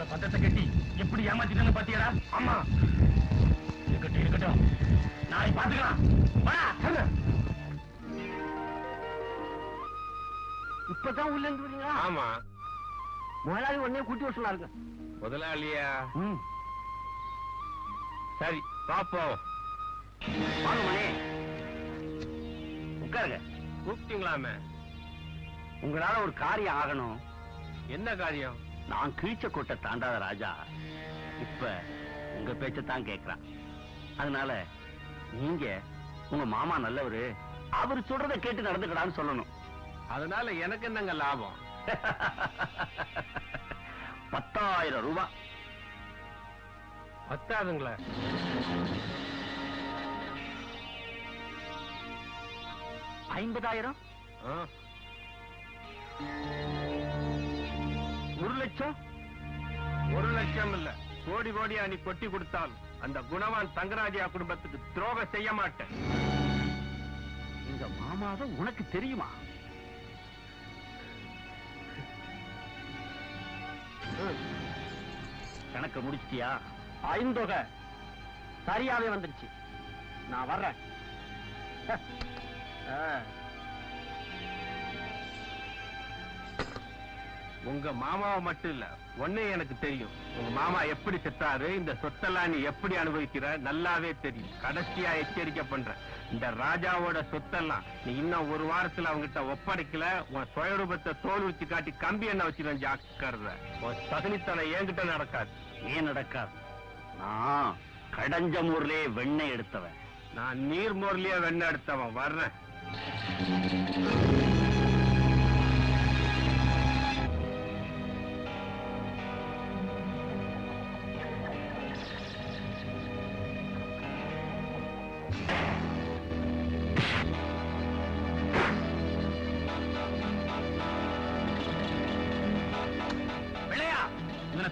பந்தத்தை கட்டி எப்படி ஏமாத்திட்டாங்க பாத்தியாடா? ஆமா, இருக்கட்டும் இருக்கட்டும், நாளைக்கு பாத்துக்கலாம். இப்பதான் உள்ள இருந்து வரீங்களா? ஆமா. முதலாளி உடனே கூட்டி வர சொன்னாருங்க. முதலாளியா? சரி பாப்போம். வாங்க மணி, உட்காருங்க. கூப்பிட்டீங்களாமே? உங்களால ஒரு காரியம் ஆகணும். என்ன காரியம்? நான் கிழிச்ச கோட்டை தாண்டாத ராஜா இப்ப உங்க பேச்சத்தான் கேட்கிறான். அதனால நீங்க உங்க மாமா நல்லவரு, அவரு சொல்றதை கேட்டு நடந்துக்கடான்னு சொல்லணும். அதனால எனக்கு என்னங்க லாபம்? 10,000 ரூபாய். பத்தாதுங்களா? 50,000? 1 லட்சம்? 1 லட்சம் இல்ல, கோடி கோடியா நீ கொட்டி கொடுத்தால் அந்த குணவான் தங்கராஜா குடும்பத்துக்கு துரோகம் செய்ய மாட்டேன். இந்த மாமாவை உனக்கு தெரியுமா? கணக்க முடிச்சிட்டியா? ஐந்தொகை சரியாவே வந்துருச்சு. நான் வர்றேன். உங்க மாமாவை மட்டும் இல்ல, ஒன்னே எனக்கு தெரியும். உங்க மாமா எப்படி செத்தாரு, இந்த சொத்தெல்லாம் நீ எப்படி அனுபவிக்கிற நல்லாவே தெரியும். கடைசியா எச்சரிக்கை பண்ற, இந்த ராஜாவோட சொத்தெல்லாம் நீ இன்னும் 1 வாரத்துல அவங்கிட்ட ஒப்படைக்கல, உன் சுயரூபத்தை தோல் வச்சு காட்டி கம்பி என்ன வச்சிருவேன். ஜாக்கிரதை, உன் சகுனித்தனை என்கிட்ட நடக்காது. ஏன் நடக்காது? நான் கடஞ்சமூர்லயே வெண்ணெய் எடுத்தவன். நான் நீர்மோர்லயே வெண்ணெய் எடுத்தவன். வர்றேன்.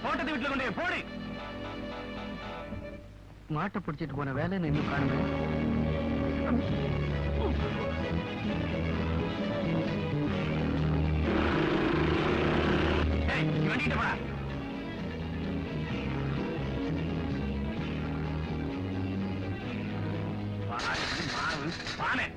தோட்டத்தை வீட்டுல கொண்டே போடு. மாட்டை பிடிச்சிட்டு போன வேலை இன்னும் காணுமே. வண்டிட்டு போடா. மாவு பானை.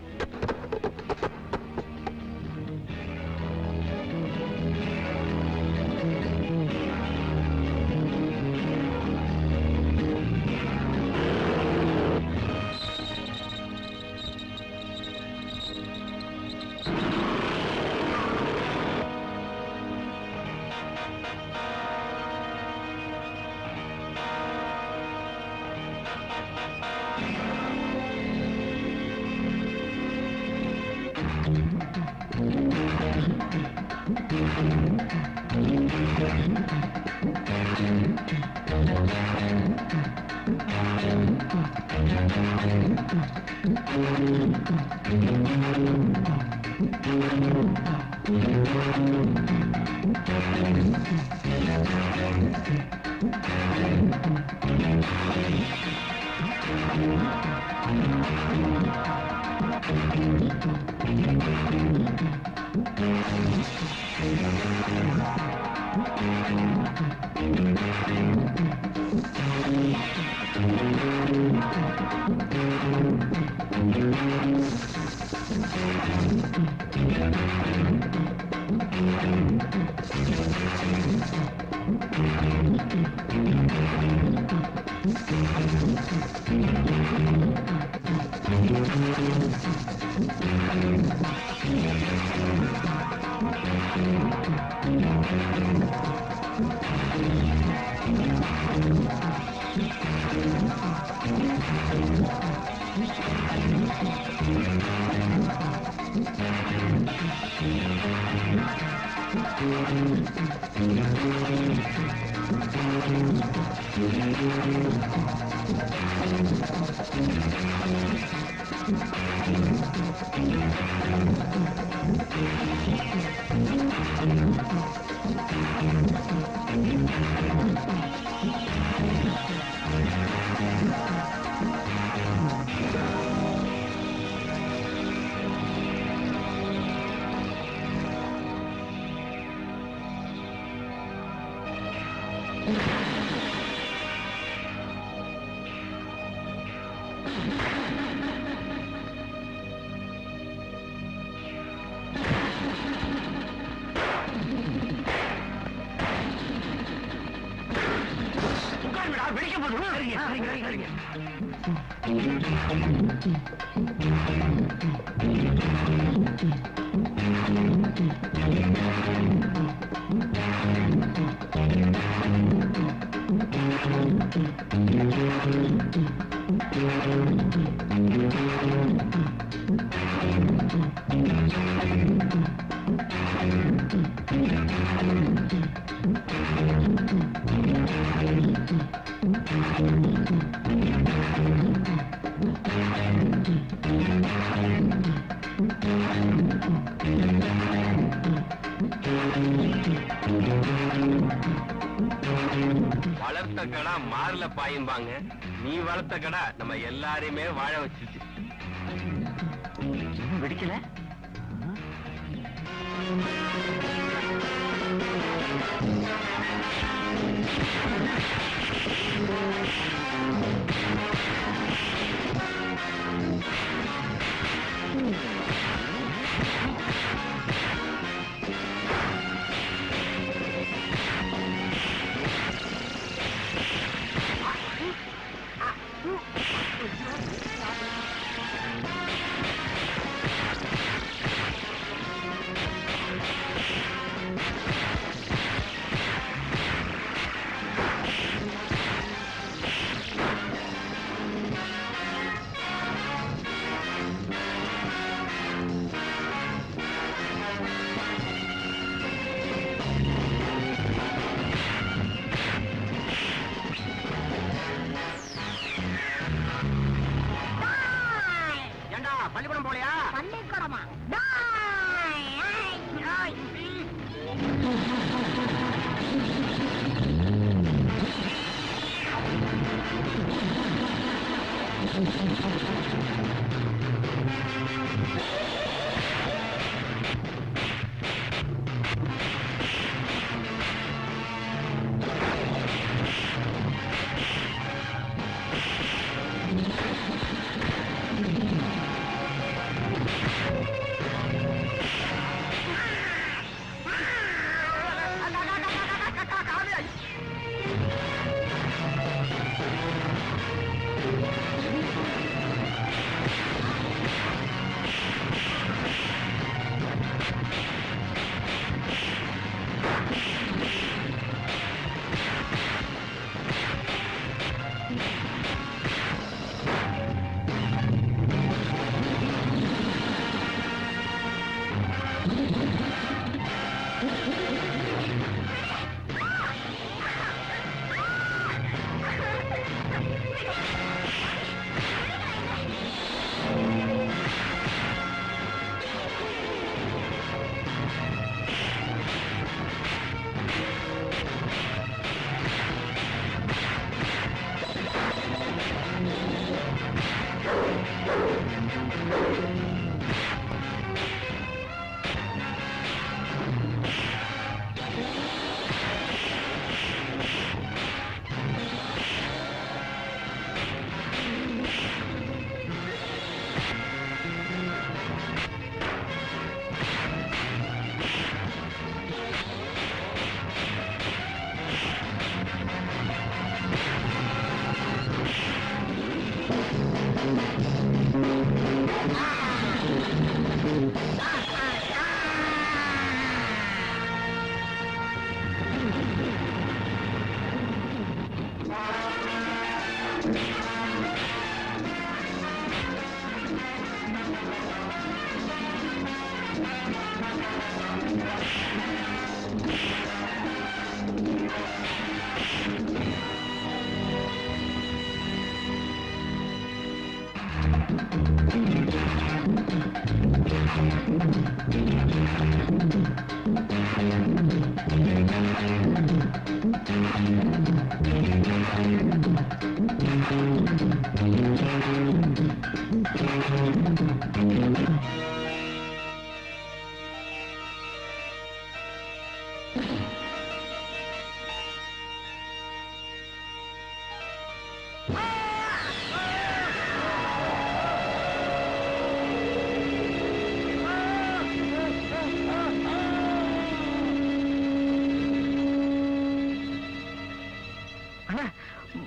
வளர்த்த கடா மார்ல பாயும்பாங்க. நீ வளர்த்த கடா நம்ம எல்லாரையுமே வாழ வச்சிருச்சு. வெடிக்கல.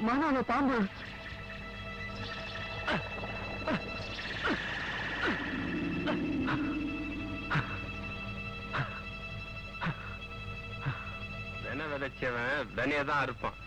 மனோல பாம்பு. வென விதைச்சவன் வெனையதான் இருப்பான்.